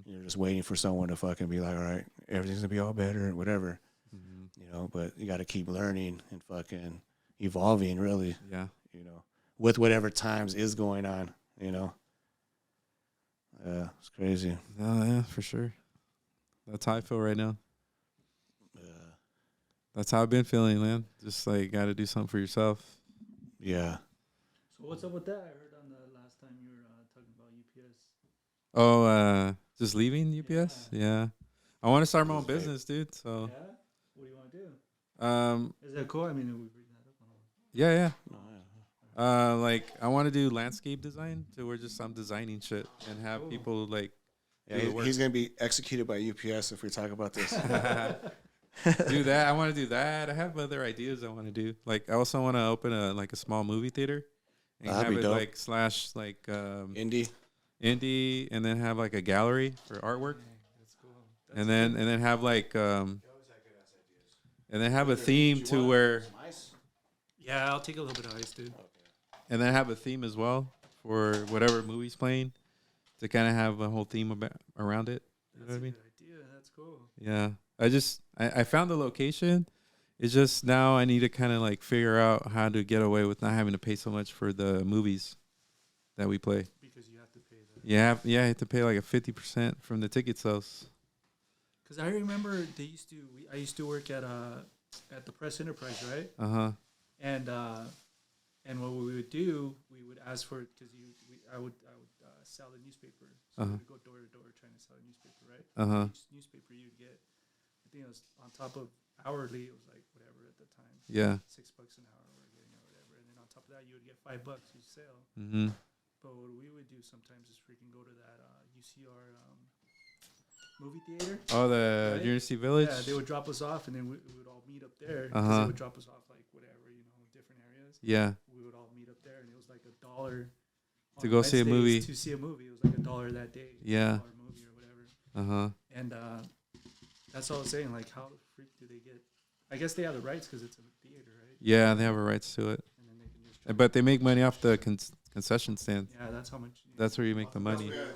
You're just waiting for someone to fucking be like, all right, everything's gonna be all better, whatever, you know. But you got to keep learning and fucking evolving, really. Yeah, you know, with whatever times is going on, you know. Yeah, it's crazy. Oh, yeah, for sure. That's how I feel right now. Yeah. That's how I've been feeling, man. Just like got to do something for yourself. Yeah. So what's up with that? I heard on the last time you were talking about UPS. Oh, just leaving UPS? Yeah. I want to start my own business, dude. So, Yeah. What do you want to do? Is that cool? I mean, we bring that up on all. yeah. Like I want to do landscape design, so we're just I'm designing shit and have people like Yeah, he's gonna be executed by UPS if we talk about this. do that. I want to do that. I have other ideas I want to do. Like I also want to open a small movie theater and That'd have be it dope. like slash like Indie. indie, and then have like a gallery for artwork, That's cool. and then have like and then have a theme to where, Yeah, I'll take a little bit of ice, dude. and then have a theme as well for whatever movie's playing, to kind of have a whole theme around it. You know That's what I mean? a good idea. That's cool. Yeah. I found the location. It's just now I need to kind of like figure out how to get away with not having to pay so much for the movies that we play. Because you have to pay that. Yeah, I have to pay like a 50% from the ticket sales. Because I remember I used to work at the Press Enterprise, right? And what we would do, we would ask for, because I would sell the newspaper. So we would go door to door trying to sell a newspaper, right? Each newspaper you'd get, I think it was on top of hourly, it was like whatever at the time. Yeah. $6 an hour we were getting or whatever. And then on top of that, you would get $5 each sale. Mm-hmm. But what we would do sometimes is freaking go to that UCR movie theater. Oh, the Right? University Village? Yeah, they would drop us off, and then we would all meet up there. 'Cause they would drop us off like whatever, different areas. Yeah. We would all meet up there, and it was like $1 To go see a movie. To see a movie, it was like $1 that day. Yeah. $1 movie or whatever. And that's all I was saying. Like, how the freak do they get? I guess they have the rights because it's a theater, right? Yeah, they have a rights to it. And then they can just. But they make money off the concession stand. Yeah, that's how much. That's where you make the money. Make their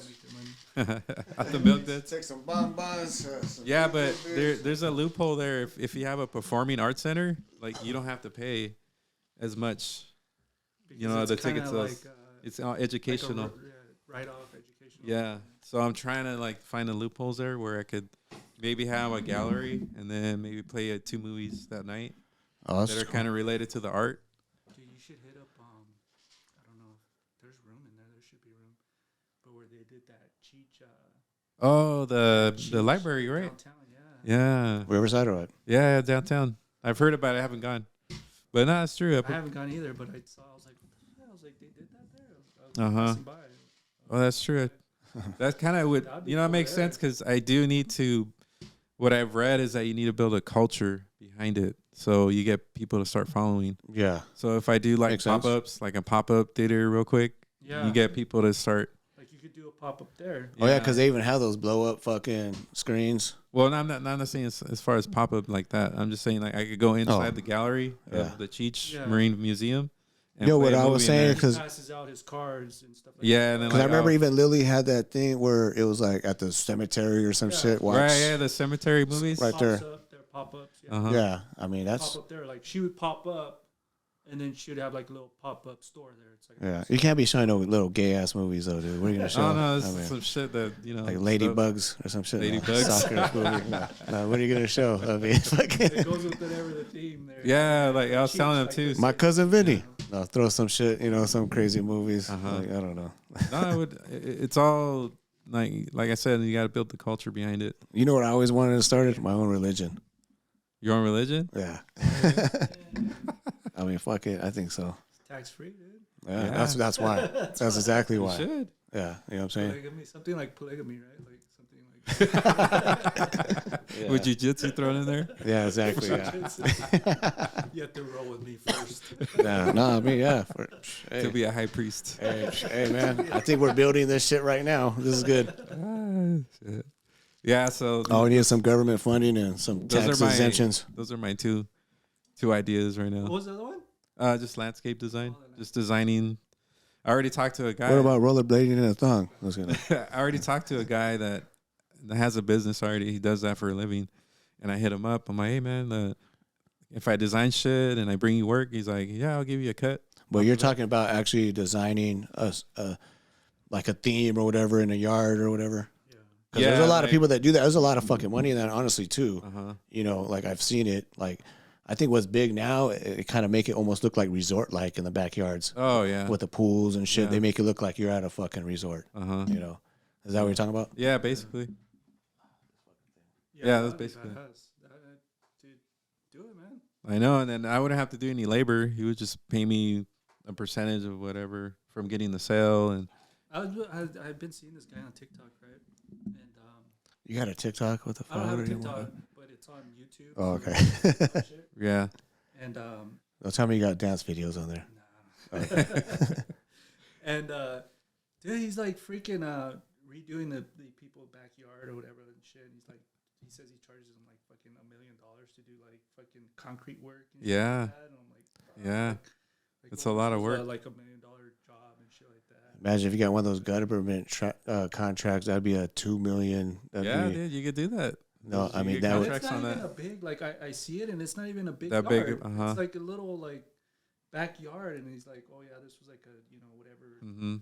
money. Off the milk duds. Take some bonbons. Yeah, but there's a loophole there. If you have a performing arts center, like you don't have to pay as much. Because The it's ticket kinda sales. like, It's educational. Like write-off educational. Yeah. So I'm trying to like find the loopholes there where I could maybe have a gallery and then maybe play 2 movies that night that are kind of related to the art. Dude, you should hit up. I don't know if there's room in there. There should be room. But where they did that Cheech. Oh, the library, right? Downtown, yeah. Yeah. Riverside or what? Yeah, downtown. I've heard about it. I haven't gone. But no, it's true. I haven't gone either, but I saw. I was like, what the hell? I was like, they did that there. I was passing by. Oh, that's true. That kind of would, That'd be it cool, makes yeah. sense because I do need to. What I've read is that you need to build a culture behind it, so you get people to start following. Yeah. So if I do like Makes sense. pop-ups, like a pop-up theater, real quick, Yeah. you get people to start. Like you could do a pop up there. Oh yeah, because they even have those blow up fucking screens. Well, I'm not saying as far as pop-up like that. I'm just saying like I could go inside the gallery Yeah. of the Cheech Yeah. Marine Museum. And Yo, play what a I was movie in saying, there. because Passes out his cards and stuff like Yeah, and then that. I like, remember oh. even Lily had that thing where it was like at the cemetery or some Yeah. shit. Watch. Right, yeah, the cemetery movies. Right Pops there. Up, there pop ups. Yeah. Uh-huh. Yeah, I mean that's Pop up there. Like she would pop up, and then she would have like a little pop up store there. It's like yeah. You can't be showing no little gay ass movies though, dude. What are you gonna show? Oh no, I it's mean, some shit that like stuff. Ladybugs or some shit. Ladybugs? Soccer movie. No, what are you gonna show? I mean, fucking it goes with whatever the theme there. Yeah, like I was Cheech, telling them like too. this. my cousin Vinny. No, throw some shit. Some crazy movies. Uh-huh. Like, I don't know. No, it's all like I said, you got to build the culture behind it. You know what I always wanted to start? My own religion. Your own religion? Yeah. I mean, fuck it. I think so. Tax free, dude. Yeah, Yeah. That's why. That's exactly You why. should. Yeah, you know what I'm saying? Polygamy, something like polygamy, right? Like something like. Yeah. With jiu-jitsu thrown in there? Yeah, exactly. Yeah. You have to roll with me first. Yeah, no, I mean, yeah. Hey, To be a high priest. hey, man. I think we're building this shit right now. This is good. Shit. Yeah, so Oh, we need some government funding and some those tax are my exemptions. those are my two ideas right What now. was the other one? Just landscape design, just designing. I already talked to a guy. What about rollerblading in a thong? I was gonna. I already talked to a guy that has a business already. He does that for a living, and I hit him up. I'm like, hey man, if I design shit and I bring you work, he's like, yeah, I'll give you a cut. But you're talking about actually designing like a theme or whatever in a yard or whatever. Because there's a lot of people that do that. There's a lot of fucking money in that, honestly, too. Like I've seen it. Like I think what's big now, it kind of make it almost look like resort-like in the backyards. Oh yeah, With the pools and shit, Yeah. they make it look like you're at a fucking resort. Is that what you're talking about? Yeah, basically. Yeah, that's basically it. Dude, do it, man. I know, and then I wouldn't have to do any labor. He would just pay me a percentage of whatever from getting the sale. And I've been seeing this guy on TikTok, right? And You got a TikTok? What the fuck? I don't have a What do you TikTok, want? but it's on YouTube. Oh, so okay. it's shit. yeah, And Don't tell me you got dance videos on there. and dude, he's like freaking redoing the people's backyard or whatever and shit. And he says he charges them like fucking $1 million to do like fucking concrete work. And shit Yeah. like that. And I'm like, yeah. like, It's a lot of work. Like $1 million job and shit like that. Imagine if you got one of those government contracts. That'd be a $2 million. Yeah, dude, you could do that. No, I mean get that would. It's contracts not on even that. a big like I see it and it's not even a big That yard. big, It's like a little like backyard and he's like, oh yeah, this was like a whatever $500,000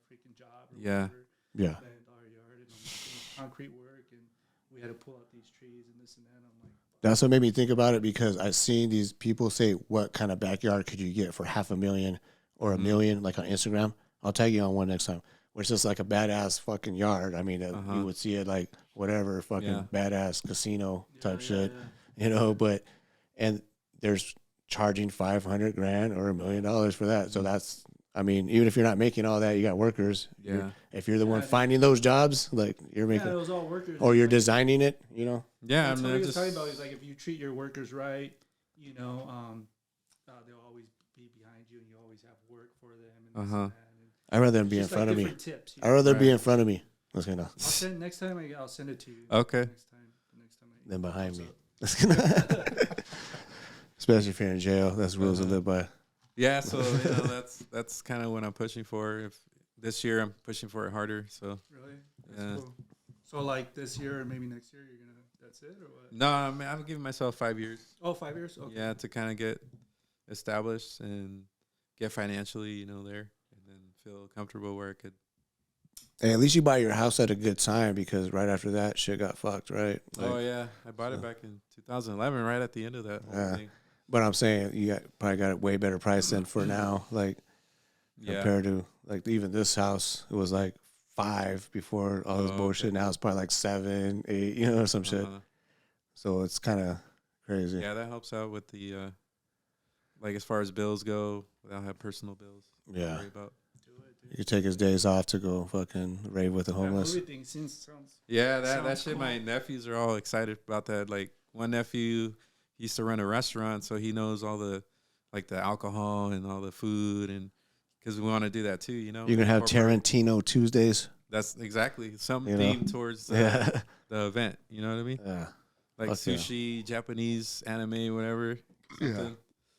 freaking job. Or Yeah. whatever, Yeah. $1 million yard and I'm doing concrete work and we had to pull out these trees and this and that. And I'm like, That's what made me think about it because I've seen these people say, "What kind of backyard could you get for $500,000 or $1 million?" Like on Instagram. I'll tag you on one next time. Where it's just like a badass fucking yard. I mean, you would see it like whatever fucking badass casino type shit, But and there's charging $500,000 or $1 million for that. So that's, I mean, even if you're not making all that, you got workers. Yeah. If you're the one finding those jobs, like you're making, it was all workers. or you're like, designing it, Yeah, That's what he was just talking about. He's like, if you treat your workers right, they'll always be behind you, and you always have work for them. And this and that. And I'd rather them be in just front of me. different Tips, I'd rather be in front of me. Let's go now. I'll send next time. I'll send it to you. Okay. Next time. Then behind me. Especially if you're in jail, that's rules to live by. yeah. So that's kind of what I'm pushing for. If this year I'm pushing for it harder. So Really? Yeah. Cool. So like this year or maybe next year, that's it or what? no, I mean, I'm giving myself 5 years. Oh, 5 years. Okay. Yeah, to kind of get established and get financially, there, and then feel comfortable where I could. Hey, at least you buy your house at a good time because right after that, shit got fucked, right? Oh yeah, I bought it back in 2011, right at the end of that whole thing. But I'm saying you probably got a way better price than for now, like compared to like even this house, it was like 5 before all this bullshit. Okay. Now it's probably like 7, 8, some shit. So it's kind of crazy. Yeah, that helps out with the like as far as bills go, without having personal bills. Yeah. Worry about. You could take his days off to go fucking rave with the homeless. Yeah, that shit. Cool. My nephews are all excited about that. Like one nephew used to run a restaurant, so he knows all the like the alcohol and all the food, and because we want to do that too, You're gonna have Tarantino Tuesdays. That's exactly some theme towards the event. You know what I mean? Yeah. Like sushi, Japanese, anime, whatever. Yeah.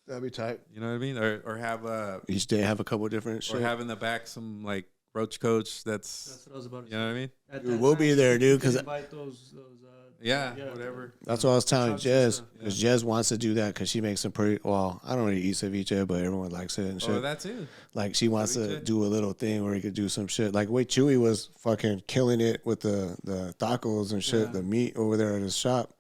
That'd be tight. You know what I mean? Or have each day have a couple different shit. Or have in the back some like roach coach. That's what I was about to say. You know what I mean? Dude, we'll be there, dude. Because invite those whatever. That's what I was telling Jez. Because Jez wants to do that because she makes some pretty. Well, I don't really eat ceviche, but everyone likes it and shit. Oh, that too. Like she wants to do a little thing where he could do some shit. Like wait, Chewy was fucking killing it with the tacos and shit, the meat over there at his shop.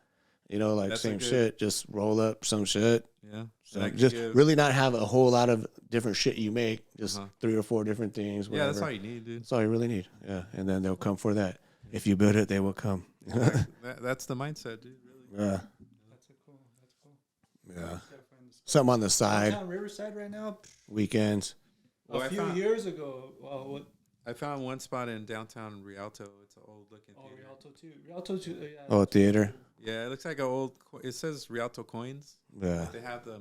Like that's same shit. Just roll up some shit. Yeah. So just really not have a whole lot of different shit you make. Just 3 or 4 different things. Whatever. Yeah, that's all you need, dude. That's all you really need. Yeah, and then they'll come for that. If you build it, they will come. That's the mindset, dude. Really. Yeah. That's cool. Yeah. Something on the side. Downtown Riverside right now. Weekends. Well, a few years ago. Well, I found one spot in downtown Rialto. It's an old looking theater. Rialto too. Yeah. Oh, theater. Yeah, it looks like an old. It says Rialto Coins. Yeah. They have the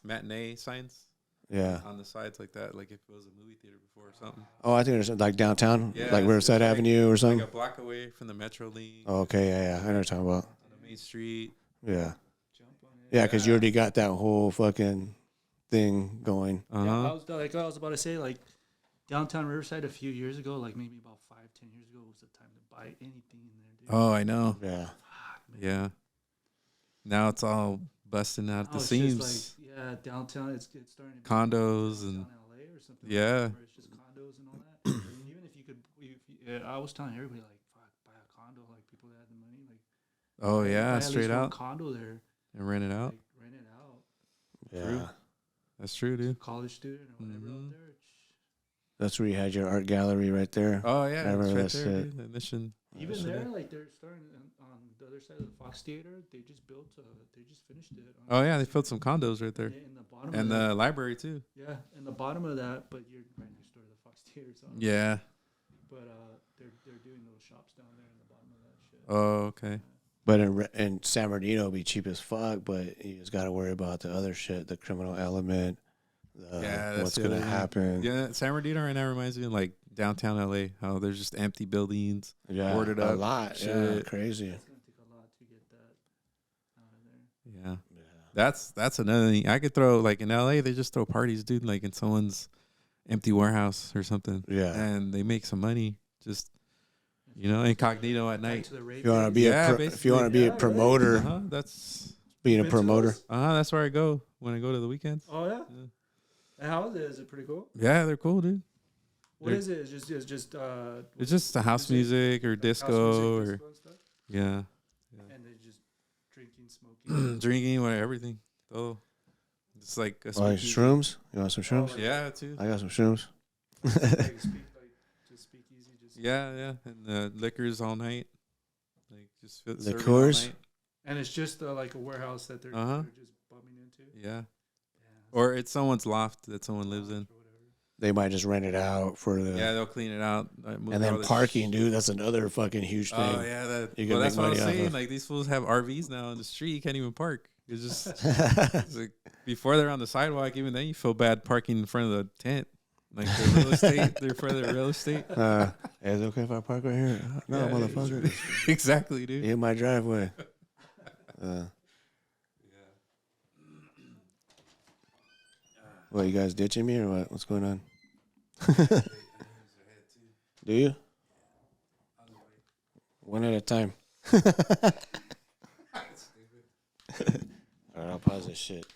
matinee signs. Yeah. On the sides like that, like if it was a movie theater before or something. Oh, I think there's like downtown, yeah, like Riverside Avenue or something. Like a block away from the Metro Link. Oh, okay, yeah. I know what you're talking about. On the main street. Yeah. Yeah, because you already got that whole fucking thing going. Yeah, I was about to say, like, downtown Riverside a few years ago, like maybe about 5-10 years ago, was the time to buy anything in there, dude. Oh, I know. Yeah. Fuck, yeah. Now it's all busting out the seams. Like, downtown, it's starting to be condos and LA or something. Yeah. Like it's just condos and all that. Even if you could, I was telling everybody, like, fuck, buy a condo, like people that had the money, like. Oh yeah, straight out. Condo there. And rent it out. Like, rent it out. Yeah. True. That's true, dude. College student or whatever out there. That's where you had your art gallery right there. Oh yeah, I remember it's right that there. shit. Dude. The Mission. Even Mission there, Day. like they're starting on the other side of the Fox Theater. They just built. They just finished it. Oh yeah, they built some condos right there, In the bottom. and of the library too. Yeah, in the bottom of that, but you're right next door to the Fox Theater. So Yeah. But they're doing little shops down there in the bottom of that shit. Oh okay. But in San Bernardino, it'd be cheap as fuck. But you just got to worry about the other shit, the criminal element. Yeah, what's gonna happen? Yeah, San Bernardino right now reminds me of like downtown LA. How there's just empty buildings, boarded up, a lot. shit. Yeah, crazy. It's gonna take a lot to get that out of there. Yeah. That's another thing. I could throw like in LA, they just throw parties, dude, like in someone's empty warehouse or something. Yeah. And they make some money just incognito at night. If you want to be if you want to be a promoter, That's being a promoter. that's where I go when I go to the weekends. Oh yeah. And how is it? Is it pretty cool? Yeah, they're cool, dude. What is it? It's just the house music or disco or and stuff? yeah. And they just drinking, smoking. Drinking, whatever, everything. Oh. It's like a Like speakeasy. shrooms? You want some shrooms? Yeah, too. I got some shrooms. Just speak easy. Just Yeah. And liquors all night. Like just serving all Liqueurs? night. And it's just like a warehouse that they're just bumming into. Yeah. Or it's someone's loft that someone lives in. They might just rent it out for the. Yeah, they'll clean it out. And then parking, dude. That's another fucking huge thing. Oh yeah, You can that's make what I was money off saying. of. Like these fools have RVs now in the street. You can't even park. It's just it's like before they're on the sidewalk. Even then, you feel bad parking in front of the tent. Like their real estate, they're for their real estate. Hey, is it okay if I park right here? No, Yeah, motherfucker. Exactly, dude. In my driveway. What, you guys ditching me or what? What's going on? Do you? One at a time. All right, I'll pause this shit.